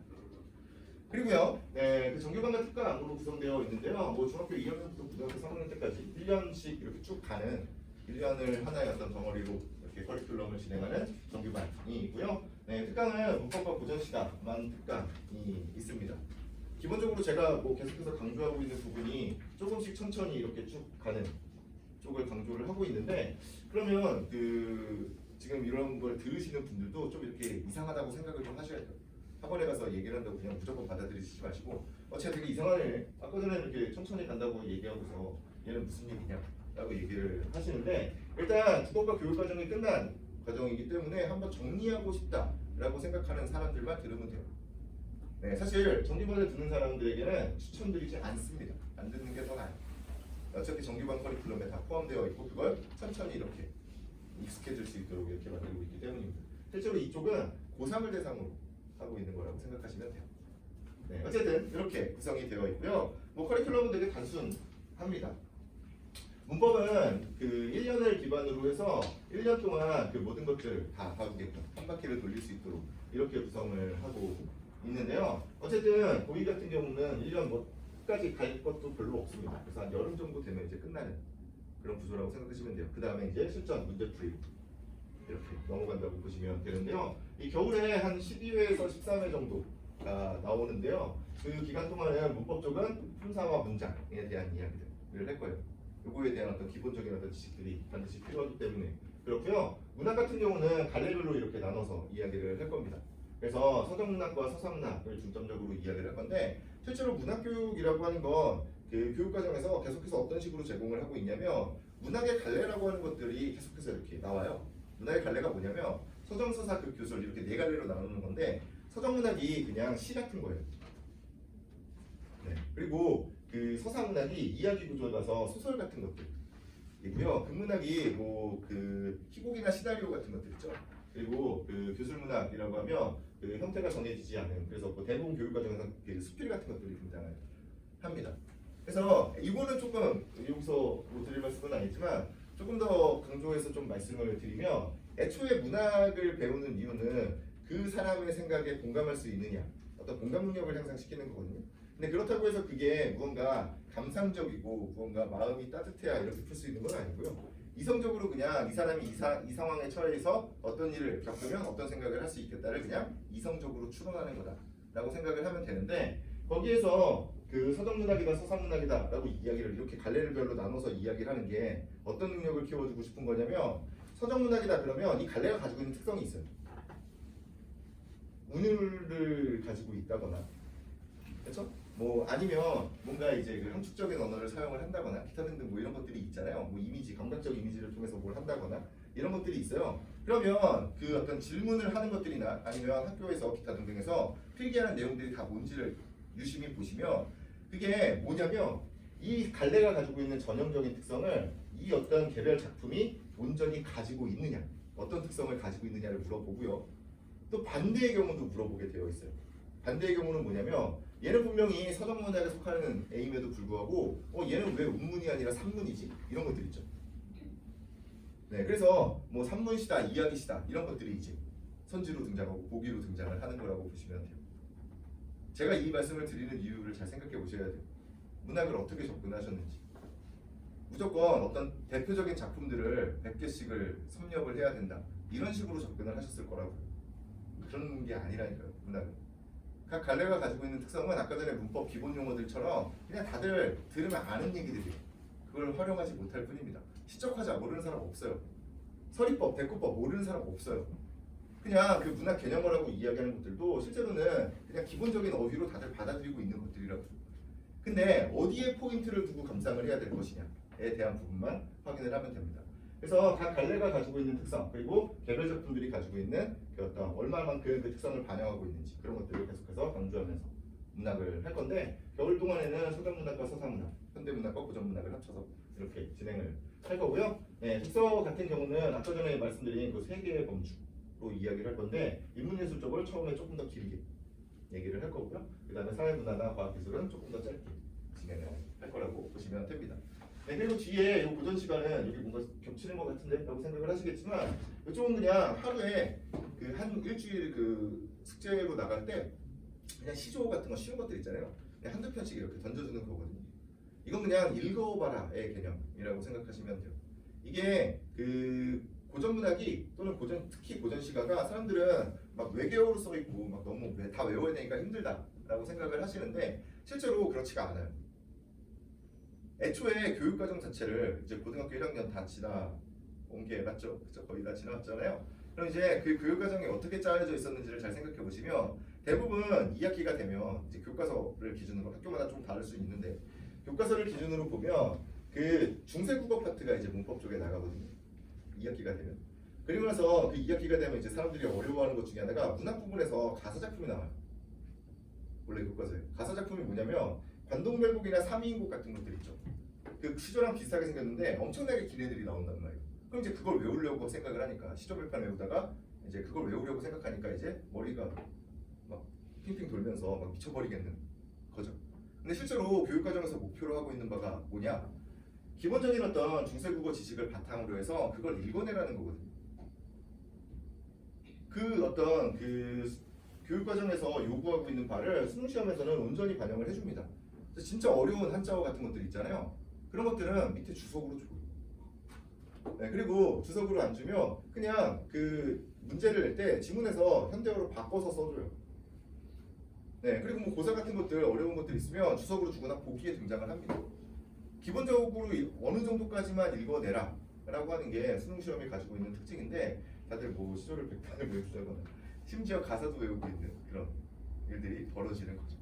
그리고요, 그 정규반과 특강 안으로 구성되어 있는데요. 뭐 중학교 2학년부터 고등학교 3학년 때까지 1년씩 이렇게 쭉 가는 1년을 하나의 어떤 덩어리로 이렇게 커리큘럼을 진행하는 정규반이 있고요. 특강은 문법과 고전 시간만 특강이 있습니다. 기본적으로 제가 뭐 계속해서 강조하고 있는 부분이 조금씩 천천히 이렇게 쭉 가는 쪽을 강조를 하고 있는데 그러면 그 지금 이런 걸 들으시는 분들도 좀 이렇게 이상하다고 생각을 좀 하셔야 돼요. 학원에 가서 얘기를 한다고 그냥 무조건 받아들이지 마시고 쟤 되게 이상하네. 아까 전에 이렇게 천천히 간다고 얘기하고서 얘는 무슨 얘기냐 라고 얘기를 하시는데 일단 국어과 교육과정이 끝난 과정이기 때문에 한번 정리하고 싶다 라고 생각하는 사람들만 들으면 돼요. 네, 사실 정규반을 듣는 사람들에게는 추천드리지 않습니다. 안 듣는 게 더 나아요. 어차피 정규반 커리큘럼에 다 포함되어 있고 그걸 천천히 이렇게 익숙해질 수 있도록 이렇게 만들고 있기 때문입니다. 실제로 이쪽은 고3을 대상으로 하고 있는 거라고 생각하시면 돼요. 네, 어쨌든 이렇게 구성이 되어 있고요. 뭐 커리큘럼은 되게 단순합니다. 문법은 그 1년을 기반으로 해서 1년 동안 그 모든 것들을 다 봐주게끔 한 바퀴를 돌릴 수 있도록 이렇게 구성을 하고 있는데요. 어쨌든 고2 같은 경우는 1년 뭐까지 갈 것도 별로 없습니다. 그래서 한 여름 정도 되면 이제 끝나는 그런 구조라고 생각하시면 돼요. 그 다음에 이제 실전 문제풀이 이렇게 넘어간다고 보시면 되는데요. 이 겨울에 한 12회에서 13회 정도가 나오는데요. 그 기간 동안은 문법 쪽은 품사와 문장에 대한 이야기들을 할 거예요. 요거에 대한 어떤 기본적인 어떤 지식들이 반드시 필요하기 때문에 그렇고요. 문학 같은 경우는 갈래별로 이렇게 나눠서 이야기를 할 겁니다. 그래서 서정문학과 서사문학을 중점적으로 이야기를 할 건데 실제로 문학교육이라고 하는 건 그 교육과정에서 계속해서 어떤 식으로 제공을 하고 있냐면 문학의 갈래라고 하는 것들이 계속해서 이렇게 나와요. 문학의 갈래가 뭐냐면 서정, 서사, 그 교술 이렇게 네 갈래로 나누는 건데 서정문학이 그냥 시 같은 거예요. 네. 그리고 그 서사문학이 이야기 구조라서 소설 같은 것들이고요. 극문학이 뭐 그 희곡이나 시나리오 같은 것들 있죠. 그리고 그 교술문학이라고 하면 그 형태가 정해지지 않은 그래서 뭐 대부분 교육과정에서 그 수필 같은 것들이 등장을 합니다. 그래서 이거는 조금 여기서 뭐 드릴 말씀은 아니지만 조금 더 강조해서 좀 말씀을 드리면 애초에 문학을 배우는 이유는 그 사람의 생각에 공감할 수 있느냐 어떤 공감 능력을 향상시키는 거거든요. 근데 그렇다고 해서 그게 무언가 감상적이고 무언가 마음이 따뜻해야 이렇게 풀 수 있는 건 아니고요. 이성적으로 그냥 이 사람이 이 상황에 처해서 어떤 일을 겪으면 어떤 생각을 할 수 있겠다를 그냥 이성적으로 추론하는 거다라고 생각을 하면 되는데 거기에서 그 서정문학이다 서사문학이다 라고 이야기를 이렇게 갈래별로 나눠서 이야기를 하는 게 어떤 능력을 키워주고 싶은 거냐면 서정문학이다 그러면 이 갈래가 가지고 있는 특성이 있어요. 운율을 가지고 있다거나 그렇죠? 뭐 아니면 뭔가 이제 그 함축적인 언어를 사용을 한다거나 기타 등등 뭐 이런 것들이 있잖아요. 뭐 이미지, 감각적 이미지를 통해서 뭘 한다거나 이런 것들이 있어요. 그러면 그 어떤 질문을 하는 것들이나 아니면 학교에서 기타 등등에서 필기하는 내용들이 다 뭔지를 유심히 보시면 그게 뭐냐면 이 갈래가 가지고 있는 전형적인 특성을 이 어떤 개별 작품이 온전히 가지고 있느냐 어떤 특성을 가지고 있느냐를 물어보고요. 또 반대의 경우도 물어보게 되어 있어요. 반대의 경우는 뭐냐면 얘는 분명히 서정문학에 속하는 A임에도 불구하고 얘는 왜 운문이 아니라 산문이지? 이런 것들 있죠. 네, 그래서 뭐 산문시다, 이야기시다 이런 것들이 이제 선지로 등장하고 보기로 등장을 하는 거라고 보시면 돼요. 제가 이 말씀을 드리는 이유를 잘 생각해 보셔야 돼요. 문학을 어떻게 접근하셨는지. 무조건 어떤 대표적인 작품들을 100개씩을 섭렵을 해야 된다. 이런 식으로 접근을 하셨을 거라고요. 그런 게 아니라니까요. 문학은. 각 갈래가 가지고 있는 특성은 아까 전에 문법 기본 용어들처럼 그냥 다들 들으면 아는 얘기들이에요. 그걸 활용하지 못할 뿐입니다. 시적화자 모르는 사람 없어요. 서리법, 대꾸법 모르는 사람 없어요. 그냥 그 문학 개념어라고 이야기하는 것들도 실제로는 그냥 기본적인 어휘로 다들 받아들이고 있는 것들이라고. 근데 어디에 포인트를 두고 감상을 해야 될 것이냐에 대한 부분만 확인을 하면 됩니다. 그래서 각 갈래가 가지고 있는 특성 그리고 개별 작품들이 가지고 있는 그 어떤 얼마만큼 그 특성을 반영하고 있는지 그런 것들을 계속해서 강조하면서 문학을 할 건데 겨울 동안에는 서정문학과 서사문학, 현대문학과 고전문학을 합쳐서 이렇게 진행을 할 거고요. 네, 특서 같은 경우는 아까 전에 말씀드린 그 세 개의 범주로 이야기를 할 건데 인문예술 쪽을 처음에 조금 더 길게 얘기를 할 거고요. 그 다음에 사회문화나 과학기술은 조금 더 짧게 진행을 할 거라고 보시면 됩니다. 네, 그리고 뒤에 이 고전 시간은 여기 뭔가 겹치는 것 같은데 라고 생각을 하시겠지만 이쪽은 그냥 하루에 그 한 일주일 그 숙제로 나갈 때 그냥 시조 같은 거 쉬운 것들 있잖아요. 그냥 한두 편씩 이렇게 던져주는 거거든요. 이건 그냥 읽어봐라의 개념이라고 생각하시면 돼요. 이게 그 고전문학이 또는 특히 고전 시가가 사람들은 막 외계어로 써 있고 막 너무 다 외워야 되니까 힘들다라고 생각을 하시는데 실제로 그렇지가 않아요. 애초에 교육과정 자체를 이제 고등학교 1학년 다 지나온 게 맞죠? 그쵸? 거의 다 지나왔잖아요. 그럼 이제 그 교육과정이 어떻게 짜여져 있었는지를 잘 생각해 보시면 대부분 2학기가 되면 이제 교과서를 기준으로 학교마다 좀 다를 수 있는데 교과서를 기준으로 보면 그 중세국어 파트가 이제 문법 쪽에 나가거든요. 2학기가 되면. 그리고 나서 그 2학기가 되면 이제 사람들이 어려워하는 것 중에 하나가 문학 부분에서 가사 작품이 나와요. 원래 교과서에 가사 작품이 뭐냐면 관동별곡이나 삼이인곡 같은 것들 있죠. 그 시조랑 비슷하게 생겼는데 엄청나게 긴 애들이 나온단 말이에요. 그럼 이제 그걸 외우려고 생각을 하니까 시조별판 외우다가 이제 그걸 외우려고 생각하니까 이제 머리가 막 핑핑 돌면서 막 미쳐버리겠는 거죠. 근데 실제로 교육과정에서 목표로 하고 있는 바가 뭐냐? 기본적인 어떤 중세국어 지식을 바탕으로 해서 그걸 읽어내라는 거거든요. 그 어떤 그 교육과정에서 요구하고 있는 바를 수능시험에서는 온전히 반영을 해줍니다. 그래서 진짜 어려운 한자어 같은 것들 있잖아요. 그런 것들은 밑에 주석으로 줘요. 네, 그리고 주석으로 안 주면 그냥 그 문제를 낼 때 지문에서 현대어로 바꿔서 써줘요. 네, 그리고 뭐 고사 같은 것들 어려운 것들 있으면 주석으로 주거나 보기에 등장을 합니다. 기본적으로 어느 정도까지만 읽어내라 라고 하는 게 수능시험이 가지고 있는 특징인데 다들 뭐 시조를 100판을 외우자거나 심지어 가사도 외우고 있는 그런 일들이 벌어지는 거죠.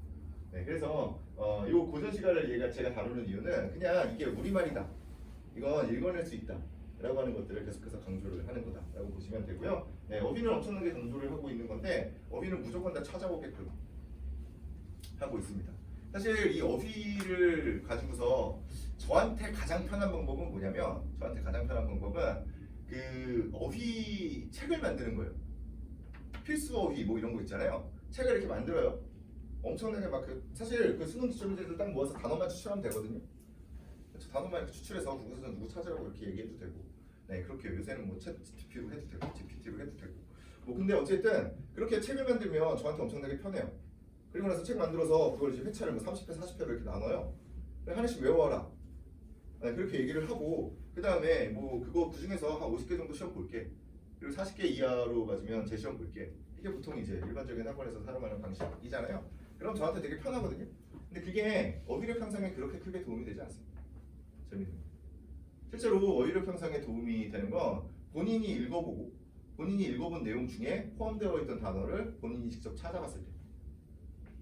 네, 그래서 이 고전 시간을 제가 다루는 이유는 그냥 이게 우리말이다, 이건 읽어낼 수 있다 라고 하는 것들을 계속해서 강조를 하는 거다 라고 보시면 되고요. 네, 어휘는 엄청나게 강조를 하고 있는 건데 어휘는 무조건 다 찾아오게끔 하고 있습니다. 사실 이 어휘를 가지고서 저한테 가장 편한 방법은 뭐냐면 저한테 가장 편한 방법은 그 어휘 책을 만드는 거예요. 필수 어휘 뭐 이런 거 있잖아요. 책을 이렇게 만들어요. 엄청나게 막 사실 그 수능 기출 문제들 딱 모아서 단어만 추출하면 되거든요. 단어만 이렇게 추출해서 국어에서 누구 찾으라고 이렇게 얘기해도 되고, 네 그렇게 요새는 뭐 챗 GPT로 해도 되고 GPT로 해도 되고 뭐 근데 어쨌든 그렇게 책을 만들면 저한테 엄청나게 편해요. 그리고 나서 책 만들어서 그걸 이제 회차를 뭐 30회, 40회로 이렇게 나눠요. 하나씩 외워와라. 네, 그렇게 얘기를 하고 그 다음에 뭐 그거 그 중에서 한 50개 정도 시험 볼게. 그리고 40개 이하로 맞으면 재시험 볼게. 이게 보통 이제 일반적인 학원에서 사용하는 방식이잖아요. 그럼 저한테 되게 편하거든요. 근데 그게 어휘력 향상에 그렇게 크게 도움이 되지 않습니다. 재밌는 거. 실제로 어휘력 향상에 도움이 되는 건 본인이 읽어보고 본인이 읽어본 내용 중에 포함되어 있던 단어를 본인이 직접 찾아봤을 때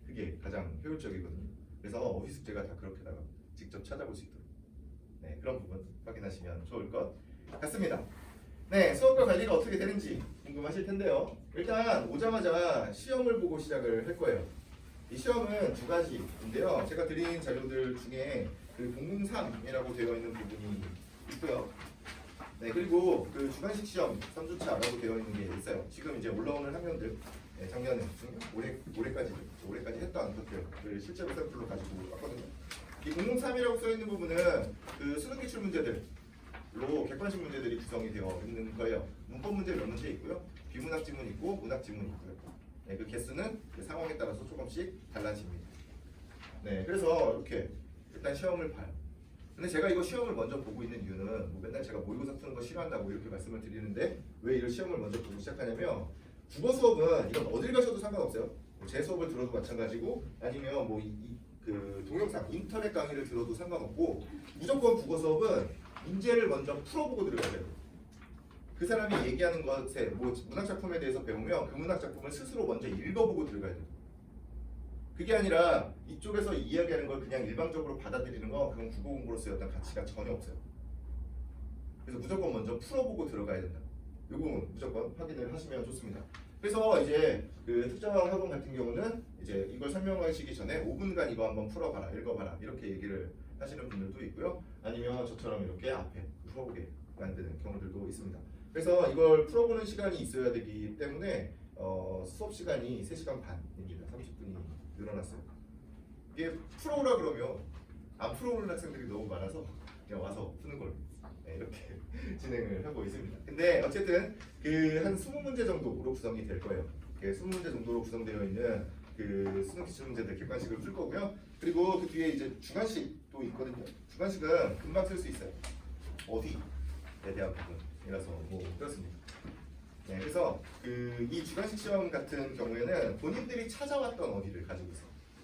그게 가장 효율적이거든요. 그래서 어휘 숙제가 다 그렇게다가 직접 찾아볼 수 있도록 네, 그런 부분 확인하시면 좋을 것 같습니다. 네, 수업과 관리가 어떻게 되는지 궁금하실 텐데요. 일단 오자마자 시험을 보고 시작을 할 거예요. 이 시험은 두 가지인데요. 제가 드린 자료들 중에 그 공공 3이라고 되어 있는 부분이 있고요. 네, 그리고 그 주관식 시험 3주차라고 되어 있는 게 있어요. 지금 이제 올라오는 학년들 네, 작년에 올해까지 했던 것들을 실제로 샘플로 가지고 왔거든요. 이 공공 3이라고 써 있는 부분은 그 수능 기출 문제들로 객관식 문제들이 구성이 되어 있는 거예요. 문법 문제 몇 문제 있고요. 비문학 지문 있고 문학 지문 있고요. 네, 그 개수는 그 상황에 따라서 조금씩 달라집니다. 네, 그래서 이렇게 일단 시험을 봐요. 근데 제가 이거 시험을 먼저 보고 있는 이유는 뭐 맨날 제가 모의고사 푸는 거 싫어한다고 이렇게 말씀을 드리는데 왜 이런 시험을 먼저 보고 시작하냐면 국어 수업은 이건 어딜 가셔도 상관없어요. 제 수업을 들어도 마찬가지고 아니면 뭐 그 동영상 인터넷 강의를 들어도 상관없고 무조건 국어 수업은 문제를 먼저 풀어보고 들어가야 돼요. 그 사람이 얘기하는 것에 뭐 문학 작품에 대해서 배우면 그 문학 작품을 스스로 먼저 읽어보고 들어가야 돼요. 그게 아니라 이쪽에서 이야기하는 걸 그냥 일방적으로 받아들이는 건 그건 국어 공부로서의 어떤 가치가 전혀 없어요. 그래서 무조건 먼저 풀어보고 들어가야 된다. 요거 무조건 확인을 하시면 좋습니다. 그래서 이제 그 특정 학원 같은 경우는 이제 이걸 설명하시기 전에 5분간 이거 한번 풀어봐라, 읽어봐라 이렇게 얘기를 하시는 분들도 있고요. 아니면 저처럼 이렇게 앞에 풀어보게 만드는 경우들도 있습니다. 그래서 이걸 풀어보는 시간이 있어야 되기 때문에 수업 시간이 3시간 반입니다. 30분이 늘어났어요. 이게 풀어오라 그러면 안 풀어오는 학생들이 너무 많아서 그냥 와서 푸는 걸로 네, 이렇게 진행을 하고 있습니다. 근데 어쨌든 그 한 20문제 정도로 구성이 될 거예요. 20문제 정도로 구성되어 있는 그 수능 기출 문제들 객관식을 풀 거고요. 그리고 그 뒤에 이제 주관식도 있거든요. 주관식은 금방 쓸 수 있어요. 어휘에 대한 부분이라서 뭐 그렇습니다. 네, 그래서 그 이 주관식 시험 같은 경우에는 본인들이 찾아왔던 어휘를 가지고서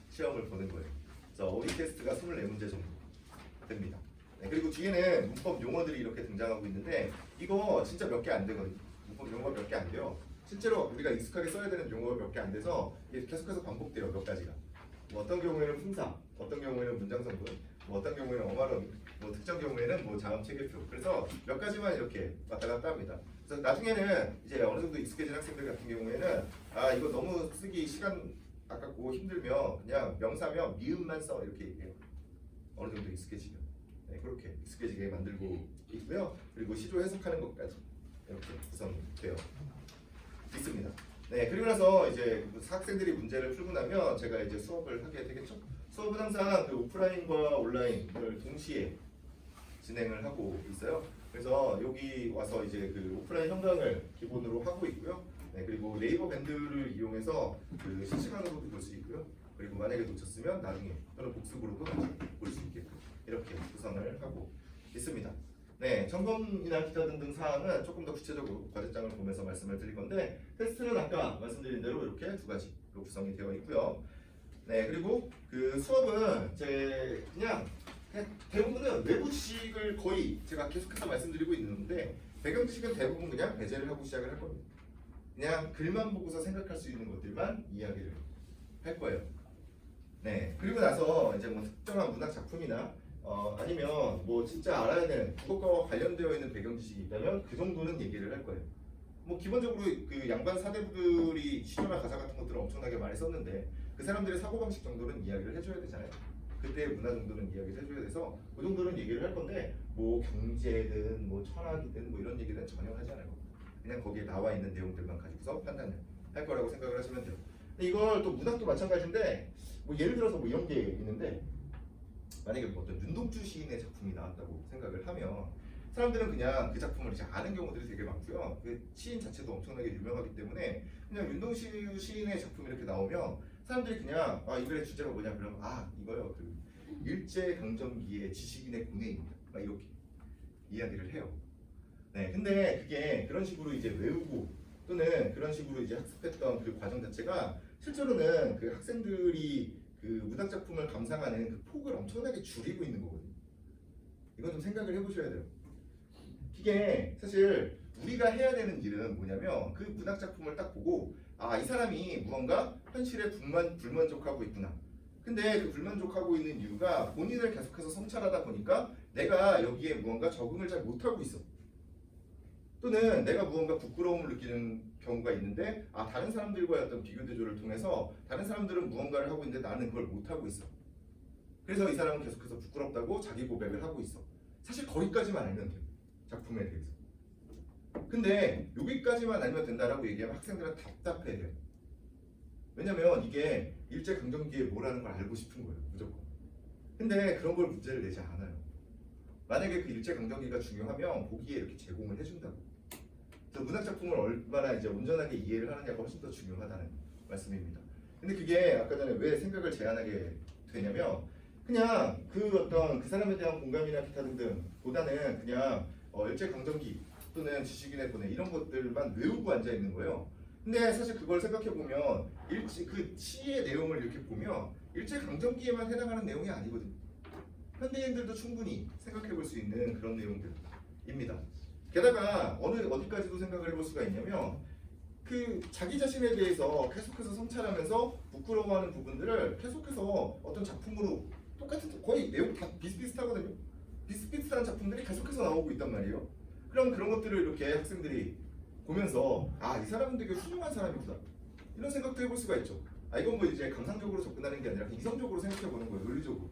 시험을 보는 거예요. 그래서 어휘 테스트가 24문제 정도 됩니다. 네, 그리고 뒤에는 문법 용어들이 이렇게 등장하고 있는데 이거 진짜 몇 개 안 되거든요. 문법 용어가 몇 개 안 돼요. 실제로 우리가 익숙하게 써야 되는 용어가 몇 개 안 돼서 이게 계속해서 반복돼요. 몇 가지가. 뭐 어떤 경우에는 품사, 어떤 경우에는 문장 성분, 뭐 어떤 경우에는 어마런, 뭐 특정 경우에는 뭐 자음 체계표. 그래서 몇 가지만 이렇게 왔다 갔다 합니다. 그래서 나중에는 이제 어느 정도 익숙해진 학생들 같은 경우에는 아 이거 너무 쓰기 시간 아깝고 힘들면 그냥 명사면 미음만 써 이렇게 얘기해요. 어느 정도 익숙해지면. 네, 그렇게 익숙해지게 만들고 있고요. 그리고 시조 해석하는 것까지 이렇게 구성되어 있습니다. 네, 그리고 나서 이제 학생들이 문제를 풀고 나면 제가 이제 수업을 하게 되겠죠. 수업은 항상 그 오프라인과 온라인을 동시에 진행을 하고 있어요. 그래서 여기 와서 이제 그 오프라인 현강을 기본으로 하고 있고요. 네, 그리고 네이버 밴드를 이용해서 그 실시간으로도 볼 수 있고요. 그리고 만약에 놓쳤으면 나중에 또는 복습으로도 볼 수 있게끔 이렇게 구성을 하고 있습니다. 네, 점검이나 기타 등등 사항은 조금 더 구체적으로 과제장을 보면서 말씀을 드릴 건데 테스트는 아까 말씀드린 대로 이렇게 두 가지로 구성이 되어 있고요. 네, 그리고 그 수업은 제 그냥 대부분은 외부 지식을 거의 제가 계속해서 말씀드리고 있는데 배경 지식은 대부분 그냥 배제를 하고 시작을 할 겁니다. 그냥 글만 보고서 생각할 수 있는 것들만 이야기를 할 거예요. 네, 그리고 나서 이제 뭐 특정한 문학 작품이나 아니면 뭐 진짜 알아야 되는 국어과와 관련되어 있는 배경 지식이 있다면 그 정도는 얘기를 할 거예요. 뭐 기본적으로 그 양반 사대부들이 시조나 가사 같은 것들을 엄청나게 많이 썼는데 그 사람들의 사고방식 정도는 이야기를 해줘야 되잖아요. 그때의 문화 정도는 이야기를 해줘야 돼서 그 정도는 얘기를 할 건데 뭐 경제든 뭐 철학이든 뭐 이런 얘기는 전혀 하지 않을 겁니다. 그냥 거기에 나와 있는 내용들만 가지고서 판단을 할 거라고 생각을 하시면 돼요. 근데 이걸 또 문학도 마찬가지인데 뭐 예를 들어서 뭐 이런 게 있는데 만약에 뭐 어떤 윤동주 시인의 작품이 나왔다고 생각을 하면 사람들은 그냥 그 작품을 이제 아는 경우들이 되게 많고요. 그 시인 자체도 엄청나게 유명하기 때문에 그냥 윤동주 시인의 작품이 이렇게 나오면 사람들이 그냥 아 이 글의 주제가 뭐냐 그러면 아 이거요 그 일제강점기의 지식인의 고뇌입니다. 막 이렇게 이야기를 해요. 네, 근데 그게 그런 식으로 이제 외우고 또는 그런 식으로 이제 학습했던 그 과정 자체가 실제로는 그 학생들이 그 문학 작품을 감상하는 그 폭을 엄청나게 줄이고 있는 거거든요. 이건 좀 생각을 해보셔야 돼요. 이게 사실 우리가 해야 되는 일은 뭐냐면 그 문학 작품을 딱 보고 아 이 사람이 무언가 현실에 불만족하고 있구나. 근데 그 불만족하고 있는 이유가 본인을 계속해서 성찰하다 보니까 내가 여기에 무언가 적응을 잘 못하고 있어. 또는 내가 무언가 부끄러움을 느끼는 경우가 있는데 아 다른 사람들과의 어떤 비교 대조를 통해서 다른 사람들은 무언가를 하고 있는데 나는 그걸 못하고 있어. 그래서 이 사람은 계속해서 부끄럽다고 자기 고백을 하고 있어. 사실 거기까지만 알면 돼요. 작품에 대해서. 근데 여기까지만 알면 된다라고 얘기하면 학생들은 답답해해요. 왜냐면 이게 일제강점기에 뭐라는 걸 알고 싶은 거예요. 무조건. 근데 그런 걸 문제를 내지 않아요. 만약에 그 일제강점기가 중요하면 보기에 이렇게 제공을 해준다고. 그래서 문학 작품을 얼마나 이제 온전하게 이해를 하느냐가 훨씬 더 중요하다는 말씀입니다. 근데 그게 아까 전에 왜 생각을 제한하게 되냐면 그냥 그 어떤 그 사람에 대한 공감이나 기타 등등 보다는 그냥 일제강점기 또는 지식인의 고뇌 이런 것들만 외우고 앉아 있는 거예요. 근데 사실 그걸 생각해 보면 그 시의 내용을 이렇게 보면 일제강점기에만 해당하는 내용이 아니거든요. 현대인들도 충분히 생각해 볼 수 있는 그런 내용들입니다. 게다가 어디까지도 생각을 해볼 수가 있냐면 그 자기 자신에 대해서 계속해서 성찰하면서 부끄러워하는 부분들을 계속해서 어떤 작품으로 똑같은 거의 내용 다 비슷비슷하거든요. 비슷비슷한 작품들이 계속해서 나오고 있단 말이에요. 그럼 그런 것들을 이렇게 학생들이 보면서 아 이 사람은 되게 훌륭한 사람이구나 이런 생각도 해볼 수가 있죠. 아 이건 뭐 이제 감상적으로 접근하는 게 아니라 이성적으로 생각해 보는 거예요. 논리적으로.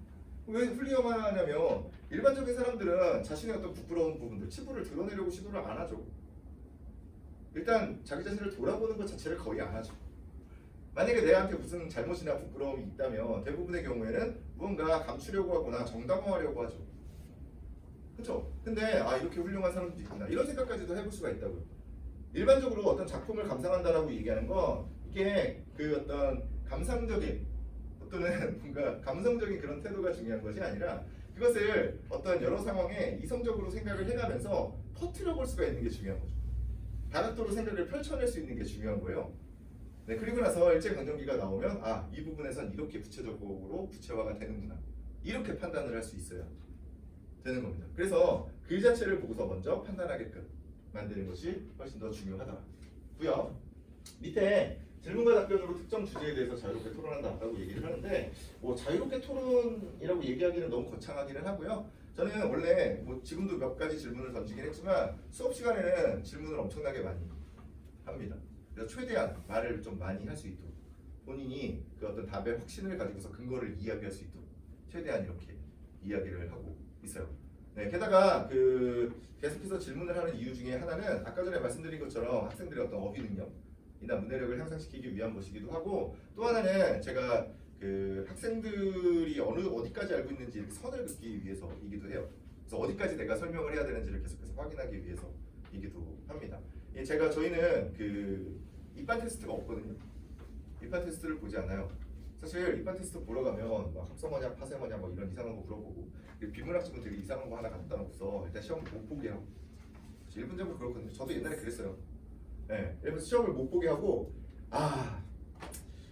왜 훌륭하냐면 일반적인 사람들은 자신의 어떤 부끄러운 부분들, 치부를 드러내려고 시도를 안 하죠. 일단 자기 자신을 돌아보는 것 자체를 거의 안 하죠. 만약에 내한테 무슨 잘못이나 부끄러움이 있다면 대부분의 경우에는 무언가 감추려고 하거나 정당화하려고 하죠. 그렇죠? 근데 아 이렇게 훌륭한 사람도 있구나 이런 생각까지도 해볼 수가 있다고요. 일반적으로 어떤 작품을 감상한다라고 얘기하는 건 이게 그 어떤 감상적인 또는 뭔가 감성적인 그런 태도가 중요한 것이 아니라 그것을 어떤 여러 상황에 이성적으로 생각을 해가면서 퍼뜨려 볼 수가 있는 게 중요한 거죠. 다각도로 생각을 펼쳐낼 수 있는 게 중요한 거예요. 네, 그리고 나서 일제강점기가 나오면 아, 이 부분에선 이렇게 구체적으로 구체화가 되는구나. 이렇게 판단을 할 수 있어야 되는 겁니다. 그래서 글 자체를 보고서 먼저 판단하게끔 만드는 것이 훨씬 더 중요하다고요. 밑에 질문과 답변으로 특정 주제에 대해서 자유롭게 토론한다라고 얘기를 하는데 뭐 자유롭게 토론이라고 얘기하기는 너무 거창하기는 하고요. 저는 원래 뭐 지금도 몇 가지 질문을 던지긴 했지만 수업 시간에는 질문을 엄청나게 많이 합니다. 그래서 최대한 말을 좀 많이 할 수 있도록 본인이 그 어떤 답의 확신을 가지고서 근거를 이야기할 수 있도록 최대한 이렇게 이야기를 하고 있어요. 네, 게다가 그 계속해서 질문을 하는 이유 중에 하나는 아까 전에 말씀드린 것처럼 학생들의 어떤 어휘 능력이나 문해력을 향상시키기 위한 것이기도 하고 또 하나는 제가 그 학생들이 어디까지 알고 있는지 이렇게 선을 긋기 위해서이기도 해요. 그래서 어디까지 내가 설명을 해야 되는지를 계속해서 확인하기 위해서이기도 합니다. 저희는 그 입반 테스트가 없거든요. 입반 테스트를 보지 않아요. 사실 입반 테스트 보러 가면 막 합성어냐 파생어냐 뭐 이런 이상한 거 물어보고 비문학 지문 되게 이상한 거 하나 갖다 놓고서 일단 시험 못 보게 하고 일반적으로 그렇거든요. 저도 옛날에 그랬어요. 네, 그래서 시험을 못 보게 하고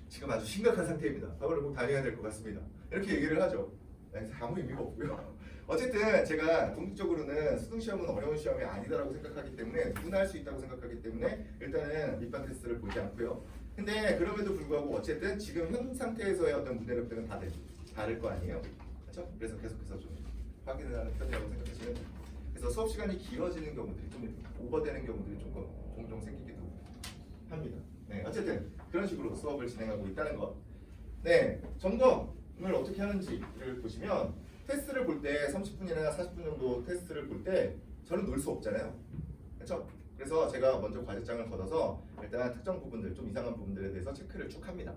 지금 아주 심각한 상태입니다. 학원을 꼭 다녀야 될 것 같습니다. 이렇게 얘기를 하죠. 네, 아무 의미가 없고요. 어쨌든 제가 궁극적으로는 수능시험은 어려운 시험이 아니다라고 생각하기 때문에 누구나 할 수 있다고 생각하기 때문에 일단은 입반 테스트를 보지 않고요. 근데 그럼에도 불구하고 어쨌든 지금 현 상태에서의 어떤 문해력들은 다들 다를 거 아니에요. 그렇죠? 그래서 계속해서 좀 확인을 하는 편이라고 생각하시면 돼요. 그래서 수업 시간이 길어지는 경우들이 좀 오버되는 경우들이 조금 종종 생기기도 합니다. 네, 어쨌든 그런 식으로 수업을 진행하고 있다는 것. 네, 점검을 어떻게 하는지를 보시면 테스트를 볼 때 30분이나 40분 정도 테스트를 볼 때 저는 놀 수 없잖아요. 그렇죠? 그래서 제가 먼저 과제장을 걷어서 일단 특정 부분들, 좀 이상한 부분들에 대해서 체크를 쭉 합니다.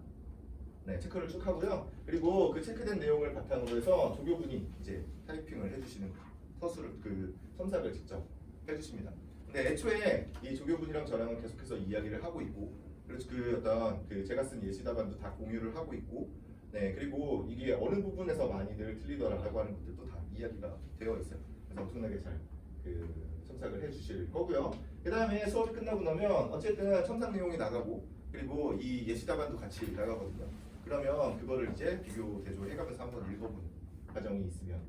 네, 체크를 쭉 하고요. 그리고 그 체크된 내용을 바탕으로 해서 조교분이 이제 타이핑을 해주시는 서술을 그 첨삭을 직접 해주십니다. 근데 애초에 이 조교분이랑 저랑은 계속해서 이야기를 하고 있고, 그래서 그 어떤 그 제가 쓴 예시 답안도 다 공유를 하고 있고, 네, 그리고 이게 어느 부분에서 많이들 틀리더라라고 하는 것들도 다 이야기가 되어 있어요. 그래서 엄청나게 잘 그 첨삭을 해주실 거고요. 그 다음에 수업이 끝나고 나면 어쨌든 첨삭 내용이 나가고 그리고 이 예시 답안도 같이 나가거든요. 그러면 그거를 이제 비교 대조해가면서 한번 읽어보는 과정이 있으면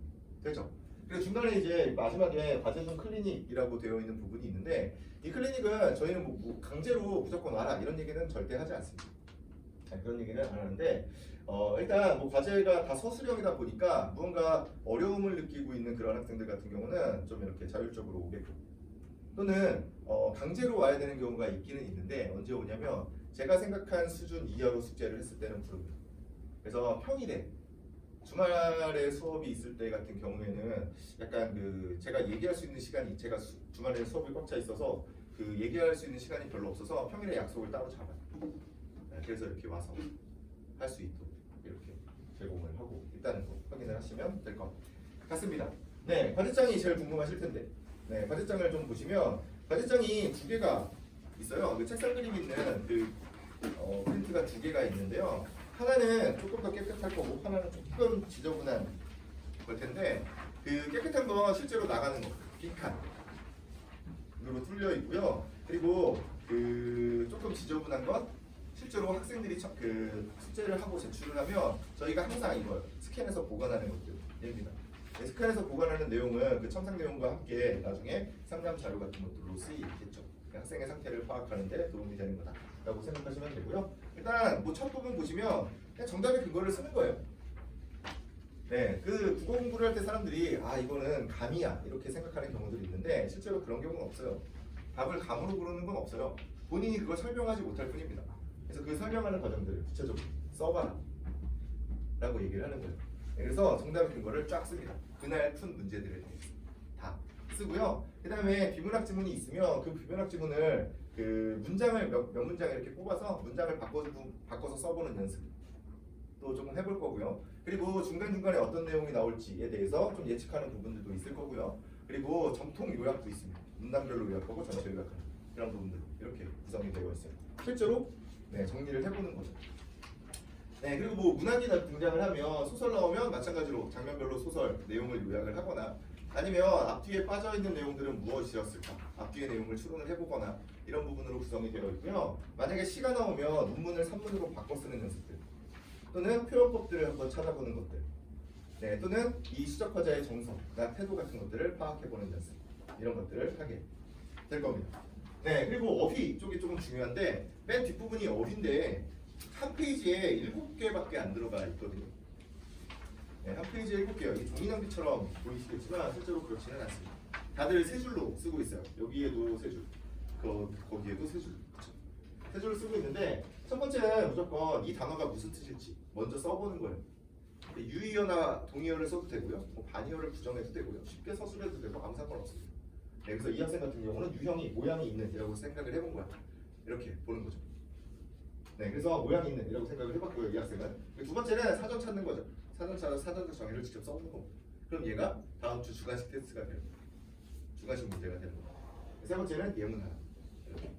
되죠. 그리고 중간에 이제 마지막에 과제 중 클리닉이라고 되어 있는 부분이 있는데 이 클리닉은 저희는 뭐 강제로 무조건 와라 이런 얘기는 절대 하지 않습니다. 그런 얘기는 안 하는데 일단 뭐 과제가 다 서술형이다 보니까 무언가 어려움을 느끼고 있는 그런 학생들 같은 경우는 좀 이렇게 자율적으로 오게끔 또는 강제로 와야 되는 경우가 있기는 있는데 언제 오냐면 제가 생각한 수준 이하로 숙제를 했을 때는 부릅니다. 그래서 평일에 주말에 수업이 있을 때 같은 경우에는 약간 그 제가 얘기할 수 있는 시간이 제가 주말에 수업이 꽉 차 있어서 그 얘기할 수 있는 시간이 별로 없어서 평일에 약속을 따로 잡아요. 네, 그래서 이렇게 와서 할 수 있도록 이렇게 제공을 하고 있다는 거 확인을 하시면 될 것 같습니다. 네, 과제장이 제일 궁금하실 텐데 네, 과제장을 좀 보시면 과제장이 두 개가 있어요. 그 책상 그림 있는 그 프린트가 두 개가 있는데요. 하나는 조금 더 깨끗할 거고 하나는 조금 지저분한 걸 텐데 그 깨끗한 건 실제로 나가는 거 빈칸으로 뚫려 있고요. 그리고 그 조금 지저분한 건 실제로 학생들이 그 숙제를 하고 제출을 하면 저희가 항상 이걸 스캔해서 보관하는 것들입니다. 스캔해서 보관하는 내용은 그 첨삭 내용과 함께 나중에 상담 자료 같은 것들로 쓰이겠죠. 학생의 상태를 파악하는 데 도움이 되는 거다라고 생각하시면 되고요. 일단 뭐 첫 부분 보시면 그냥 정답의 근거를 쓰는 거예요. 네, 그 국어 공부를 할 때 사람들이 이거는 감이야 이렇게 생각하는 경우들이 있는데 실제로 그런 경우는 없어요. 답을 감으로 부르는 건 없어요. 본인이 그걸 설명하지 못할 뿐입니다. 그래서 그 설명하는 과정들을 구체적으로 써봐라 라고 얘기를 하는 거예요. 네, 그래서 정답의 근거를 쫙 씁니다. 그날 푼 문제들에 대해서 다 쓰고요. 그 다음에 비문학 지문이 있으면 그 비문학 지문을 그 문장을 몇 문장 이렇게 뽑아서 문장을 바꿔서 써보는 연습 또 조금 해볼 거고요. 그리고 중간중간에 어떤 내용이 나올지에 대해서 좀 예측하는 부분들도 있을 거고요. 그리고 정통 요약도 있습니다. 문단별로 요약하고 전체 요약하는 그런 부분들 이렇게 구성이 되어 있어요. 실제로 네, 정리를 해보는 거죠. 네, 그리고 뭐 문학이 등장을 하면 소설 나오면 마찬가지로 장면별로 소설 내용을 요약을 하거나 아니면 앞뒤에 빠져있는 내용들은 무엇이었을까 앞뒤의 내용을 추론을 해보거나 이런 부분으로 구성이 되어 있고요. 만약에 시가 나오면 논문을 산문으로 바꿔 쓰는 연습들 또는 표현법들을 한번 찾아보는 것들 네, 또는 이 수적화자의 정서나 태도 같은 것들을 파악해보는 연습 이런 것들을 하게 될 겁니다. 네, 그리고 어휘 쪽이 조금 중요한데 맨 뒷부분이 어휘인데 한 페이지에 7개밖에 안 들어가 있거든요. 네, 한 페이지에 7개요. 이 종이 낭비처럼 보이시겠지만 실제로 그렇지는 않습니다. 다들 세 줄로 쓰고 있어요. 여기에도 세 줄, 거기에도 세 줄, 그쵸? 세 줄을 쓰고 있는데 첫 번째는 무조건 이 단어가 무슨 뜻일지 먼저 써보는 거예요. 유의어나 동의어를 써도 되고요. 뭐 반의어를 부정해도 되고요. 쉽게 서술해도 되고 아무 상관없습니다. 네, 그래서 이 학생 같은 경우는 유형이 모양이 있는 이라고 생각을 해본 거야. 이렇게 보는 거죠. 네, 그래서 모양이 있는 이라고 생각을 해봤고요. 이 학생은. 두 번째는 사전 찾는 거죠. 사전 찾아서 사전적 정의를 직접 써보는 거고. 그럼 얘가 다음 주 주관식 테스트가 되는 거예요. 주관식 문제가 되는 거예요. 세 번째는 예문 하나. 이렇게.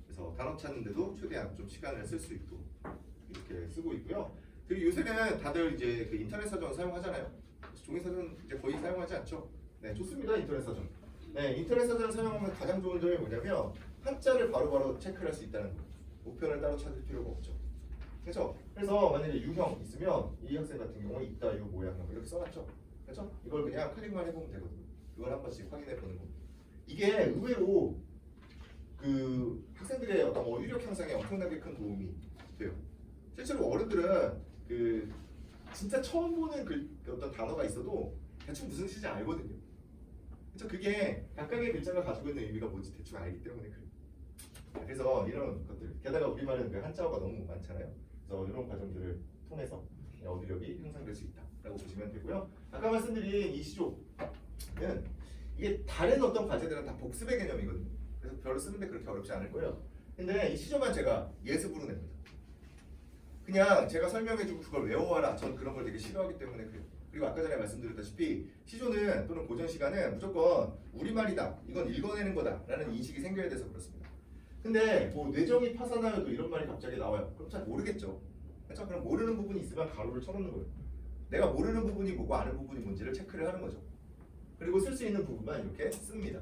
그래서 단어 찾는데도 최대한 좀 시간을 쓸 수 있도록 이렇게 쓰고 있고요. 그리고 요새는 다들 이제 그 인터넷 사전 사용하잖아요. 종이 사전 이제 거의 사용하지 않죠. 네, 좋습니다. 인터넷 사전. 네, 인터넷 사전을 사용하면 가장 좋은 점이 뭐냐면 한자를 바로바로 체크를 할 수 있다는 거예요. 목표를 따로 찾을 필요가 없죠. 그렇죠? 그래서 만약에 유형 있으면 이 학생 같은 경우는 있다, 요 모양 이렇게 써놨죠. 그렇죠? 이걸 그냥 클릭만 해보면 되거든요. 이걸 한 번씩 확인해 보는 겁니다. 이게 의외로 그 학생들의 어떤 어휘력 향상에 엄청나게 큰 도움이 돼요. 실제로 어른들은 그 진짜 처음 보는 그 어떤 단어가 있어도 대충 무슨 뜻인지 알거든요. 그렇죠? 그게 각각의 글자가 가지고 있는 의미가 뭔지 대충 알기 때문에 그래요. 그래서 이런 것들, 게다가 우리말은 그 한자어가 너무 많잖아요. 그래서 이런 과정들을 통해서 어휘력이 향상될 수 있다라고 보시면 되고요. 아까 말씀드린 이 시조는 이게 다른 어떤 과제들은 다 복습의 개념이거든요. 그래서 별로 쓰는데 그렇게 어렵지 않을 거예요. 근데 이 시조만 제가 예습으로 냅니다. 그냥 제가 설명해주고 그걸 외워와라. 전 그런 걸 되게 싫어하기 때문에 그래요. 그리고 아까 전에 말씀드렸다시피 시조는 또는 고전 시간은 무조건 우리말이다. 이건 읽어내는 거다라는 인식이 생겨야 돼서 그렇습니다. 근데 뭐 뇌정이 파산하여도 이런 말이 갑자기 나와요. 그럼 잘 모르겠죠. 그렇죠? 그럼 모르는 부분이 있으면 가로를 쳐놓는 거예요. 내가 모르는 부분이 뭐고 아는 부분이 뭔지를 체크를 하는 거죠. 그리고 쓸 수 있는 부분만 이렇게 씁니다.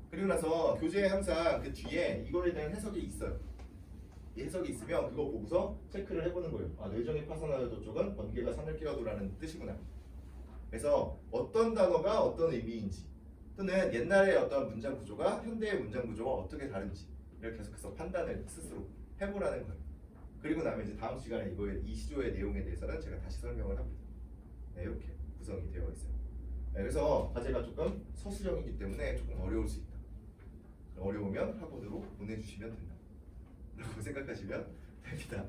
그리고 나서 교재에 항상 그 뒤에 이거에 대한 해석이 있어요. 이 해석이 있으면 그거 보고서 체크를 해보는 거예요. 아, 뇌정이 파산하여도 쪽은 번개가 산을 끼어도라는 뜻이구나. 그래서 어떤 단어가 어떤 의미인지 또는 옛날의 어떤 문장 구조가 현대의 문장 구조와 어떻게 다른지 를 계속해서 판단을 스스로 해보라는 거예요. 그리고 나면 이제 다음 시간에 이 시조의 내용에 대해서는 제가 다시 설명을 합니다. 네, 이렇게 구성이 되어 있어요. 네, 그래서 과제가 조금 서술형이기 때문에 조금 어려울 수 있다. 어려우면 학원으로 보내주시면 된다. 라고 생각하시면 됩니다.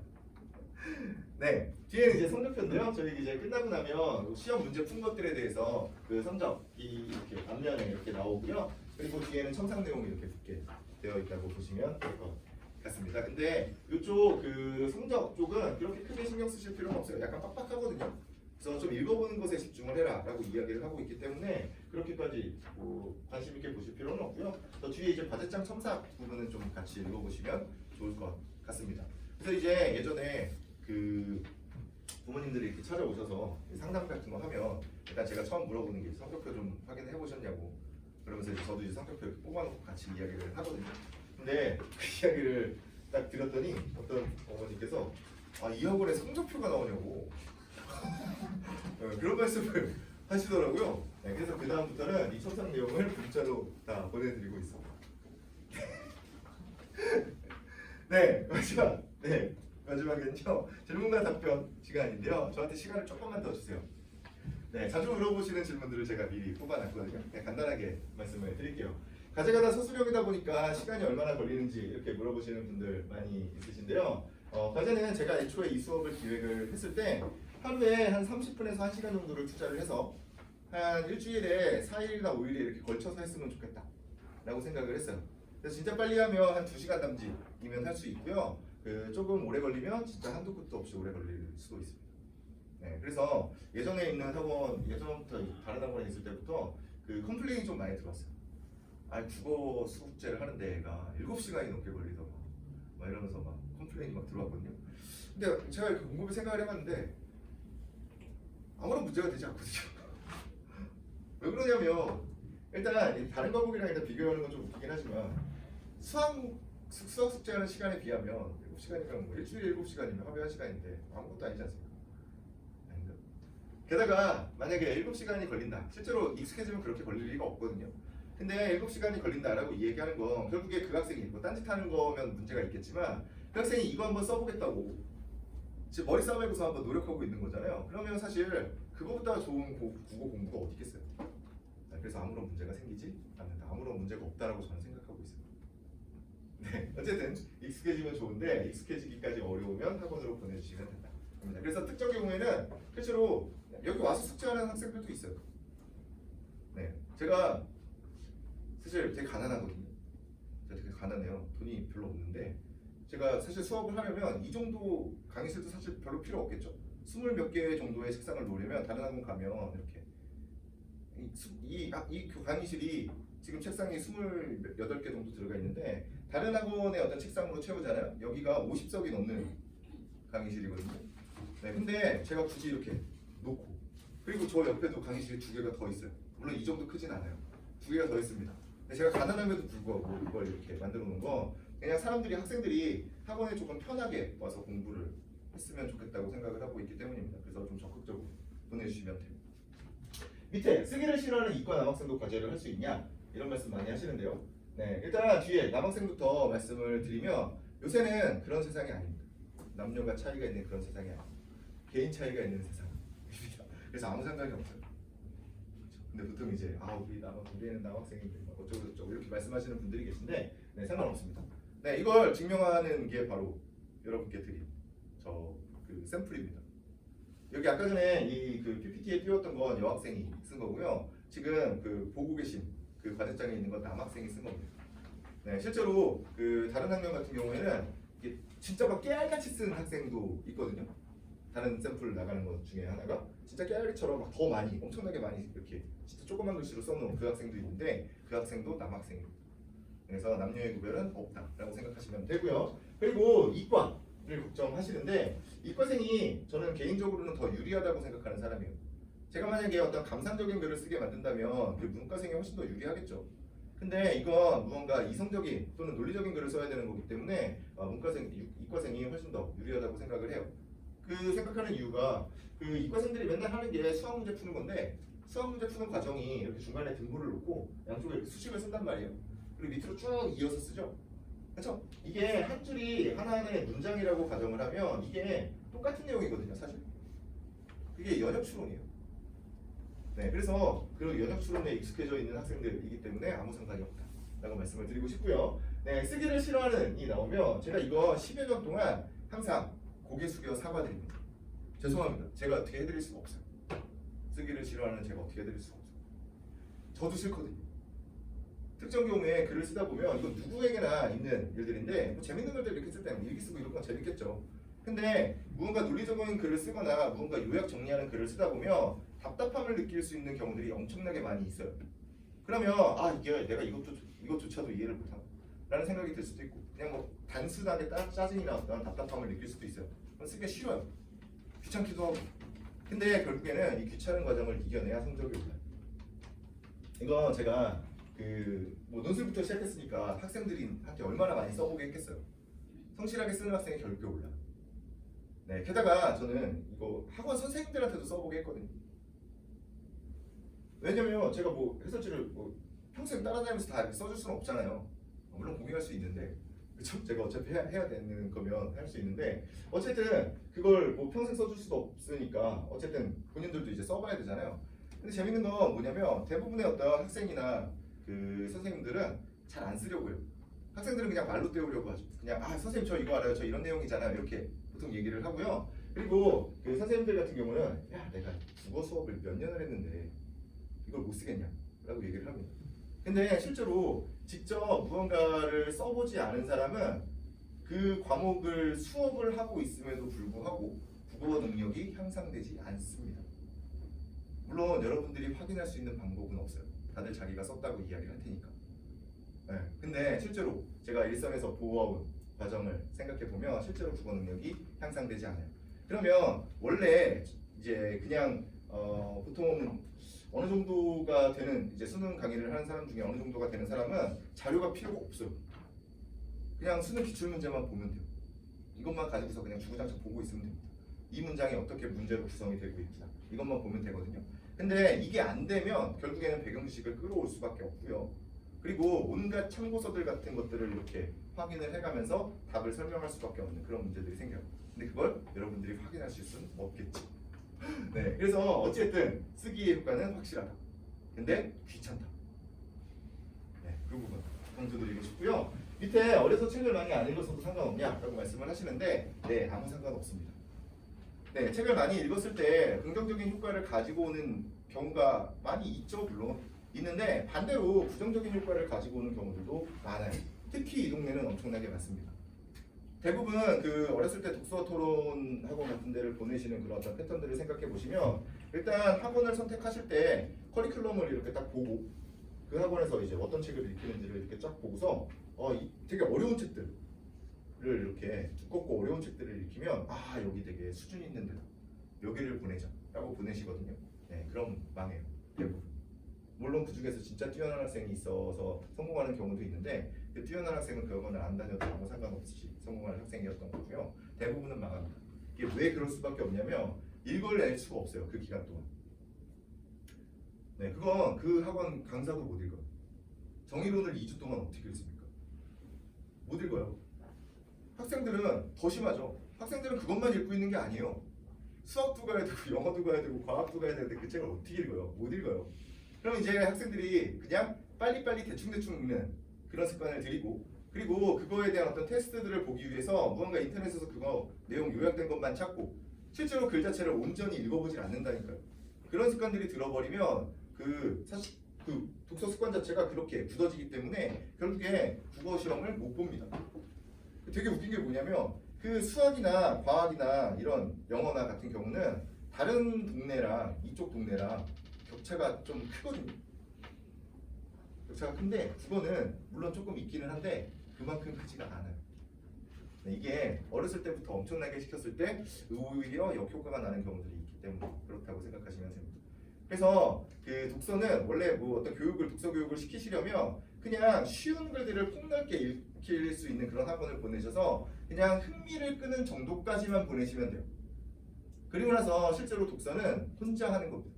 네, 뒤에는 이제 성적표인데요. 저희 이제 끝나고 나면 시험 문제 푼 것들에 대해서 그 성적이 이렇게 앞면에 이렇게 나오고요. 그리고 뒤에는 첨삭 내용이 이렇게 붙게 되어 있다고 보시면 될 것 같습니다. 근데 이쪽 그 성적 쪽은 그렇게 크게 신경 쓰실 필요는 없어요. 약간 빡빡하거든요. 그래서 좀 읽어보는 것에 집중을 해라라고 이야기를 하고 있기 때문에 그렇게까지 뭐 관심 있게 보실 필요는 없고요. 더 뒤에 이제 과제장 첨삭 부분은 좀 같이 읽어보시면 좋을 것 같습니다. 그래서 이제 예전에 그 부모님들이 이렇게 찾아오셔서 상담 같은 거 하면 일단 제가 처음 물어보는 게 성적표 좀 확인해 보셨냐고. 그러면서 이제 저도 이제 성적표 이렇게 뽑아놓고 같이 이야기를 하거든요. 근데 그 이야기를 딱 들었더니 어떤 어머니께서 이 학원에 성적표가 나오냐고 그런 말씀을 하시더라고요. 네, 그래서 그 다음부터는 이 첨삭 내용을 문자로 다 보내드리고 있습니다. 네, 마지막엔요 질문과 답변 시간인데요. 저한테 시간을 조금만 더 주세요. 네, 자주 물어보시는 질문들을 제가 미리 뽑아놨거든요. 네, 간단하게 말씀을 드릴게요. 과제가 다 서술형이다 보니까 시간이 얼마나 걸리는지 이렇게 물어보시는 분들 많이 있으신데요. 과제는 제가 애초에 이 수업을 기획을 했을 때 하루에 한 30분에서 1시간 정도를 투자를 해서 한 일주일에 4일이나 5일에 이렇게 걸쳐서 했으면 좋겠다 라고 생각을 했어요. 그래서 진짜 빨리 하면 한 2시간 남짓이면 할 수 있고요. 조금 오래 걸리면 진짜 한도 끝도 없이 오래 걸릴 수도 있습니다. 네, 그래서 예전에 있는 학원, 예전부터 다른 학원에 있을 때부터 그 컴플레인이 좀 많이 들어왔어요. 국어 숙제를 하는데 애가 7시간이 넘게 걸리더라. 막 이러면서 막 컴플레인이 막 들어왔거든요. 근데 제가 이렇게 곰곰이 생각을 해봤는데 아무런 문제가 되지 않거든요. 왜 그러냐면 일단 다른 과목이랑 일단 비교하는 건 좀 웃기긴 하지만 수학 숙제하는 시간에 비하면 7시간이면 뭐 일주일에 7시간이면 하루에 1시간인데 아무것도 아니지 않습니까? 아닌가? 게다가 만약에 7시간이 걸린다. 실제로 익숙해지면 그렇게 걸릴 리가 없거든요. 근데 7시간이 걸린다라고 얘기하는 건 결국에 그 학생이 뭐 딴짓하는 거면 문제가 있겠지만 그 학생이 이거 한번 써보겠다고 지금 머리 싸매고서 한번 노력하고 있는 거잖아요. 그러면 사실 그거보다 좋은 국어 공부가 어디 있겠어요. 그래서 아무런 문제가 생기지 않는다. 아무런 문제가 없다라고 저는 생각하고 있어요. 네, 어쨌든 익숙해지면 좋은데 익숙해지기까지 어려우면 학원으로 보내주시면 된다. 그래서 특정 경우에는 실제로 여기 와서 숙제하는 학생들도 있어요. 네, 제가 사실 되게 가난하거든요. 제가 되게 가난해요. 돈이 별로 없는데 제가 사실 수업을 하려면 이 정도 강의실도 사실 별로 필요 없겠죠. 20몇 개 정도의 책상을 놓으려면 다른 학원 가면 이렇게 이 강의실이 지금 책상이 28개 정도 들어가 있는데 다른 학원의 어떤 책상으로 채우잖아요. 여기가 50석이 넘는 강의실이거든요. 네, 근데 제가 굳이 이렇게 놓고 그리고 저 옆에도 강의실이 2개가 더 있어요. 물론 이 정도 크진 않아요. 2개가 더 있습니다. 근데 제가 가난함에도 불구하고 이걸 이렇게 만들어 놓은 거 그냥 학생들이 학원에 조금 편하게 와서 공부를 했으면 좋겠다고 생각을 하고 있기 때문입니다. 그래서 좀 적극적으로 보내주시면 돼요. 밑에 쓰기를 싫어하는 이과 남학생도 과제를 할 수 있냐? 이런 말씀 많이 하시는데요. 네, 일단 뒤에 남학생부터 말씀을 드리면 요새는 그런 세상이 아닙니다. 남녀가 차이가 있는 그런 세상이 아닙니다. 개인 차이가 있는 세상입니다. 그래서 아무 상관이 없어요. 근데 보통 이제 우리는 남학생인데 어쩌고 저쩌고 이렇게 말씀하시는 분들이 계신데 네, 상관없습니다. 네, 이걸 증명하는 게 바로 여러분께 드린 그 샘플입니다. 여기 아까 전에 그 PPT에 띄웠던 건 여학생이 쓴 거고요. 지금 그 보고 계신 그 과제장에 있는 건 남학생이 쓴 겁니다. 네, 실제로 그 다른 학년 같은 경우에는 이게 진짜 막 깨알같이 쓴 학생도 있거든요. 다른 샘플 나가는 것 중에 하나가 진짜 깨알처럼 막 더 많이 엄청나게 많이 이렇게 진짜 조그만 글씨로 써놓은 그 학생도 있는데 그 학생도 남학생입니다. 그래서 남녀의 구별은 없다라고 생각하시면 되고요. 그리고 이과를 걱정하시는데 이과생이 저는 개인적으로는 더 유리하다고 생각하는 사람이에요. 제가 만약에 어떤 감상적인 글을 쓰게 만든다면 그 문과생이 훨씬 더 유리하겠죠. 근데 이건 무언가 이성적인 또는 논리적인 글을 써야 되는 거기 때문에 이과생이 훨씬 더 유리하다고 생각을 해요. 그 생각하는 이유가 그 이과생들이 맨날 하는 게 수학 문제 푸는 건데 수학 문제 푸는 과정이 이렇게 중간에 등호를 놓고 양쪽에 이렇게 수식을 쓴단 말이에요. 그리고 밑으로 쭉 이어서 쓰죠. 그렇죠? 이게 한 줄이 하나하나의 문장이라고 가정을 하면 이게 똑같은 내용이거든요, 사실. 그게 연역 추론이에요. 네, 그래서 그 연역 추론에 익숙해져 있는 학생들이기 때문에 아무 상관이 없다라고 말씀을 드리고 싶고요. 네, 쓰기를 싫어하는 이 나오면 제가 이거 10여 년 동안 항상 고개 숙여 사과드립니다. 죄송합니다. 제가 어떻게 해드릴 수가 없어요. 쓰기를 싫어하는 제가 어떻게 해드릴 수가 없어요. 저도 싫거든요. 특정 경우에 글을 쓰다 보면 이건 누구에게나 있는 일들인데 뭐 재밌는 글들 이렇게 쓸 때는 일기 쓰고 이런 건 재밌겠죠. 근데 무언가 논리적인 글을 쓰거나 무언가 요약 정리하는 글을 쓰다 보면 답답함을 느낄 수 있는 경우들이 엄청나게 많이 있어요. 그러면 이게 내가 이것조차도 이해를 못하고 라는 생각이 들 수도 있고 그냥 뭐 단순하게 짜증이나 어떤 답답함을 느낄 수도 있어요. 그건 쓰기가 싫어요. 귀찮기도 하고. 근데 결국에는 이 귀찮은 과정을 이겨내야 성적이 올라요. 이건 제가 뭐 논술부터 시작했으니까 학생들한테 얼마나 많이 써보게 했겠어요. 성실하게 쓰는 학생이 결국에 올라요. 네, 게다가 저는 이거 학원 선생님들한테도 써보게 했거든요. 왜냐면 제가 뭐 해설지를 뭐 평생 따라다니면서 다 이렇게 써줄 수는 없잖아요. 물론 공유할 수 있는데 그쵸? 제가 어차피 해야 되는 거면 할 수 있는데 어쨌든 그걸 뭐 평생 써줄 수도 없으니까 어쨌든 본인들도 이제 써봐야 되잖아요. 근데 재밌는 건 뭐냐면 대부분의 어떤 학생이나 그 선생님들은 잘 안 쓰려고 해요. 학생들은 그냥 말로 때우려고 하죠. 그냥 선생님 저 이거 알아요. 저 이런 내용이잖아요. 이렇게 보통 얘기를 하고요. 그리고 그 선생님들 같은 경우는 야 내가 국어 수업을 몇 년을 했는데 이걸 못 쓰겠냐 라고 얘기를 합니다. 근데 실제로 직접 무언가를 써보지 않은 사람은 그 과목을 수업을 하고 있음에도 불구하고 국어 능력이 향상되지 않습니다. 물론 여러분들이 확인할 수 있는 방법은 없어요. 다들 자기가 썼다고 이야기를 할 테니까. 네, 근데 실제로 제가 일선에서 보아온 과정을 생각해 보면 실제로 국어 능력이 향상되지 않아요. 그러면 원래 이제 그냥 보통 어느 정도가 되는 이제 수능 강의를 하는 사람 중에 어느 정도가 되는 사람은 자료가 필요가 없어요. 그냥 수능 기출 문제만 보면 돼요. 이것만 가지고서 그냥 주구장창 보고 있으면 됩니다. 이 문장이 어떻게 문제로 구성이 되고 있구나 이것만 보면 되거든요. 근데 이게 안 되면 결국에는 배경 지식을 끌어올 수밖에 없고요. 그리고 온갖 참고서들 같은 것들을 이렇게 확인을 해가면서 답을 설명할 수밖에 없는 그런 문제들이 생겨요. 근데 그걸 여러분들이 확인하실 수는 없겠지. 네, 그래서 어쨌든 쓰기의 효과는 확실하다. 근데 귀찮다. 네, 그 부분 강조드리고 싶고요. 밑에 어려서 책을 많이 안 읽었어도 상관없냐라고 말씀을 하시는데 네, 아무 상관없습니다. 네, 책을 많이 읽었을 때 긍정적인 효과를 가지고 오는 경우가 많이 있죠, 물론 있는데 반대로 부정적인 효과를 가지고 오는 경우들도 많아요. 특히 이 동네는 엄청나게 많습니다. 대부분 그 어렸을 때 독서 토론 학원 같은 데를 보내시는 그런 어떤 패턴들을 생각해 보시면 일단 학원을 선택하실 때 커리큘럼을 이렇게 딱 보고 그 학원에서 이제 어떤 책을 읽히는지를 이렇게 쫙 보고서 되게 어려운 책들을 이렇게 두껍고 어려운 책들을 읽히면 아 여기 되게 수준 있는 데다 여기를 보내자라고 보내시거든요. 네, 그럼 망해요 대부분. 물론 그 중에서 진짜 뛰어난 학생이 있어서 성공하는 경우도 있는데 그 뛰어난 학생은 그 학원을 안 다녀도 아무 상관없이 성공하는 학생이었던 거고요. 대부분은 망합니다. 이게 왜 그럴 수밖에 없냐면 읽어낼 수가 없어요. 그 기간 동안. 네, 그건 그 학원 강사도 못 읽어요. 정의론을 2주 동안 어떻게 읽습니까? 못 읽어요. 학생들은 더 심하죠. 학생들은 그것만 읽고 있는 게 아니에요. 수학도 가야 되고 영어도 가야 되고 과학도 가야 되는데 그 책을 어떻게 읽어요? 못 읽어요. 그럼 이제 학생들이 그냥 빨리빨리 대충대충 읽는 그런 습관을 들이고 그리고 그거에 대한 어떤 테스트들을 보기 위해서 무언가 인터넷에서 그거 내용 요약된 것만 찾고 실제로 글 자체를 온전히 읽어보질 않는다니까요. 그런 습관들이 들어버리면 사실 그 독서 습관 자체가 그렇게 굳어지기 때문에 결국에 국어 시험을 못 봅니다. 되게 웃긴 게 뭐냐면 그 수학이나 과학이나 이런 영어나 같은 경우는 다른 동네랑 이쪽 동네랑 격차가 좀 크거든요. 격차가 큰데 국어는 물론 조금 있기는 한데 그만큼 크지가 않아요. 네, 이게 어렸을 때부터 엄청나게 시켰을 때 오히려 역효과가 나는 경우들이 있기 때문에 그렇다고 생각하시면 됩니다. 그래서 그 독서는 원래 뭐 어떤 독서 교육을 시키시려면 그냥 쉬운 글들을 폭넓게 읽힐 수 있는 그런 학원을 보내셔서 그냥 흥미를 끄는 정도까지만 보내시면 돼요. 그리고 나서 실제로 독서는 혼자 하는 겁니다.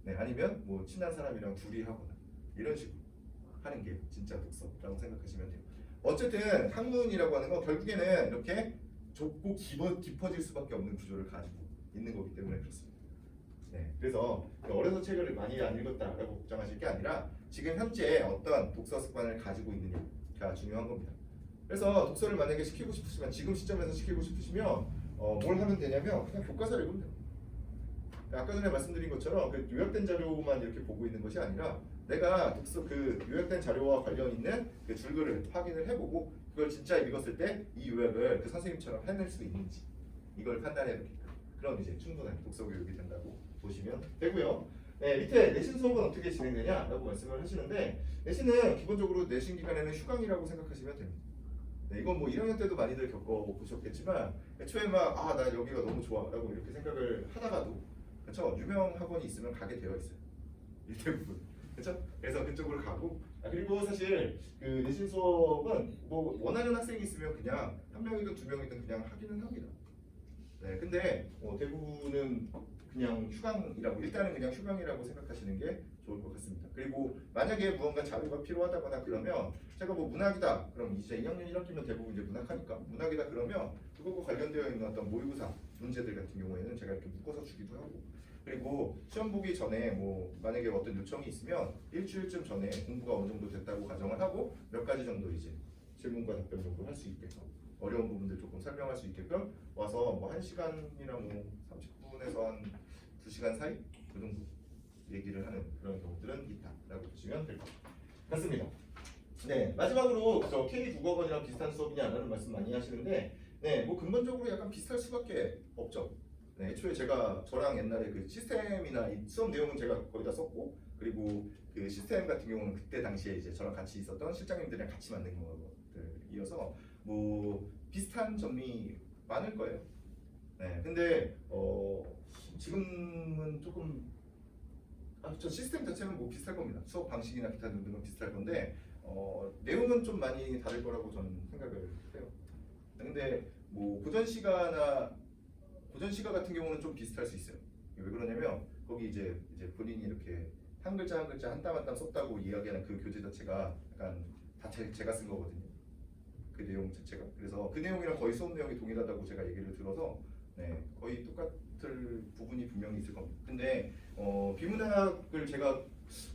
네, 아니면 뭐 친한 사람이랑 둘이 하거나 이런 식으로 하는 게 진짜 독서라고 생각하시면 돼요. 어쨌든 학문이라고 하는 건 결국에는 이렇게 좁고 깊어질 수밖에 없는 구조를 가지고 있는 거기 때문에 그렇습니다. 네, 그래서 어려서 책을 많이 안 읽었다라고 걱정하실 게 아니라 지금 현재 어떤 독서 습관을 가지고 있느냐가 중요한 겁니다. 그래서 독서를 만약에 시키고 싶으시면 지금 시점에서 시키고 싶으시면 뭘 하면 되냐면 그냥 교과서를 읽으면 돼요. 아까 전에 말씀드린 것처럼 그 요약된 자료만 이렇게 보고 있는 것이 아니라 내가 독서 그 요약된 자료와 관련 있는 그 줄글을 확인을 해보고 그걸 진짜 읽었을 때 이 요약을 그 선생님처럼 해낼 수 있는지 이걸 판단해보게끔 그럼 이제 충분한 독서 교육이 된다고 보시면 되고요. 네, 밑에 내신 수업은 어떻게 진행되냐라고 말씀을 하시는데 내신은 기본적으로 내신 기간에는 휴강이라고 생각하시면 됩니다. 네, 이건 뭐 1학년 때도 많이들 겪어보셨겠지만 애초에 막 아 나 여기가 너무 좋아라고 이렇게 생각을 하다가도 그렇죠? 유명 학원이 있으면 가게 되어 있어요. 이 대부분. 그렇죠? 그래서 그쪽으로 가고 그리고 사실 그 내신 수업은 뭐 원하는 학생이 있으면 그냥 한 명이든 두 명이든 그냥 하기는 합니다. 네, 근데 대부분은 그냥 휴강이라고 일단은 그냥 휴강이라고 생각하시는 게 좋을 것 같습니다. 그리고 만약에 무언가 자료가 필요하다거나 그러면 제가 뭐 문학이다 그럼 이제 2학년 1학기면 대부분 이제 문학하니까 문학이다 그러면 그거과 관련되어 있는 어떤 모의고사 문제들 같은 경우에는 제가 이렇게 묶어서 주기도 하고 그리고 시험 보기 전에 뭐 만약에 어떤 요청이 있으면 일주일쯤 전에 공부가 어느 정도 됐다고 가정을 하고 몇 가지 정도 이제 질문과 답변 정도 할 수 있게끔 어려운 부분들 조금 설명할 수 있게끔 와서 뭐 1시간이나 뭐 30분에서 한 2시간 사이 그 정도 얘기를 하는 그런 경우들은 있다라고 보시면 될 것 같습니다. 네, 마지막으로 저 K국어관이랑 비슷한 수업이냐라는 말씀 많이 하시는데 네, 뭐 근본적으로 약간 비슷할 수밖에 없죠. 네, 애초에 저랑 옛날에 그 시스템이나 이 수업 내용은 제가 거의 다 썼고 그리고 그 시스템 같은 경우는 그때 당시에 이제 저랑 같이 있었던 실장님들이랑 같이 만든 것들이어서 뭐 비슷한 점이 많을 거예요. 네, 근데 지금은 조금 저 시스템 자체는 뭐 비슷할 겁니다. 수업 방식이나 기타 등등은 비슷할 건데 내용은 좀 많이 다를 거라고 저는 생각을 해요. 근데 뭐 고전 시가 같은 경우는 좀 비슷할 수 있어요. 왜 그러냐면 거기 이제 본인이 이렇게 한 글자 한 글자 한 땀 한 땀 썼다고 이야기하는 그 교재 자체가 약간 다 제가 쓴 거거든요. 그 내용 자체가. 그래서 그 내용이랑 거의 수업 내용이 동일하다고 제가 얘기를 들어서 네, 거의 똑같을 부분이 분명히 있을 겁니다. 근데 비문학을 제가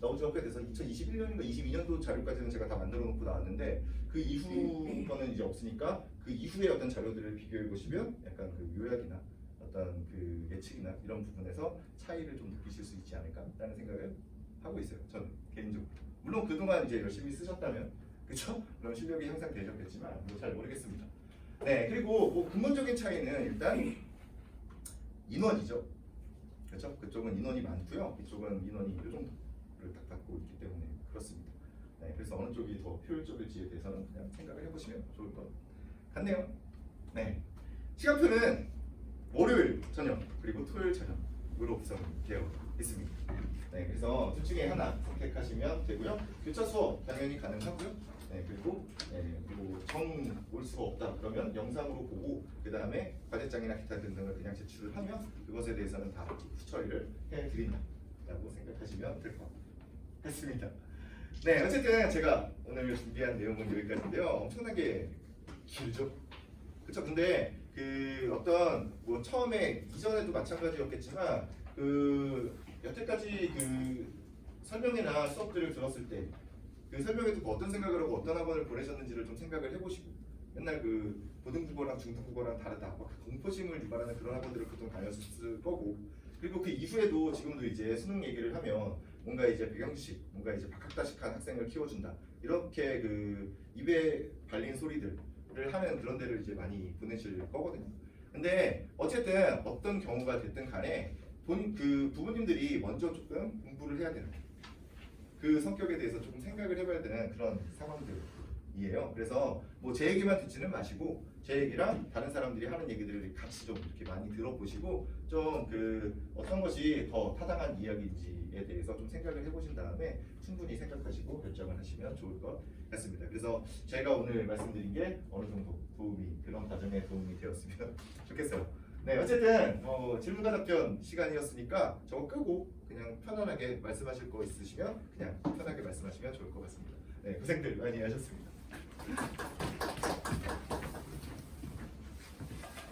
나온 지가 꽤 돼서 2021년인가 22년도 자료까지는 제가 다 만들어 놓고 나왔는데 그 이후 거는 이제 없으니까 그 이후의 어떤 자료들을 비교해 보시면 약간 그 요약이나 어떤 그 예측이나 이런 부분에서 차이를 좀 느끼실 수 있지 않을까라는 생각을 하고 있어요. 저는 개인적으로. 물론 그동안 이제 열심히 쓰셨다면 그렇죠? 그럼 실력이 향상되셨겠지만 잘 모르겠습니다. 네, 그리고 뭐 근본적인 차이는 일단 인원이죠. 그렇죠? 그쪽은 인원이 많고요. 이쪽은 인원이 이 정도를 딱 갖고 있기 때문에 그렇습니다. 네, 그래서 어느 쪽이 더 효율적일지에 대해서는 그냥 생각을 해보시면 좋을 것 같네요. 네, 시간표는 월요일 저녁 그리고 토요일 저녁으로 구성되어 있습니다. 네, 그래서 둘 중에 하나 선택하시면 되고요. 교차 수업 당연히 가능하고요. 네, 그리고 정 올 수가 없다 그러면 영상으로 보고 그 다음에 과제장이나 기타 등등을 그냥 제출을 하면 그것에 대해서는 다 후처리를 해드린다라고 생각하시면 될 것 같습니다. 네, 어쨌든 제가 오늘 준비한 내용은 여기까지인데요. 엄청나게 길죠? 그렇죠? 근데 그 어떤 뭐 처음에 이전에도 마찬가지였겠지만 그 여태까지 그 설명회나 수업들을 들었을 때 그 설명회 듣고 어떤 생각을 하고 어떤 학원을 보내셨는지를 좀 생각을 해보시고 맨날 그 고등국어랑 중등국어랑 다르다 막 공포심을 유발하는 그런 학원들을 보통 다녔을 거고 그리고 그 이후에도 지금도 이제 수능 얘기를 하면 뭔가 이제 배경식 뭔가 이제 박학다식한 학생을 키워준다 이렇게 그 입에 발린 소리들을 하는 그런 데를 이제 많이 보내실 거거든요. 근데 어쨌든 어떤 경우가 됐든 간에 그 부모님들이 먼저 조금 공부를 해야 되는 그 성격에 대해서 조금 생각을 해봐야 되는 그런 상황들이에요. 그래서 뭐 제 얘기만 듣지는 마시고 제 얘기랑 다른 사람들이 하는 얘기들을 같이 좀 이렇게 많이 들어보시고 좀 그 어떤 것이 더 타당한 이야기인지에 대해서 좀 생각을 해보신 다음에 충분히 생각하시고 결정을 하시면 좋을 것 같습니다. 그래서 제가 오늘 말씀드린 게 어느 정도 도움이 그런 과정에 도움이 되었으면 좋겠어요. 네, 어쨌든 질문과 답변 시간이었으니까 저거 끄고 그냥 편안하게 말씀하실 거 있으시면 그냥 편하게 말씀하시면 좋을 것 같습니다. 네, 고생들 많이 하셨습니다.